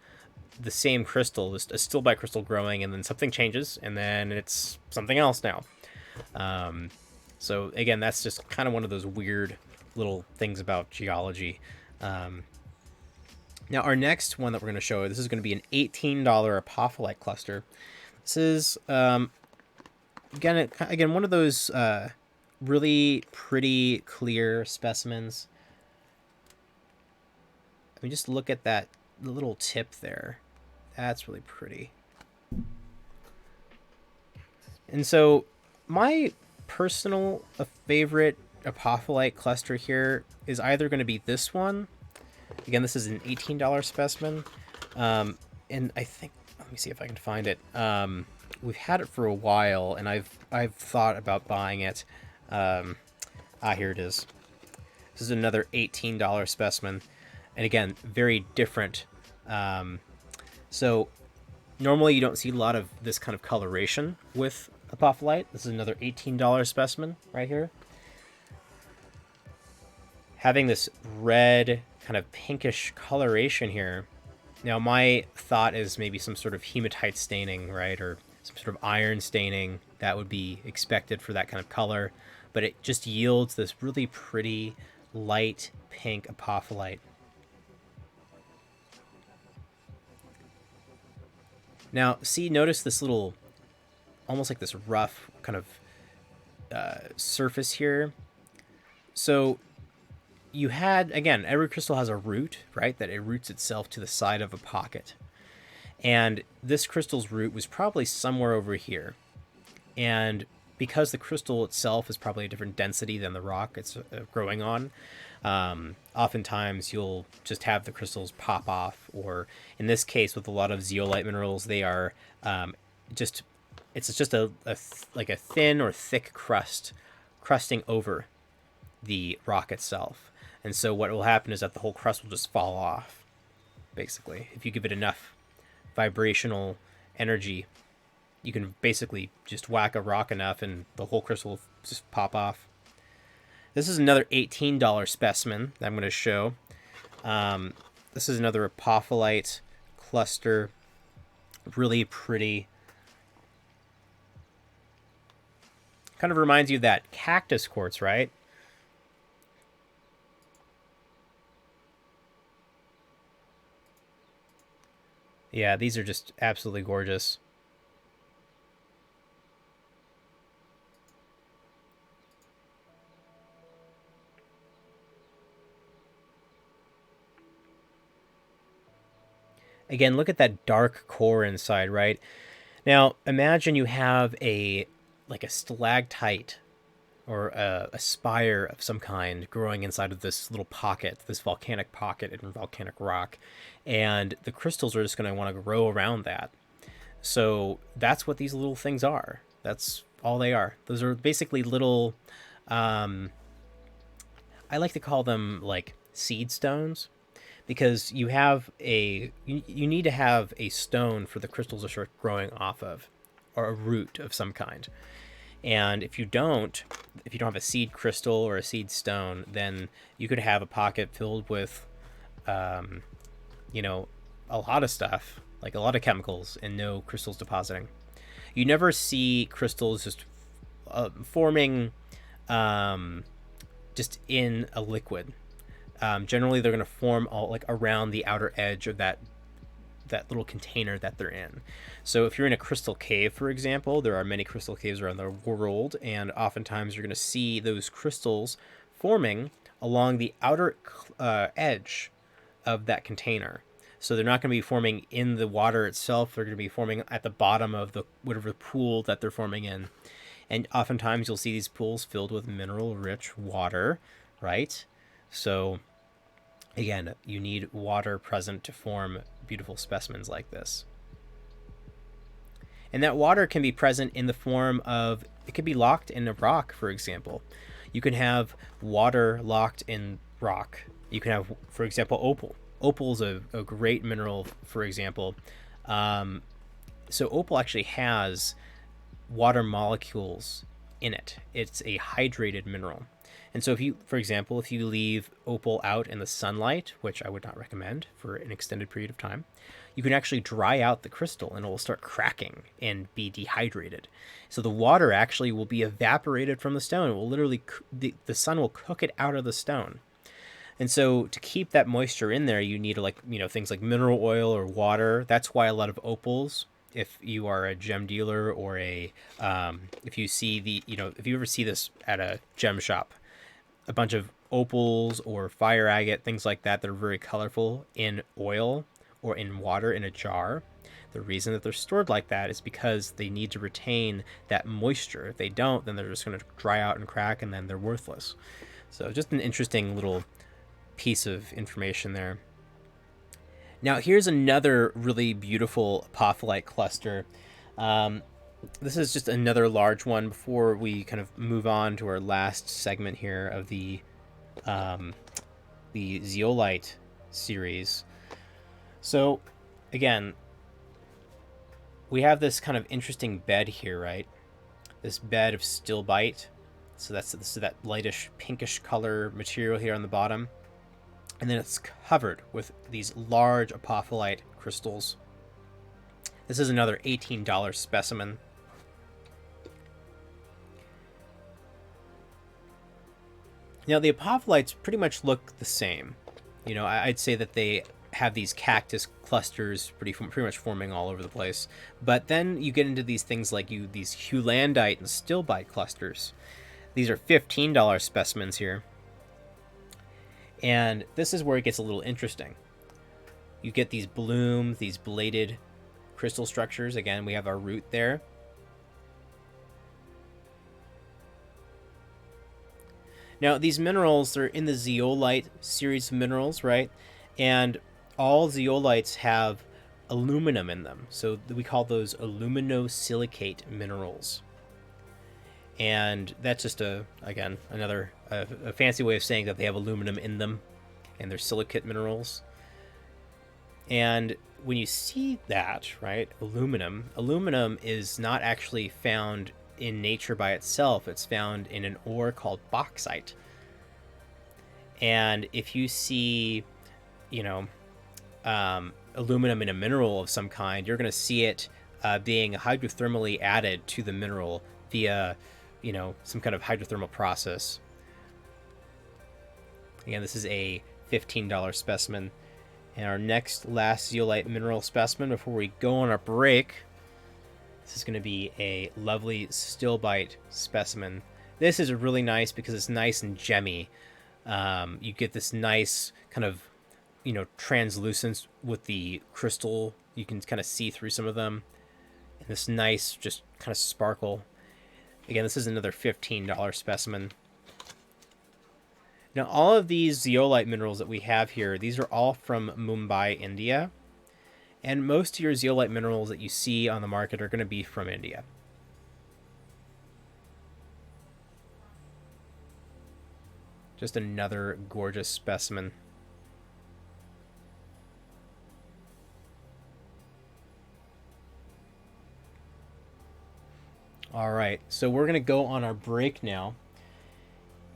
the same crystal, a stilbite crystal growing, and then something changes, and then it's something else now. So again, that's just kind of one of those weird little things about geology. Now, our next one that we're going to show, this is going to be an $18 apophyllite cluster. This is, again, one of those really pretty clear specimens. I mean, just look at the little tip there. That's really pretty. And so my personal favorite apophyllite cluster here is either going to be this one. Again, this is an $18 specimen. And I think, let me see if I can find it. we've had it for a while, and I've thought about buying it. Here it is. This is another $18 specimen, and again, very different. So normally you don't see a lot of this kind of coloration with apophyllite. This is another $18 specimen right here. Having this red kind of pinkish coloration here. Now my thought is maybe some sort of hematite staining, right? Or some sort of iron staining that would be expected for that kind of color. But it just yields this really pretty light pink apophyllite. Now, see, notice this little, almost like this rough kind of surface here. So you had, again, every crystal has a root, right? That it roots itself to the side of a pocket. And this crystal's root was probably somewhere over here. And because the crystal itself is probably a different density than the rock it's growing on, oftentimes you'll just have the crystals pop off, or in this case with a lot of zeolite minerals, they are it's just like a thin or thick crusting over the rock itself. And so what will happen is that the whole crust will just fall off, basically. If you give it enough vibrational energy, you can basically just whack a rock enough and the whole crystal will just pop off. This is another $18 specimen that I'm going to show. This is another apophyllite cluster. Really pretty. Kind of reminds you of that cactus quartz, right? Yeah, these are just absolutely gorgeous. Again, look at that dark core inside, right? Now, imagine you have like a stalactite or a spire of some kind growing inside of this little pocket, this volcanic pocket in volcanic rock, and the crystals are just going to want to grow around that. So that's what these little things are. That's all they are. Those are basically little, I like to call them like seed stones, because you need to have a stone for the crystals to start growing off of, or a root of some kind. And if you don't have a seed crystal or a seed stone, then you could have a pocket filled with, a lot of stuff, like a lot of chemicals, and no crystals depositing. You never see crystals just forming just in a liquid. Generally, they're going to form all like around the outer edge of that little container that they're in. So if you're in a crystal cave, for example, there are many crystal caves around the world, and oftentimes you're going to see those crystals forming along the outer edge of that container. So they're not going to be forming in the water itself. They're going to be forming at the bottom of the whatever pool that they're forming in. And oftentimes you'll see these pools filled with mineral-rich water, right? So again, you need water present to form beautiful specimens like this. And that water can be present in the form of, it could be locked in a rock, for example. You can have water locked in rock. You can have, for example, opal. Opal is a great mineral, for example. So opal actually has water molecules in it. It's a hydrated mineral. And so if you, for example, if you leave opal out in the sunlight, which I would not recommend for an extended period of time, you can actually dry out the crystal and it will start cracking and be dehydrated. So the water actually will be evaporated from the stone. It will literally, the sun will cook it out of the stone. And so to keep that moisture in there, you need things like mineral oil or water. That's why a lot of opals, if you are a gem dealer or if you see if you ever see this at a gem shop, a bunch of opals or fire agate, things like that are very colorful in oil or in water in a jar. The reason that they're stored like that is because they need to retain that moisture. If they don't, then they're just going to dry out and crack, and then they're worthless. So just an interesting little piece of information there. Now here's another really beautiful apophyllite cluster. This is just another large one before we kind of move on to our last segment here of um, the zeolite series. So, again, we have this kind of interesting bed here, right? This bed of stilbite. So that's that lightish pinkish color material here on the bottom. And then it's covered with these large apophyllite crystals. This is another $18 specimen. Now, the apophyllites pretty much look the same. You know, I'd say that they have these cactus clusters pretty much forming all over the place. But then you get into these things like these heulandite and stilbite clusters. These are $15 specimens here. And this is where it gets a little interesting. You get these bloom, these bladed crystal structures. Again, we have our root there. Now, these minerals are in the zeolite series of minerals, right? And all zeolites have aluminum in them. So we call those aluminosilicate minerals. And that's just another fancy way of saying that they have aluminum in them and they're silicate minerals. And when you see that, right, aluminum is not actually found in nature by itself. It's found in an ore called bauxite. And if you see, you know, aluminum in a mineral of some kind, you're going to see it being hydrothermally added to the mineral via, some kind of hydrothermal process. Again, this is a $15 specimen. And our last zeolite mineral specimen before we go on our break, this is going to be a lovely stilbite specimen. This is really nice because it's nice and gemmy. You get this nice kind of, translucence with the crystal. You can kind of see through some of them. And this nice, just kind of sparkle. Again, this is another $15 specimen. Now, all of these zeolite minerals that we have here, these are all from Mumbai, India. And most of your zeolite minerals that you see on the market are going to be from India. Just another gorgeous specimen. All right, so we're going to go on our break now.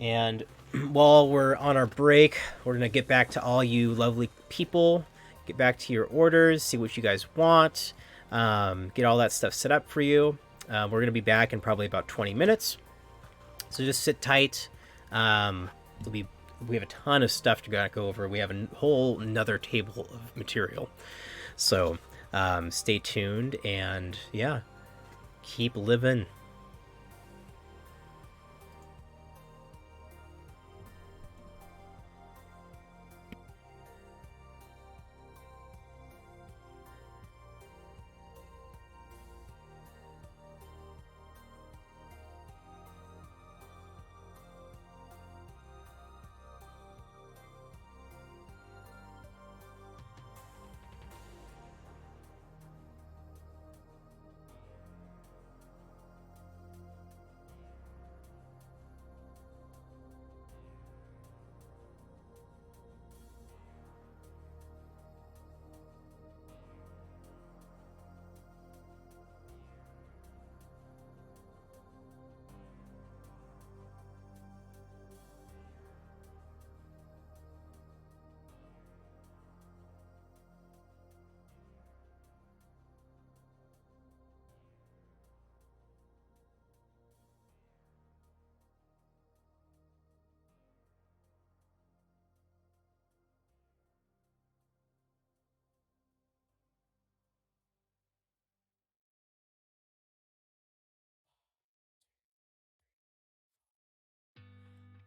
And while we're on our break, we're going to get back to all you lovely people, get back to your orders, see what you guys want, get all that stuff set up for you. We're going to be back in probably about 20 minutes. So just sit tight. We have a ton of stuff to go over. We have a whole another table of material. So stay tuned and yeah, keep living.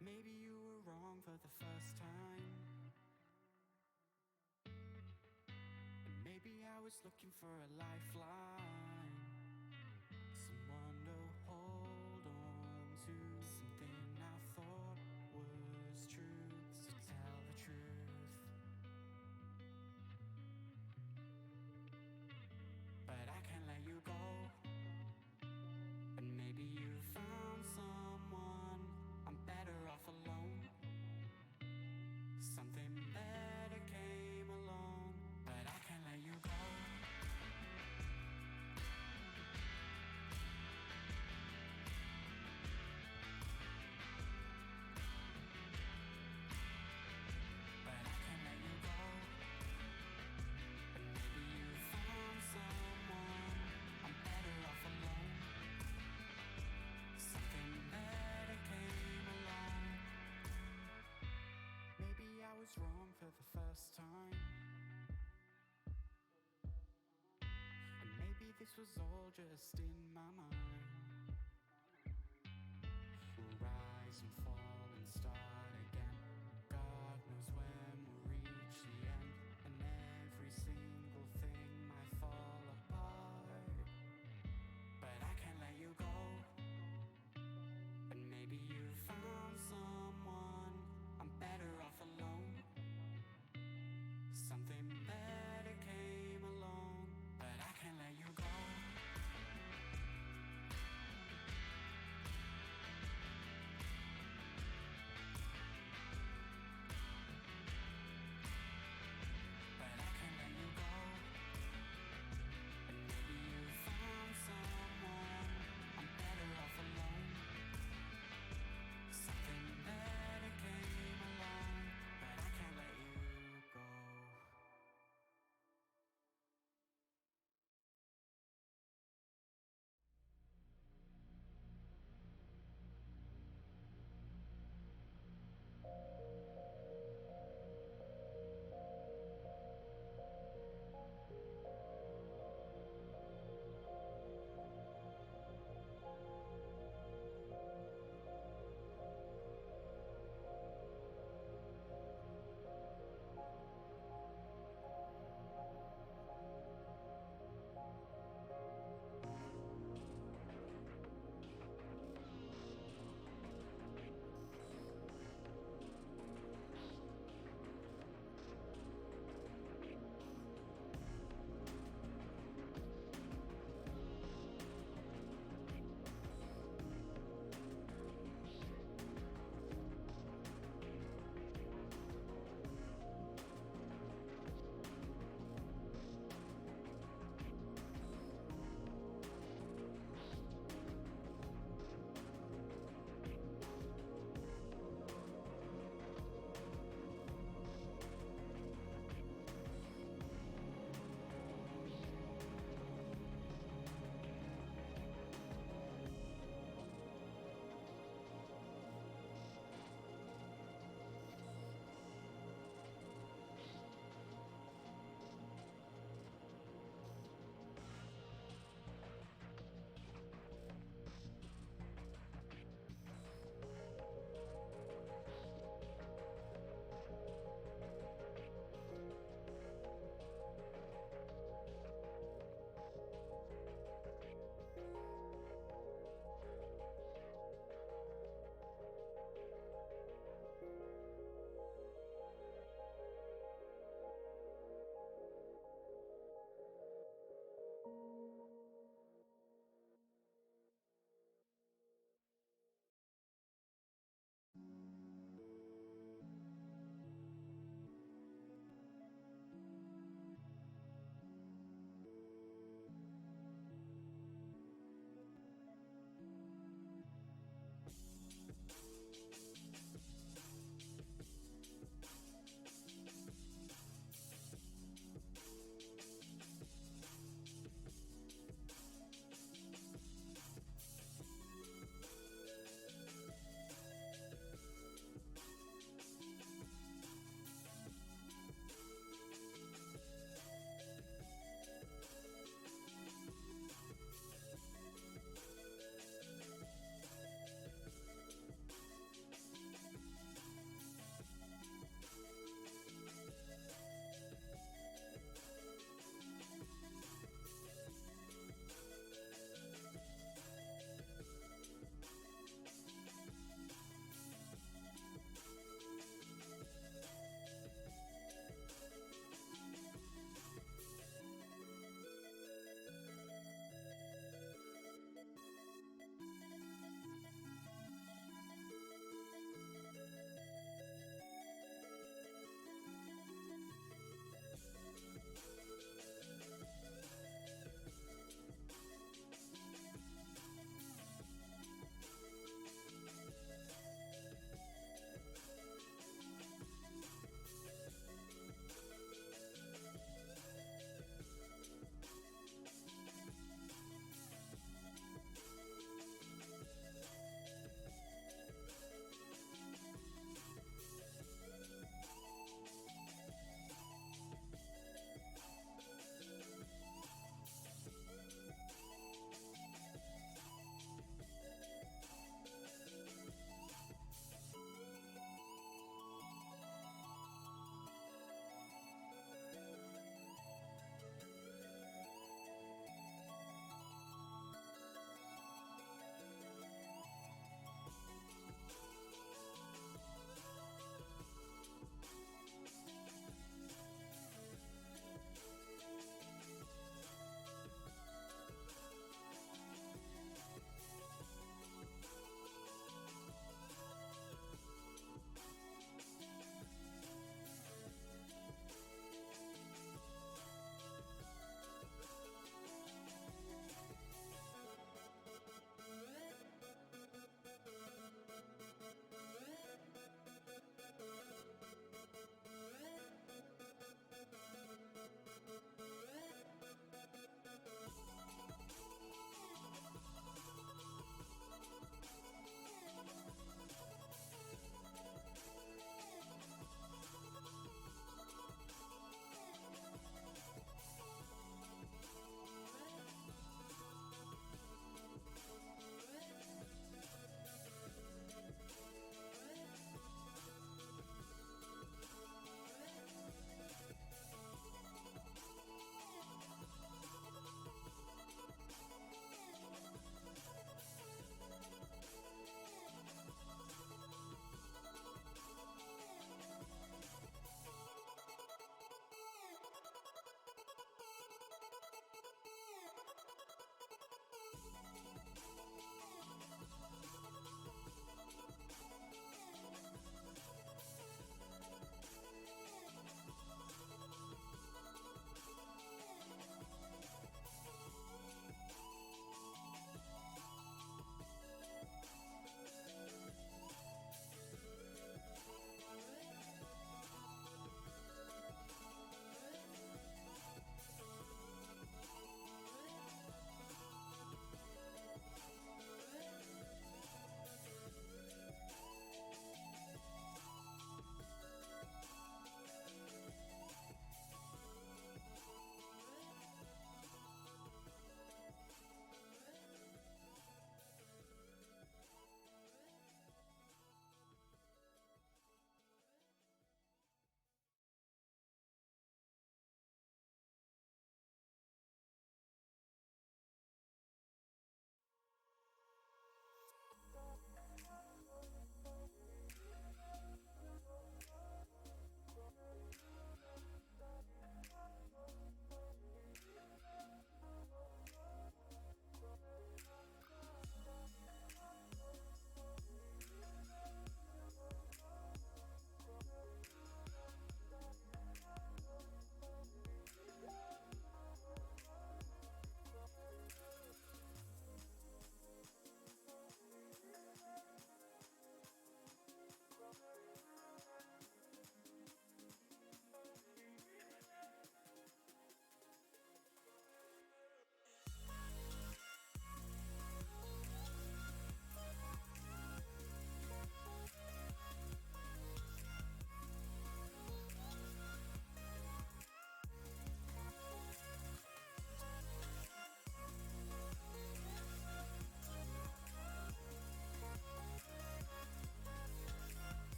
Maybe you were wrong for the first time, and maybe I was looking for a lifeline, someone to hold on to, something I thought was truth, so tell the truth. But I can't let you go, for the first time. And maybe this was all just in my mind. We'll rise and fall and start again. God knows when we'll reach the end. And every single thing might fall apart, but I can't let you go. And maybe you found someone. I'm better off alone. Something better came along, but I can't let you go.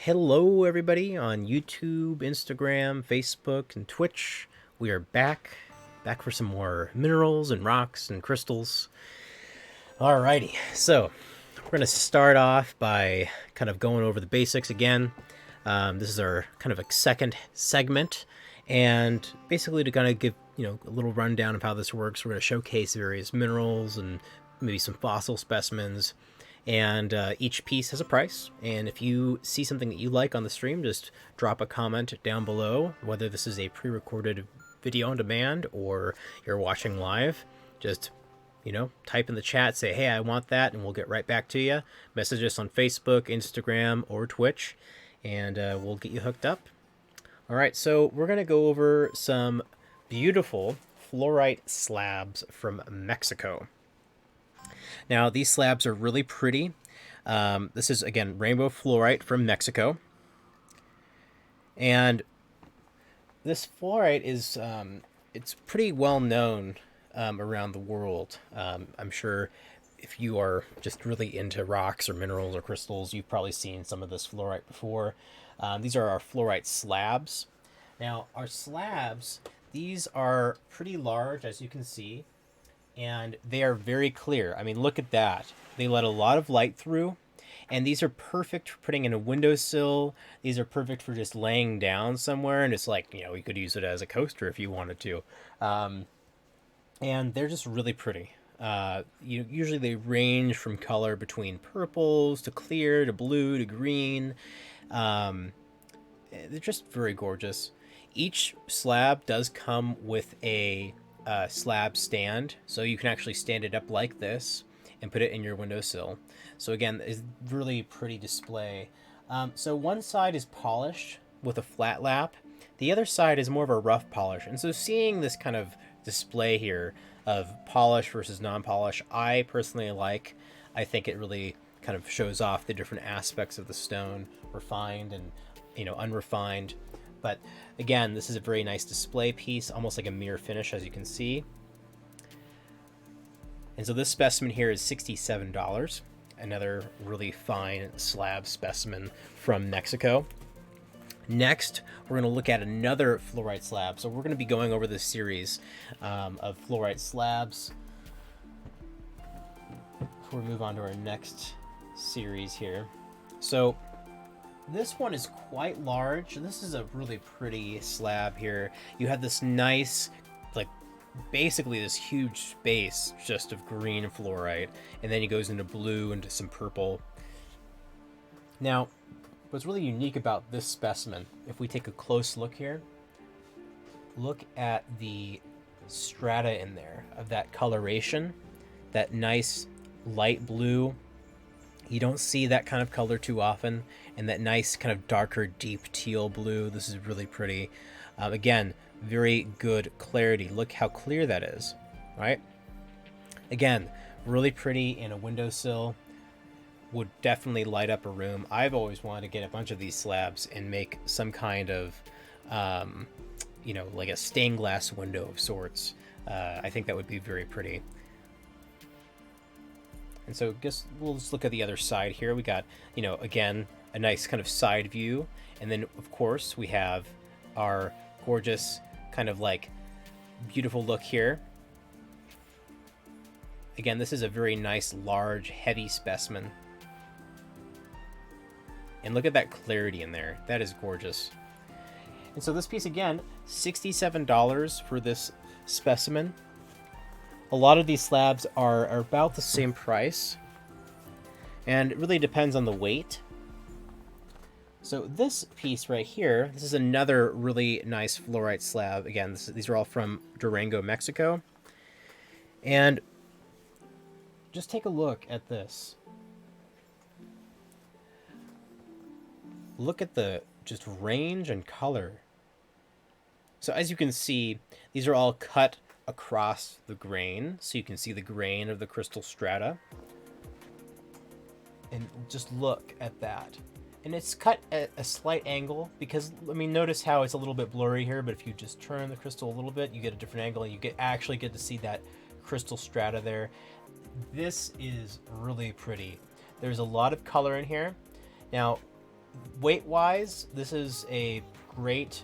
Hello, everybody on YouTube, Instagram, Facebook, and Twitch. We are back for some more minerals and rocks and crystals. Alrighty, so we're going to start off by kind of going over the basics again. This is our kind of a second segment, and basically to kind of give a little rundown of how this works, we're going to showcase various minerals and maybe some fossil specimens. And each piece has a price. And if you see something that you like on the stream, just drop a comment down below, whether this is a pre-recorded video on demand or you're watching live. Just type in the chat, say, hey, I want that, and we'll get right back to you. Message us on Facebook, Instagram, or Twitch, and we'll get you hooked up. All right, so we're going to go over some beautiful fluorite slabs from Mexico. Now, these slabs are really pretty. This is, again, rainbow fluorite from Mexico. And this fluorite is, it's pretty well known around the world. I'm sure if you are just really into rocks or minerals or crystals, you've probably seen some of this fluorite before. These are our fluorite slabs. Now, our slabs, these are pretty large, as you can see, and they are very clear. I mean, look at that. They let a lot of light through, and these are perfect for putting in a windowsill. These are perfect for just laying down somewhere, and it's like, you could use it as a coaster if you wanted to. And they're just really pretty. Usually they range from color between purples to clear to blue to green. They're just very gorgeous. Each slab does come with a slab stand, so you can actually stand it up like this and put it in your windowsill. So again, it's really pretty display. So one side is polished with a flat lap, the other side is more of a rough polish. And so seeing this kind of display here of polish versus non-polish, I personally like. I think it really kind of shows off the different aspects of the stone, refined and unrefined. But again, this is a very nice display piece, almost like a mirror finish, as you can see. And so this specimen here is $67. Another really fine slab specimen from Mexico. Next, we're going to look at another fluorite slab. So we're going to be going over this series of fluorite slabs before we move on to our next series here. So this one is quite large. This is a really pretty slab here. You have this nice, basically this huge space just of green fluorite, and then it goes into blue, into some purple. Now, what's really unique about this specimen, if we take a close look here, look at the strata in there of that coloration, that nice light blue. You don't see that kind of color too often, and that nice kind of darker, deep teal blue. This is really pretty. Again, very good clarity. Look how clear that is, right? Again, really pretty in a windowsill. Would definitely light up a room. I've always wanted to get a bunch of these slabs and make some kind of, like a stained glass window of sorts. I think that would be very pretty. And so I guess we'll just look at the other side here. We got, again, a nice kind of side view. And then, of course, we have our gorgeous kind of beautiful look here. Again, this is a very nice, large, heavy specimen. And look at that clarity in there. That is gorgeous. And so this piece, again, $67 for this specimen. A lot of these slabs are about the same price, and it really depends on the weight. So this piece right here, this is another really nice fluorite slab. Again, these are all from Durango, Mexico. And just take a look at this. Look at the just range and color. So as you can see, these are all cut across the grain, so you can see the grain of the crystal strata. And just look at that. And it's cut at a slight angle because, notice how it's a little bit blurry here, but if you just turn the crystal a little bit, you get a different angle and you actually get to see that crystal strata there. This is really pretty. There's a lot of color in here. Now, weight-wise, this is a great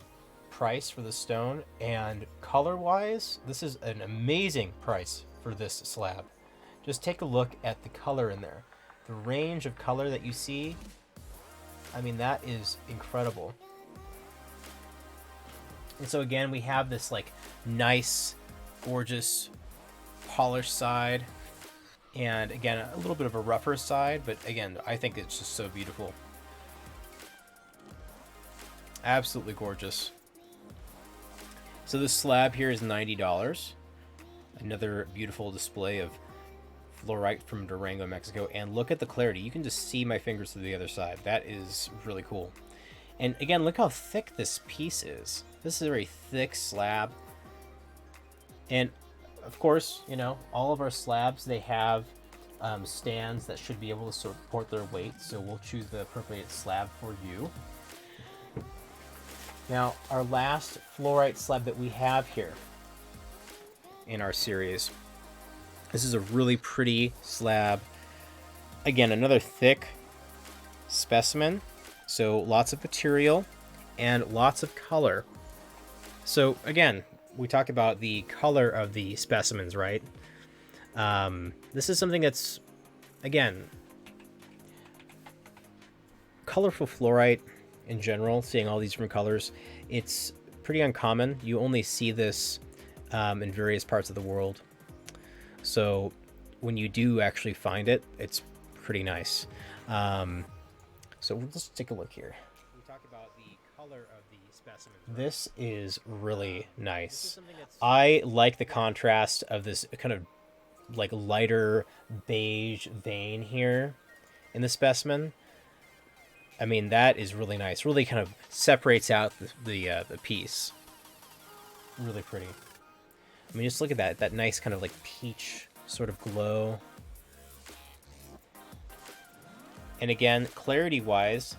price for the stone, and color-wise, this is an amazing price for this slab. Just take a look at the color in there. The range of color that you see, I mean, that is incredible. And so again, we have this like nice, gorgeous, polished side, and again, a little bit of a rougher side, but again, I think it's just so beautiful. Absolutely gorgeous. So this slab here is $90. Another beautiful display of fluorite from Durango, Mexico. And look at the clarity. You can just see my fingers to the other side. That is really cool. And again, look how thick this piece is. This is a very thick slab. And of course, you know, all of our slabs, they have stands that should be able to support their weight. So we'll choose the appropriate slab for you. Now, our last fluorite slab that we have here in our series, this is a really pretty slab. Again, another thick specimen, so lots of material and lots of color. So again, we talked about the color of the specimens, right? This is something that's, again, colorful fluorite in general, seeing all these different colors, it's pretty uncommon. You only see this in various parts of the world. So when you do actually find it, it's pretty nice. So let's take a look here. We talked about the color of the specimen. This is really nice. I like the contrast of this kind of like lighter beige vein here in the specimen. I mean, that is really nice. Really kind of separates out the piece. Really pretty. I mean, just look at that. That nice kind of like peach sort of glow. And again, clarity-wise,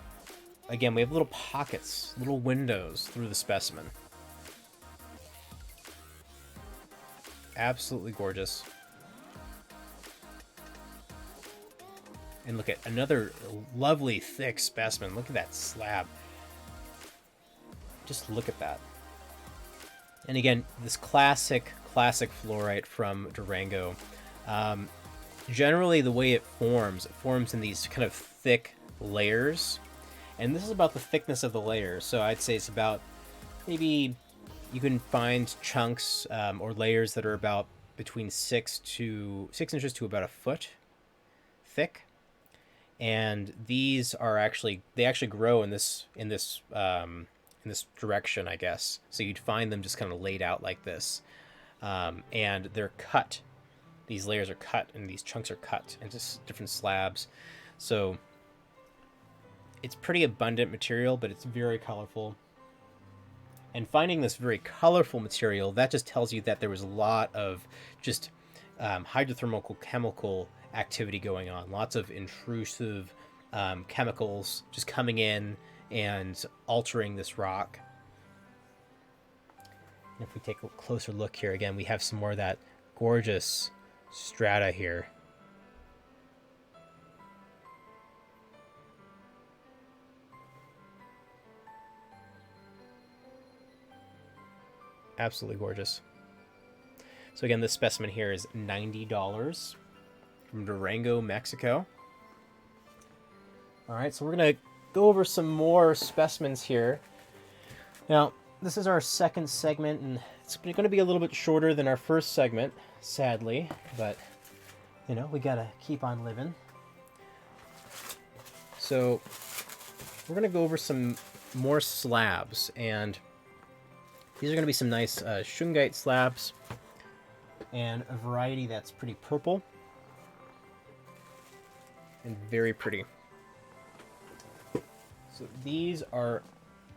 again, we have little pockets, little windows through the specimen. Absolutely gorgeous. And look at another lovely thick specimen. Look at that slab. Just look at that. And again, this classic fluorite from Durango. Generally, the way it forms in these kind of thick layers. And this is about the thickness of the layer. So I'd say it's about, maybe you can find chunks or layers that are about between 6 inches to about a foot thick. And these are actually, they actually grow in this direction, I guess. So you'd find them just kind of laid out like this, and they're cut. These layers are cut, and these chunks are cut into different slabs. So it's pretty abundant material, but it's very colorful. And finding this very colorful material, that just tells you that there was a lot of just hydrothermal chemical activity going on. Lots of intrusive chemicals just coming in and altering this rock. And if we take a closer look here, again, we have some more of that gorgeous strata here. Absolutely gorgeous. So again, this specimen here is $90 from Durango, Mexico. All right, so we're going to go over some more specimens here. Now, this is our second segment, and it's going to be a little bit shorter than our first segment, sadly, but, you know, we got to keep on living. So we're going to go over some more slabs, and these are going to be some nice shungite slabs, and a variety that's pretty purple and very pretty. So these are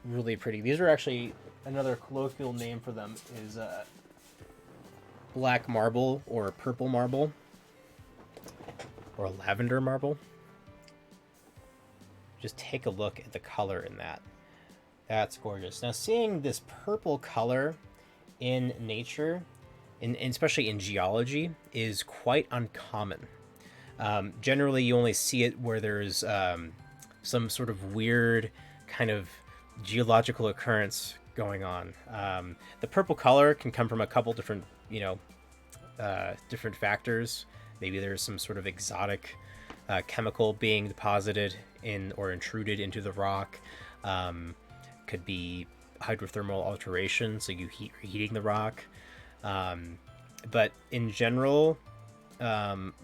really pretty. These are actually, another colloquial name for them is black marble or purple marble or lavender marble. Just take a look at the color in that. That's gorgeous. Now, seeing this purple color in nature, and especially in geology, is quite uncommon. Generally, you only see it where there's some sort of weird kind of geological occurrence going on. The purple color can come from a couple different, different factors. Maybe there's some sort of exotic chemical being deposited in or intruded into the rock. Could be hydrothermal alteration, so you heating the rock. But in general,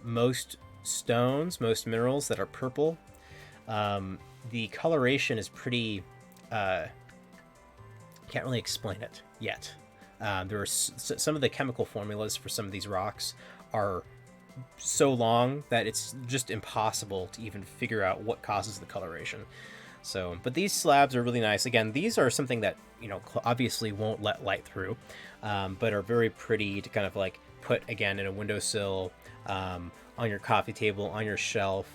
most stones, most minerals that are purple, the coloration is pretty. Can't really explain it yet. There are some of the chemical formulas for some of these rocks are so long that it's just impossible to even figure out what causes the coloration. So, but these slabs are really nice. Again, these are something that, obviously won't let light through, but are very pretty to kind of like put again in a windowsill, on your coffee table, on your shelf.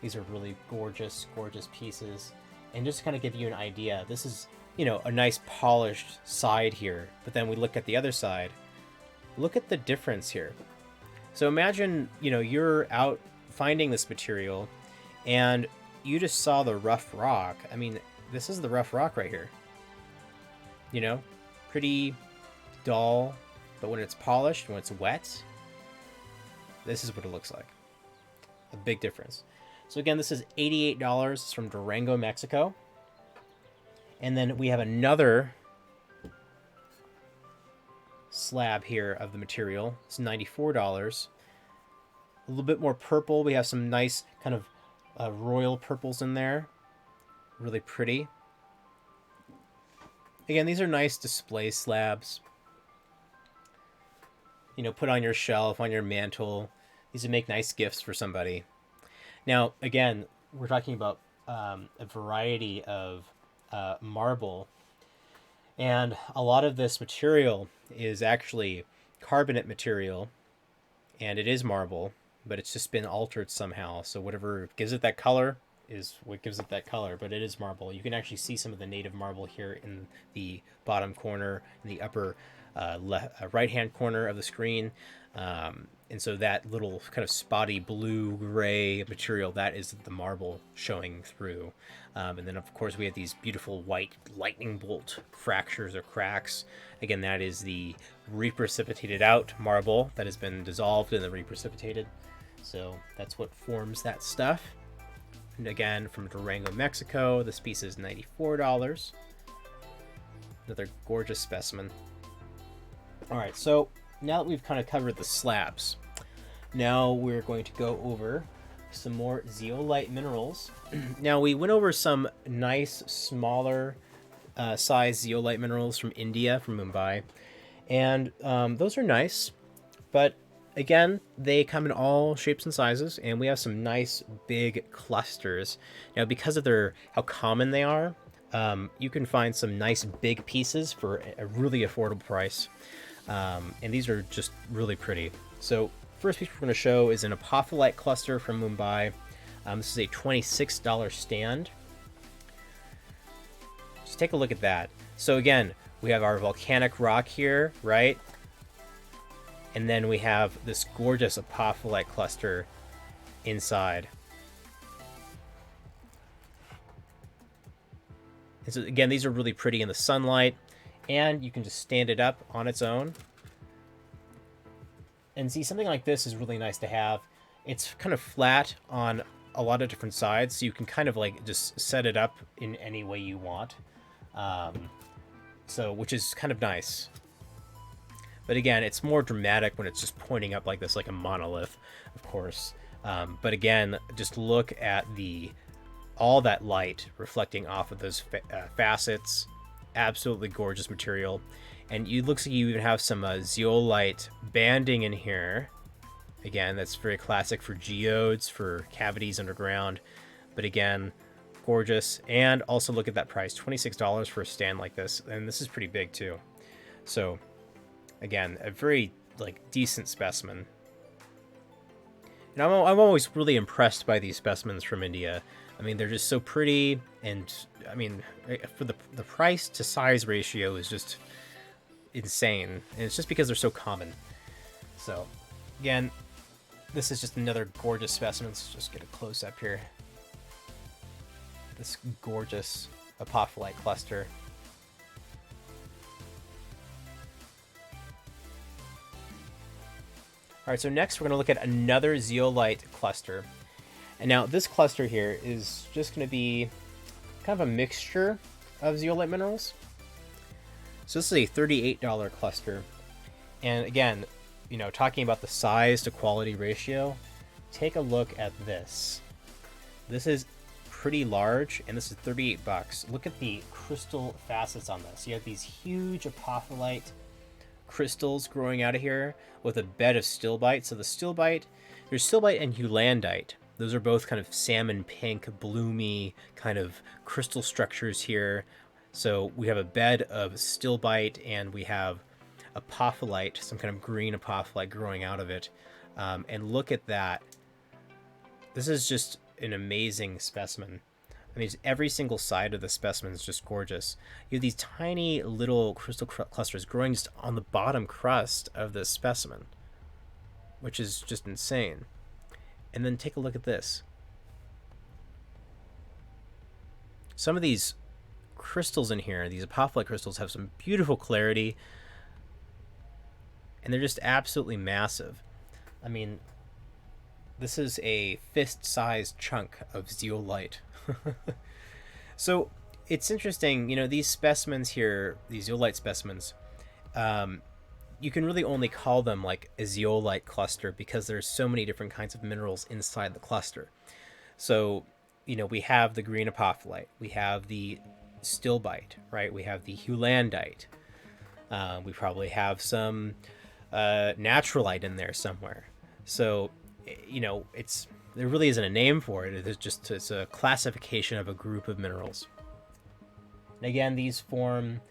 These are really gorgeous, gorgeous pieces. And just to kind of give you an idea, this is, a nice polished side here. But then we look at the other side. Look at the difference here. So imagine, you're out finding this material and you just saw the rough rock. I mean, this is the rough rock right here. Pretty dull, but when it's polished, when it's wet, this is what it looks like. A big difference. So again, this is $88. It's from Durango, Mexico. And then we have another slab here of the material. It's $94. A little bit more purple. We have some nice kind of royal purples in there. Really pretty. Again, these are nice display slabs. Put on your shelf, on your mantle. These would make nice gifts for somebody. Now, again, we're talking about a variety of marble. And a lot of this material is actually carbonate material. And it is marble, but it's just been altered somehow. So whatever gives it that color is what gives it that color, but it is marble. You can actually see some of the native marble here in the bottom corner, in the upper right-hand corner of the screen. And so that little kind of spotty blue-gray material, that is the marble showing through. And then, of course, we have these beautiful white lightning bolt fractures or cracks. Again, that is the reprecipitated out marble that has been dissolved in the reprecipitated. So that's what forms that stuff. And again, from Durango, Mexico, this piece is $94. Another gorgeous specimen. All right, so now that we've kind of covered the slabs, now we're going to go over some more zeolite minerals. Now, we went over some nice, smaller size zeolite minerals from India, from Mumbai, and those are nice, but again, they come in all shapes and sizes, and we have some nice big clusters. Now, because of how common they are, you can find some nice big pieces for a really affordable price. And these are just really pretty. So first piece we're going to show is an apophyllite cluster from Mumbai. This is a $26 stand. Just take a look at that. So again, we have our volcanic rock here, right? And then we have this gorgeous apophyllite cluster inside. And so again, these are really pretty in the sunlight, and you can just stand it up on its own. And see, something like this is really nice to have. It's kind of flat on a lot of different sides, so you can kind of like just set it up in any way you want. Which is kind of nice. But again, it's more dramatic when it's just pointing up like this, like a monolith, of course. But again, just look at all that light reflecting off of those facets. Absolutely gorgeous material. And it looks like you even have some zeolite banding in here. Again, that's very classic for geodes, for cavities underground. But again, gorgeous. And also look at that price, $26 for a stand like this. And this is pretty big too. So again, a very decent specimen. And I'm always really impressed by these specimens from India. I mean, they're just so pretty, and I mean, for the price to size ratio is just insane. And it's just because they're so common. So again, this is just another gorgeous specimen. Let's just get a close up here. this gorgeous apophyllite cluster. All right, so next we're going to look at another zeolite cluster. And now this cluster here is just going to be kind of a mixture of zeolite minerals. So this is a $38 cluster. And again, you know, talking about the size to quality ratio, take a look at this. This is pretty large, and this is 38 bucks. Look at the crystal facets on this. You have these huge apophyllite crystals growing out of here with a bed of stilbite. So the stilbite, there's stilbite and eulandite. Those are both kind of salmon pink, bloomy kind of crystal structures here. So we have a bed of stilbite, and we have apophyllite, some kind of green apophyllite growing out of it. And look at that. This is just an amazing specimen. I mean, every single side of the specimen is just gorgeous. You have these tiny little crystal clusters growing just on the bottom crust of this specimen, which is just insane. And then take a look at this. Some of these crystals in here, these apophyllite crystals, have some beautiful clarity, and they're just absolutely massive. I mean, this is a fist-sized chunk of zeolite. So it's interesting, you know, these specimens here, these zeolite specimens, you can really only call them like a zeolite cluster because there's so many different kinds of minerals inside the cluster. So, you know, we have the green apophyllite, we have the stilbite, right? We have the eulandite. We probably have some naturalite in there somewhere. So, you know, there really isn't a name for it. It's a classification of a group of minerals. And again, these form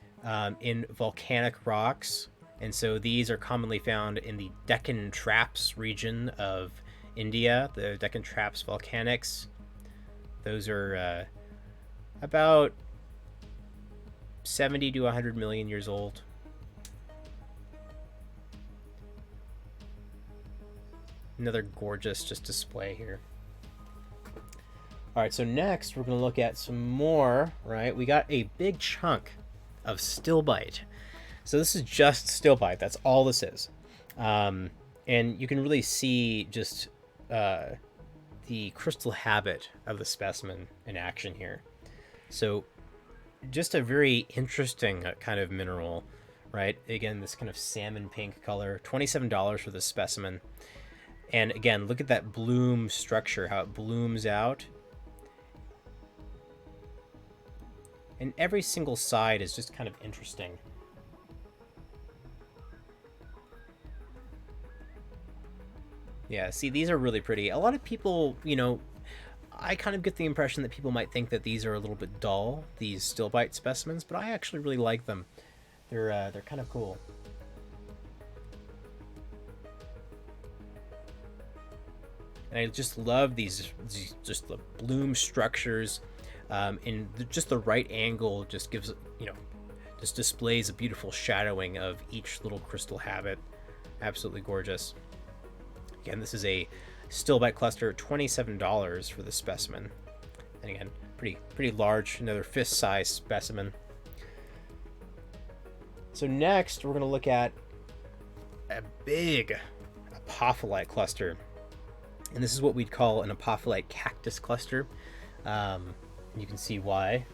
in volcanic rocks, and so these are commonly found in the Deccan Traps region of India. The Deccan Traps volcanics. Those are about 70 to 100 million years old. Another gorgeous just display here. All right, so next we're going to look at some more, right? We got a big chunk of stilbite. So this is just stilbite. That's all this is. And you can really see just the crystal habit of the specimen in action here. So just a very interesting kind of mineral, right? Again, this kind of salmon pink color. $27 for this specimen. And again, look at that bloom structure, how it blooms out. And every single side is just kind of interesting. Yeah, see, these are really pretty. A lot of people, you know, I kind of get the impression that people might think that these are a little bit dull, these stilbite specimens, but I actually really like them. They're kind of cool. And I just love these just the bloom structures, in just the right angle. Just gives, you know, just displays a beautiful shadowing of each little crystal habit. Absolutely gorgeous. Again, this is a stilbite cluster, $27 for the specimen. And again, pretty large, another fist-sized specimen. So next, we're going to look at a big apophyllite cluster. And this is what we'd call an apophyllite cactus cluster. You can see why.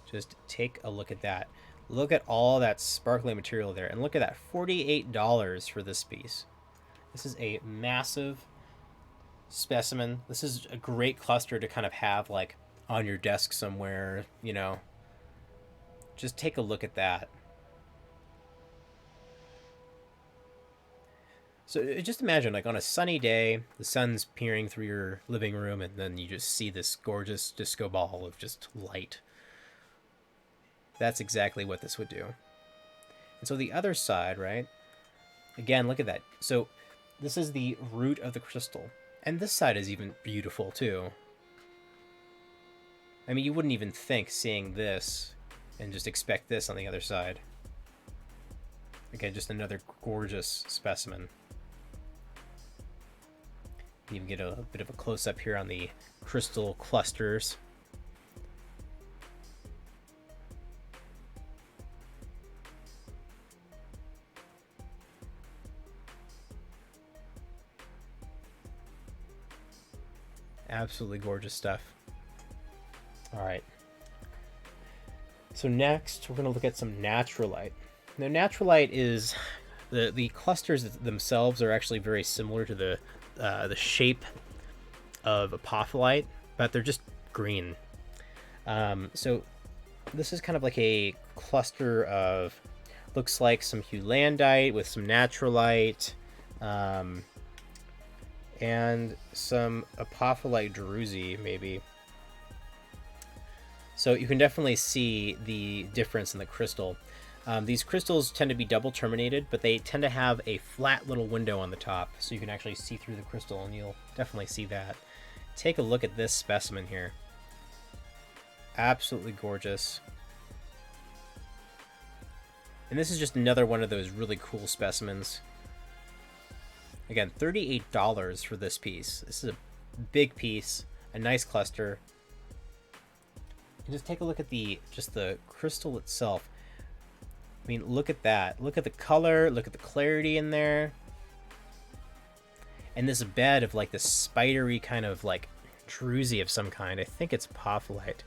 Just take a look at that. Look at all that sparkly material there. And look at that, $48 for this piece. This is a massive specimen. This is a great cluster to kind of have like on your desk somewhere, you know. Just take a look at that. So just imagine, like, on a sunny day, the sun's peering through your living room, and then you just see this gorgeous disco ball of just light. That's exactly what this would do. And so the other side, right? Again, look at that. So this is the root of the crystal. And this side is even beautiful, too. I mean, you wouldn't even think seeing this and just expect this on the other side. Again, just another gorgeous specimen. You can get a bit of a close-up here on the crystal clusters. Absolutely gorgeous stuff. All right. So next, we're going to look at some naturalite. Now, naturalite is the clusters themselves are actually very similar to the shape of apophyllite, but they're just green. So this is kind of like a cluster of, looks like some heulandite with some naturalite, and some apophyllite druzy, maybe. So you can definitely see the difference in the crystal. These crystals tend to be double terminated, but they tend to have a flat little window on the top, so you can actually see through the crystal, and you'll definitely see that. Take a look at this specimen here. Absolutely gorgeous. And this is just another one of those really cool specimens. Again, $38 for this piece. This is a big piece, a nice cluster. And just take a look at the crystal itself. I mean, look at that. Look at the color, look at the clarity in there. And this bed of like this spidery kind of like druzy of some kind. I think it's apophyllite.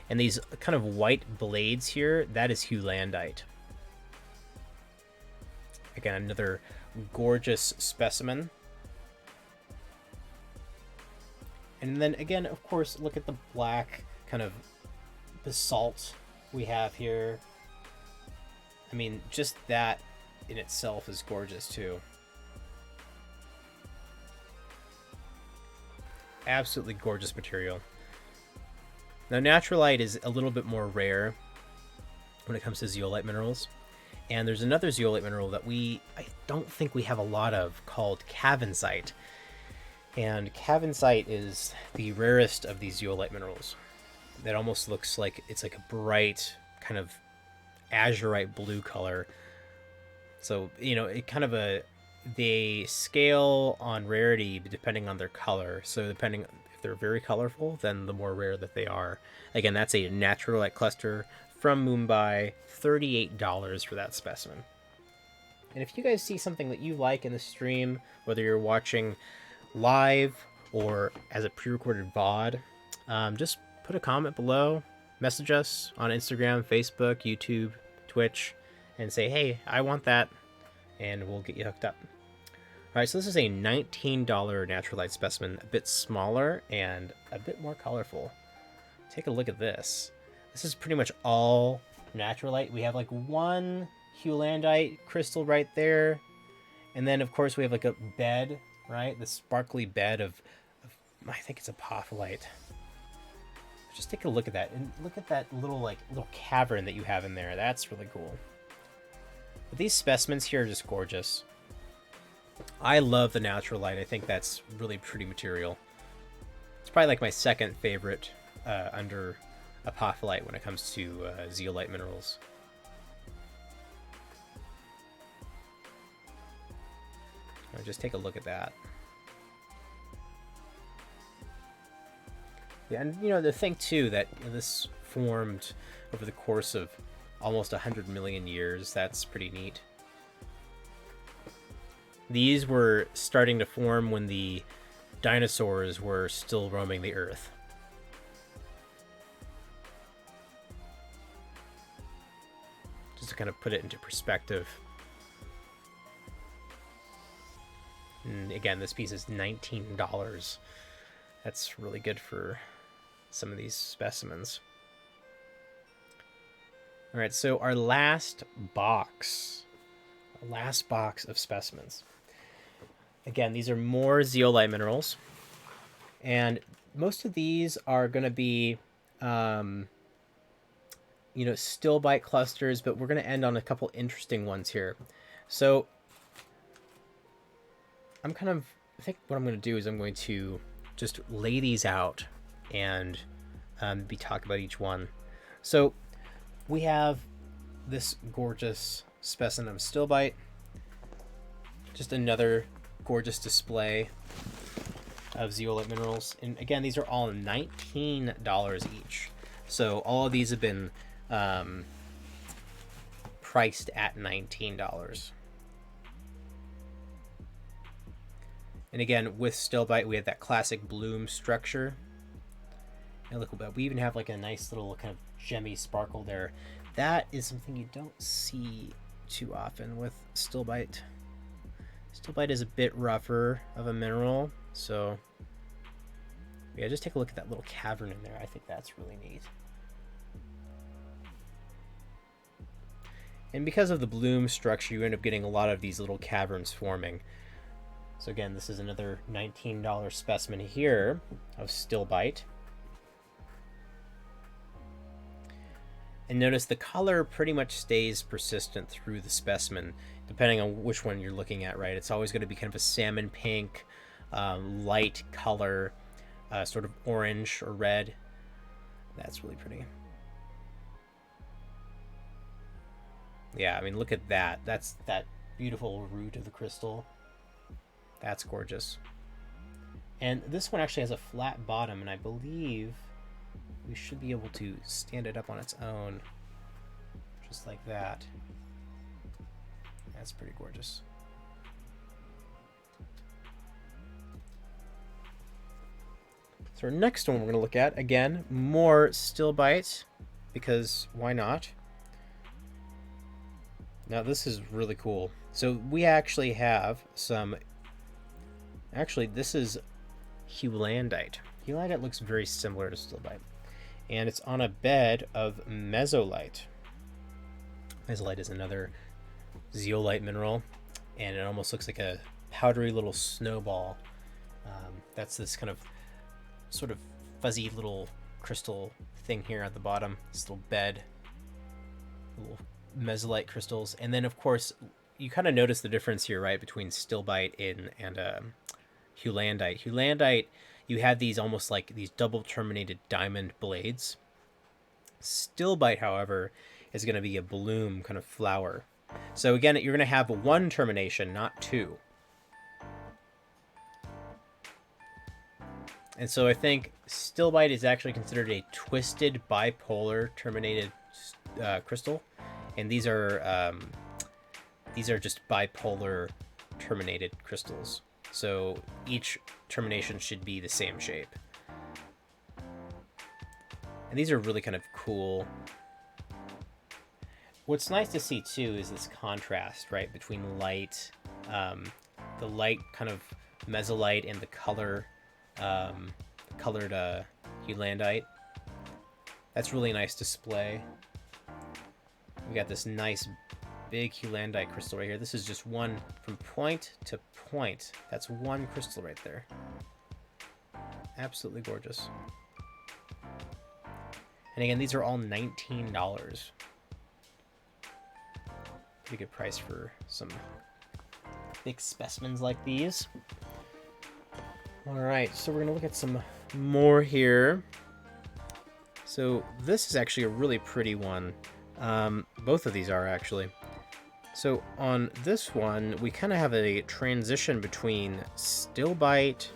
And these kind of white blades here, that is heulandite. Again, another gorgeous specimen. And then again, of course, look at the black kind of basalt we have here. I mean, just that in itself is gorgeous too. Absolutely gorgeous material. Now, naturalite is a little bit more rare when it comes to zeolite minerals. And there's another zeolite mineral that I don't think we have a lot of, called cavensite. And cavensite is the rarest of these zeolite minerals. That almost looks like it's like a bright kind of azurite blue color. So, you know, it kind of they scale on rarity depending on their color. So depending, if they're very colorful, then the more rare that they are. Again, that's a naturalite cluster from Mumbai, $38 for that specimen. And if you guys see something that you like in the stream, whether you're watching live or as a pre-recorded VOD, just put a comment below, message us on Instagram, Facebook, YouTube, Twitch, and say, hey, I want that, and we'll get you hooked up. All right, so this is a $19 naturalite specimen, a bit smaller and a bit more colorful. Take a look at this. This is pretty much all naturalite. We have like one heulandite crystal right there, and then of course we have like a bed, right? The sparkly bed of I think it's apophyllite. Just take a look at that, and look at that little cavern that you have in there. That's really cool. But these specimens here are just gorgeous. I love the naturalite. I think that's really pretty material. It's probably like my second favorite under apophyllite when it comes to zeolite minerals. Now just take a look at that. Yeah, and you know, the thing too that this formed over the course of almost 100 million years, that's pretty neat. These were starting to form when the dinosaurs were still roaming the earth. Just to kind of put it into perspective. And again, this piece is $19. That's really good for some of these specimens. All right, so our last box of specimens. Again, these are more zeolite minerals, and most of these are going to be, stilbite clusters, but we're going to end on a couple interesting ones here. So I think what I'm going to do is I'm going to just lay these out and be talk about each one. So we have this gorgeous specimen of stilbite, just another gorgeous display of zeolite minerals. And again, these are all $19 each. So all of these have been priced at $19. And again, with stilbite, we have that classic bloom structure. And look, we even have like a nice little kind of gemmy sparkle there. That is something you don't see too often with stilbite. Stilbite is a bit rougher of a mineral, so yeah, just take a look at that little cavern in there. I think that's really neat. And because of the bloom structure, you end up getting a lot of these little caverns forming. So again, this is another $19 specimen here of stilbite. And notice the color pretty much stays persistent through the specimen, depending on which one you're looking at, right? It's always going to be kind of a salmon pink, light color, sort of orange or red. That's really pretty. Yeah, I mean, look at that. That's that beautiful root of the crystal. That's gorgeous. And this one actually has a flat bottom, and I believe we should be able to stand it up on its own, just like that. That's pretty gorgeous. So our next one we're going to look at, again, more stilbite, because why not? Now this is really cool. So we actually have some, actually this is heulandite. Heulandite looks very similar to stilbite. And it's on a bed of mesolite. Mesolite is another zeolite mineral, and it almost looks like a powdery little snowball. That's this kind of sort of fuzzy little crystal thing here at the bottom. This little bed, little mesolite crystals. And then, of course, you kind of notice the difference here, right, between stilbite and heulandite. Heulandite, you have these almost like these double terminated diamond blades. Stilbite, however, is going to be a bloom kind of flower. So again, you're going to have one termination, not two. And so I think stilbite is actually considered a twisted bipolar terminated crystal, and these are just bipolar terminated crystals. So each termination should be the same shape. And these are really kind of cool. What's nice to see too is this contrast, right, between light, the light kind of mesolite and the colored heulandite. That's really nice display. We got this nice big heulandite crystal right here. This is just one from point to point. That's one crystal right there. Absolutely gorgeous. And again, these are all $19. Pretty good price for some big specimens like these. All right, so we're gonna look at some more here. So this is actually a really pretty one. Both of these are actually. So on this one, we kind of have a transition between stilbite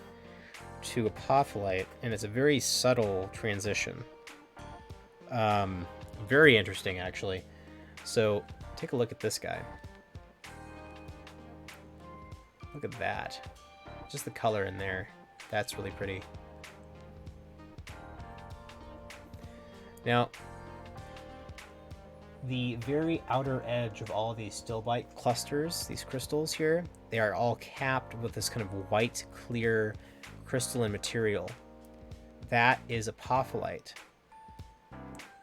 to apophyllite, and it's a very subtle transition. Very interesting, actually. So take a look at this guy. Look at that. Just the color in there. That's really pretty. Now, the very outer edge of all of these stilbite clusters, these crystals here, they are all capped with this kind of white, clear crystalline material. That is apophyllite.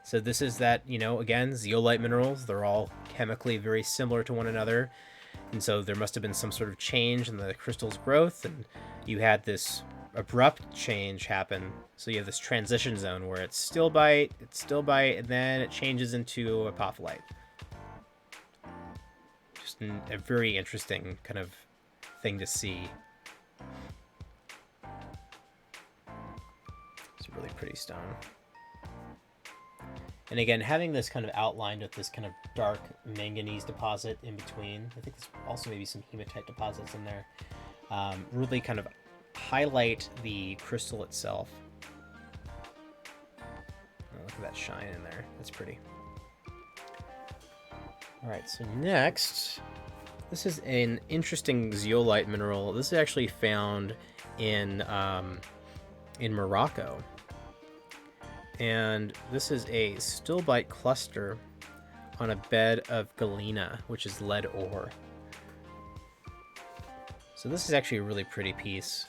So this is that, again, zeolite minerals, they're all chemically very similar to one another. And so there must have been some sort of change in the crystal's growth, and you had this abrupt change happen. So you have this transition zone where it's stilbite, and then it changes into apophyllite. Just a very interesting kind of thing to see. It's a really pretty stone. And again, having this kind of outlined with this kind of dark manganese deposit in between, I think there's also maybe some hematite deposits in there, really kind of highlight the crystal itself. Oh, look at that shine in there. That's pretty. All right, so next This is an interesting zeolite mineral. This is actually found in Morocco. And this is a stilbite cluster on a bed of galena, which is lead ore. So this is actually a really pretty piece.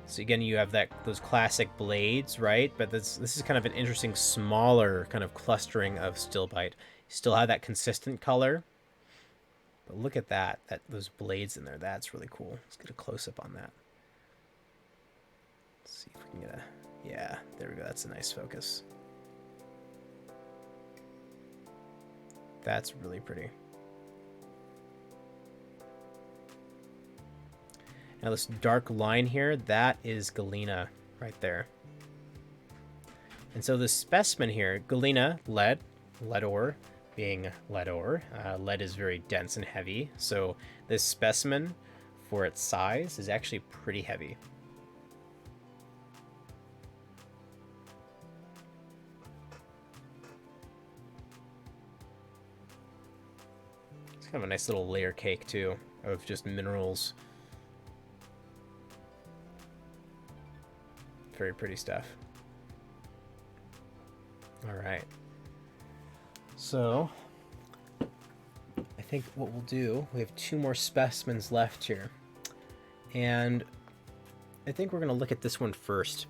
So again, you have those classic blades, right? But this is kind of an interesting, smaller kind of clustering of stilbite. You still have that consistent color, but look at that those blades in there. That's really cool. Let's get a close up on that. Let's see if we can get a, yeah, there we go. That's a nice focus. That's really pretty. Now this dark line here, that is galena right there. And so this specimen here, galena, lead ore, being lead ore. Lead is very dense and heavy, so this specimen, for its size, is actually pretty heavy. It's kind of a nice little layer cake too, of just minerals. Very pretty stuff. All right. So I think what we'll do, we have 2 more specimens left here. And I think we're going to look at this one first.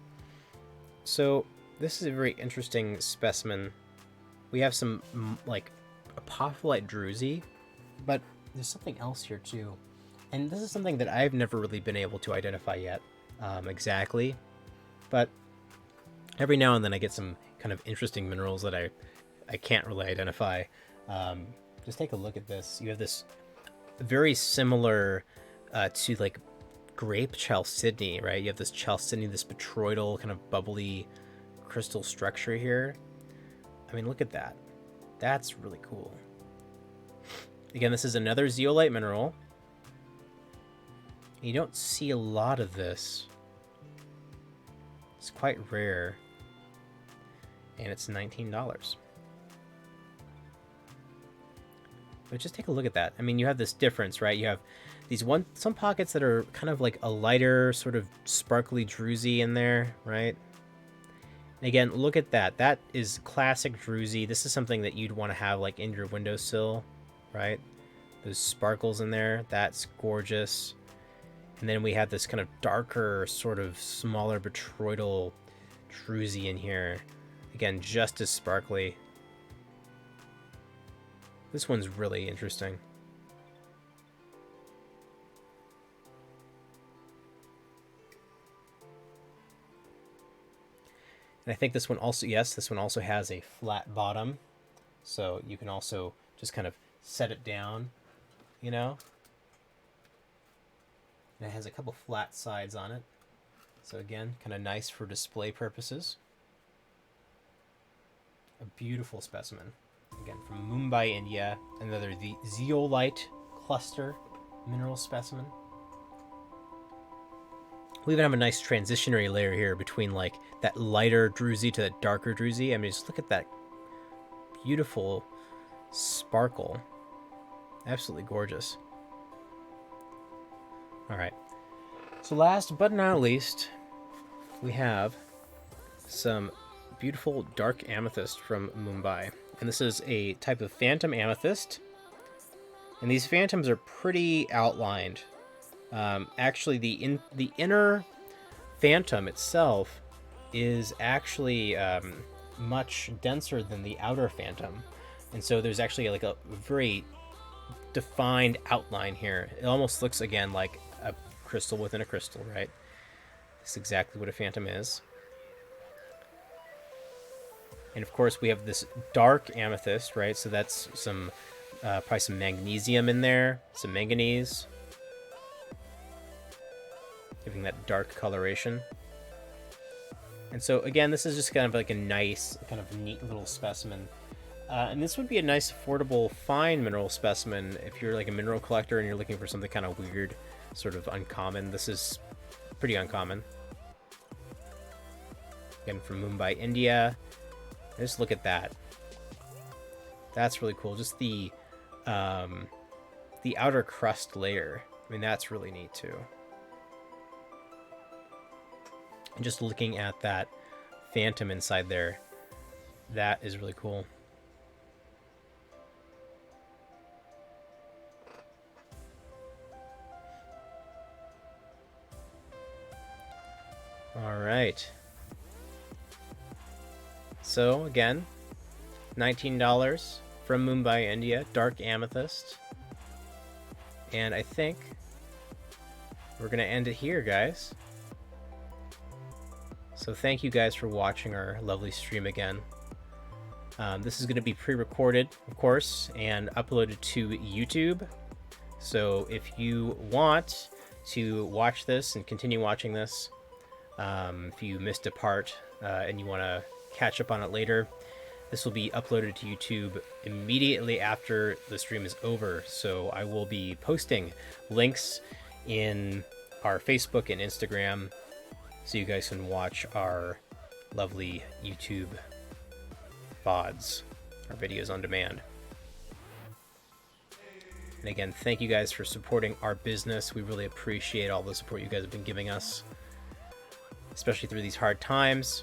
So this is a very interesting specimen. We have some like apophyllite druzy, but there's something else here too. And this is something that I've never really been able to identify yet exactly. But every now and then I get some kind of interesting minerals that I can't really identify. Just take a look at this. You have this very similar to like grape chalcedony, right? You have this chalcedony, this botryoidal kind of bubbly crystal structure here. I mean, look at that. That's really cool. Again, this is another zeolite mineral. You don't see a lot of this. It's quite rare, and it's $19. But just take a look at that. I mean, you have this difference, right? You have these some pockets that are kind of like a lighter, sort of sparkly druzy in there, right? And again, look at that. That is classic druzy. This is something that you'd want to have like in your windowsill, right? Those sparkles in there. That's gorgeous. And then we have this kind of darker, sort of smaller botryoidal druzy in here. Again, just as sparkly. This one's really interesting. And I think this one also, yes, this one also has a flat bottom. So you can also just kind of set it down, you know? And it has a couple flat sides on it. So again, kind of nice for display purposes. A beautiful specimen. Again, from Mumbai, India. Another the zeolite cluster mineral specimen. We even have a nice transitionary layer here between like that lighter druzy to that darker druzy. I mean, just look at that beautiful sparkle. Absolutely gorgeous. All right. So last but not least, we have some beautiful dark amethyst from Mumbai. And this is a type of phantom amethyst. And these phantoms are pretty outlined. Actually, the inner phantom itself is actually much denser than the outer phantom. And so there's actually like a very defined outline here. It almost looks, again, like a crystal within a crystal, right? That's exactly what a phantom is. And of course, we have this dark amethyst, right? So that's some probably some magnesium in there, some manganese, giving that dark coloration. And so again, this is just kind of like a nice, kind of neat little specimen. And this would be a nice, affordable, fine mineral specimen if you're like a mineral collector and you're looking for something kind of weird, sort of uncommon. This is pretty uncommon. Again, from Mumbai, India. Just look at that. That's really cool. Just the the outer crust layer. I mean, that's really neat too. And just looking at that phantom inside there, that is really cool. All right. So again, $19 from Mumbai, India, dark amethyst. And I think we're going to end it here, guys. So thank you guys for watching our lovely stream again. This is going to be pre-recorded, of course, and uploaded to YouTube. So if you want to watch this and continue watching this, if you missed a part and you want to catch up on it later, this will be uploaded to YouTube immediately after the stream is over. So I will be posting links in our Facebook and Instagram so you guys can watch our lovely YouTube VODs, our videos on demand. And again, thank you guys for supporting our business. We really appreciate all the support you guys have been giving us, especially through these hard times.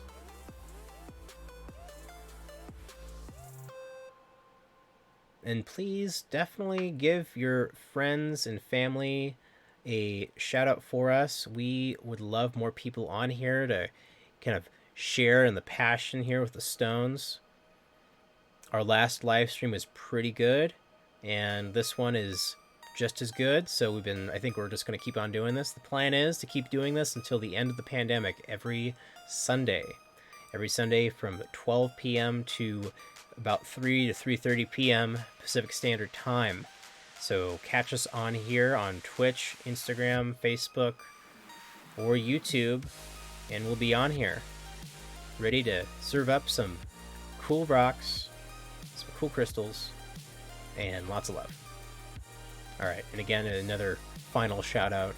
And please definitely give your friends and family a shout out for us. We would love more people on here to kind of share in the passion here with the stones. Our last live stream was pretty good, and this one is just as good. So I think we're just going to keep on doing this. The plan is to keep doing this until the end of the pandemic every Sunday from 12 p.m. to about 3 to 3:30 p.m. Pacific Standard Time. So catch us on here on Twitch, Instagram, Facebook, or YouTube, and we'll be on here ready to serve up some cool rocks, some cool crystals, and lots of love. All right, and again, another final shout out.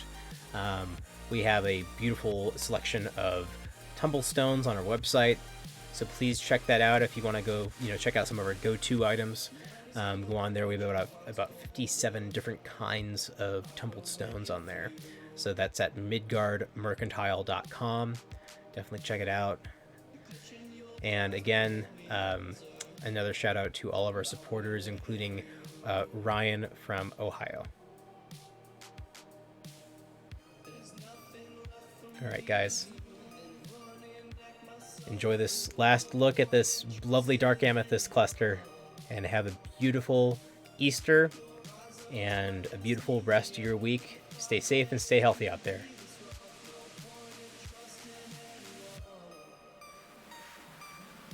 We have a beautiful selection of tumble stones on our website, so please check that out if you want to go, check out some of our go-to items. Go on there. We have about 57 different kinds of tumbled stones on there. So that's at midgardmercantile.com. Definitely check it out. And again, another shout out to all of our supporters, including Ryan from Ohio. All right, guys. Enjoy this last look at this lovely dark amethyst cluster, and have a beautiful Easter and a beautiful rest of your week. Stay safe and stay healthy out there.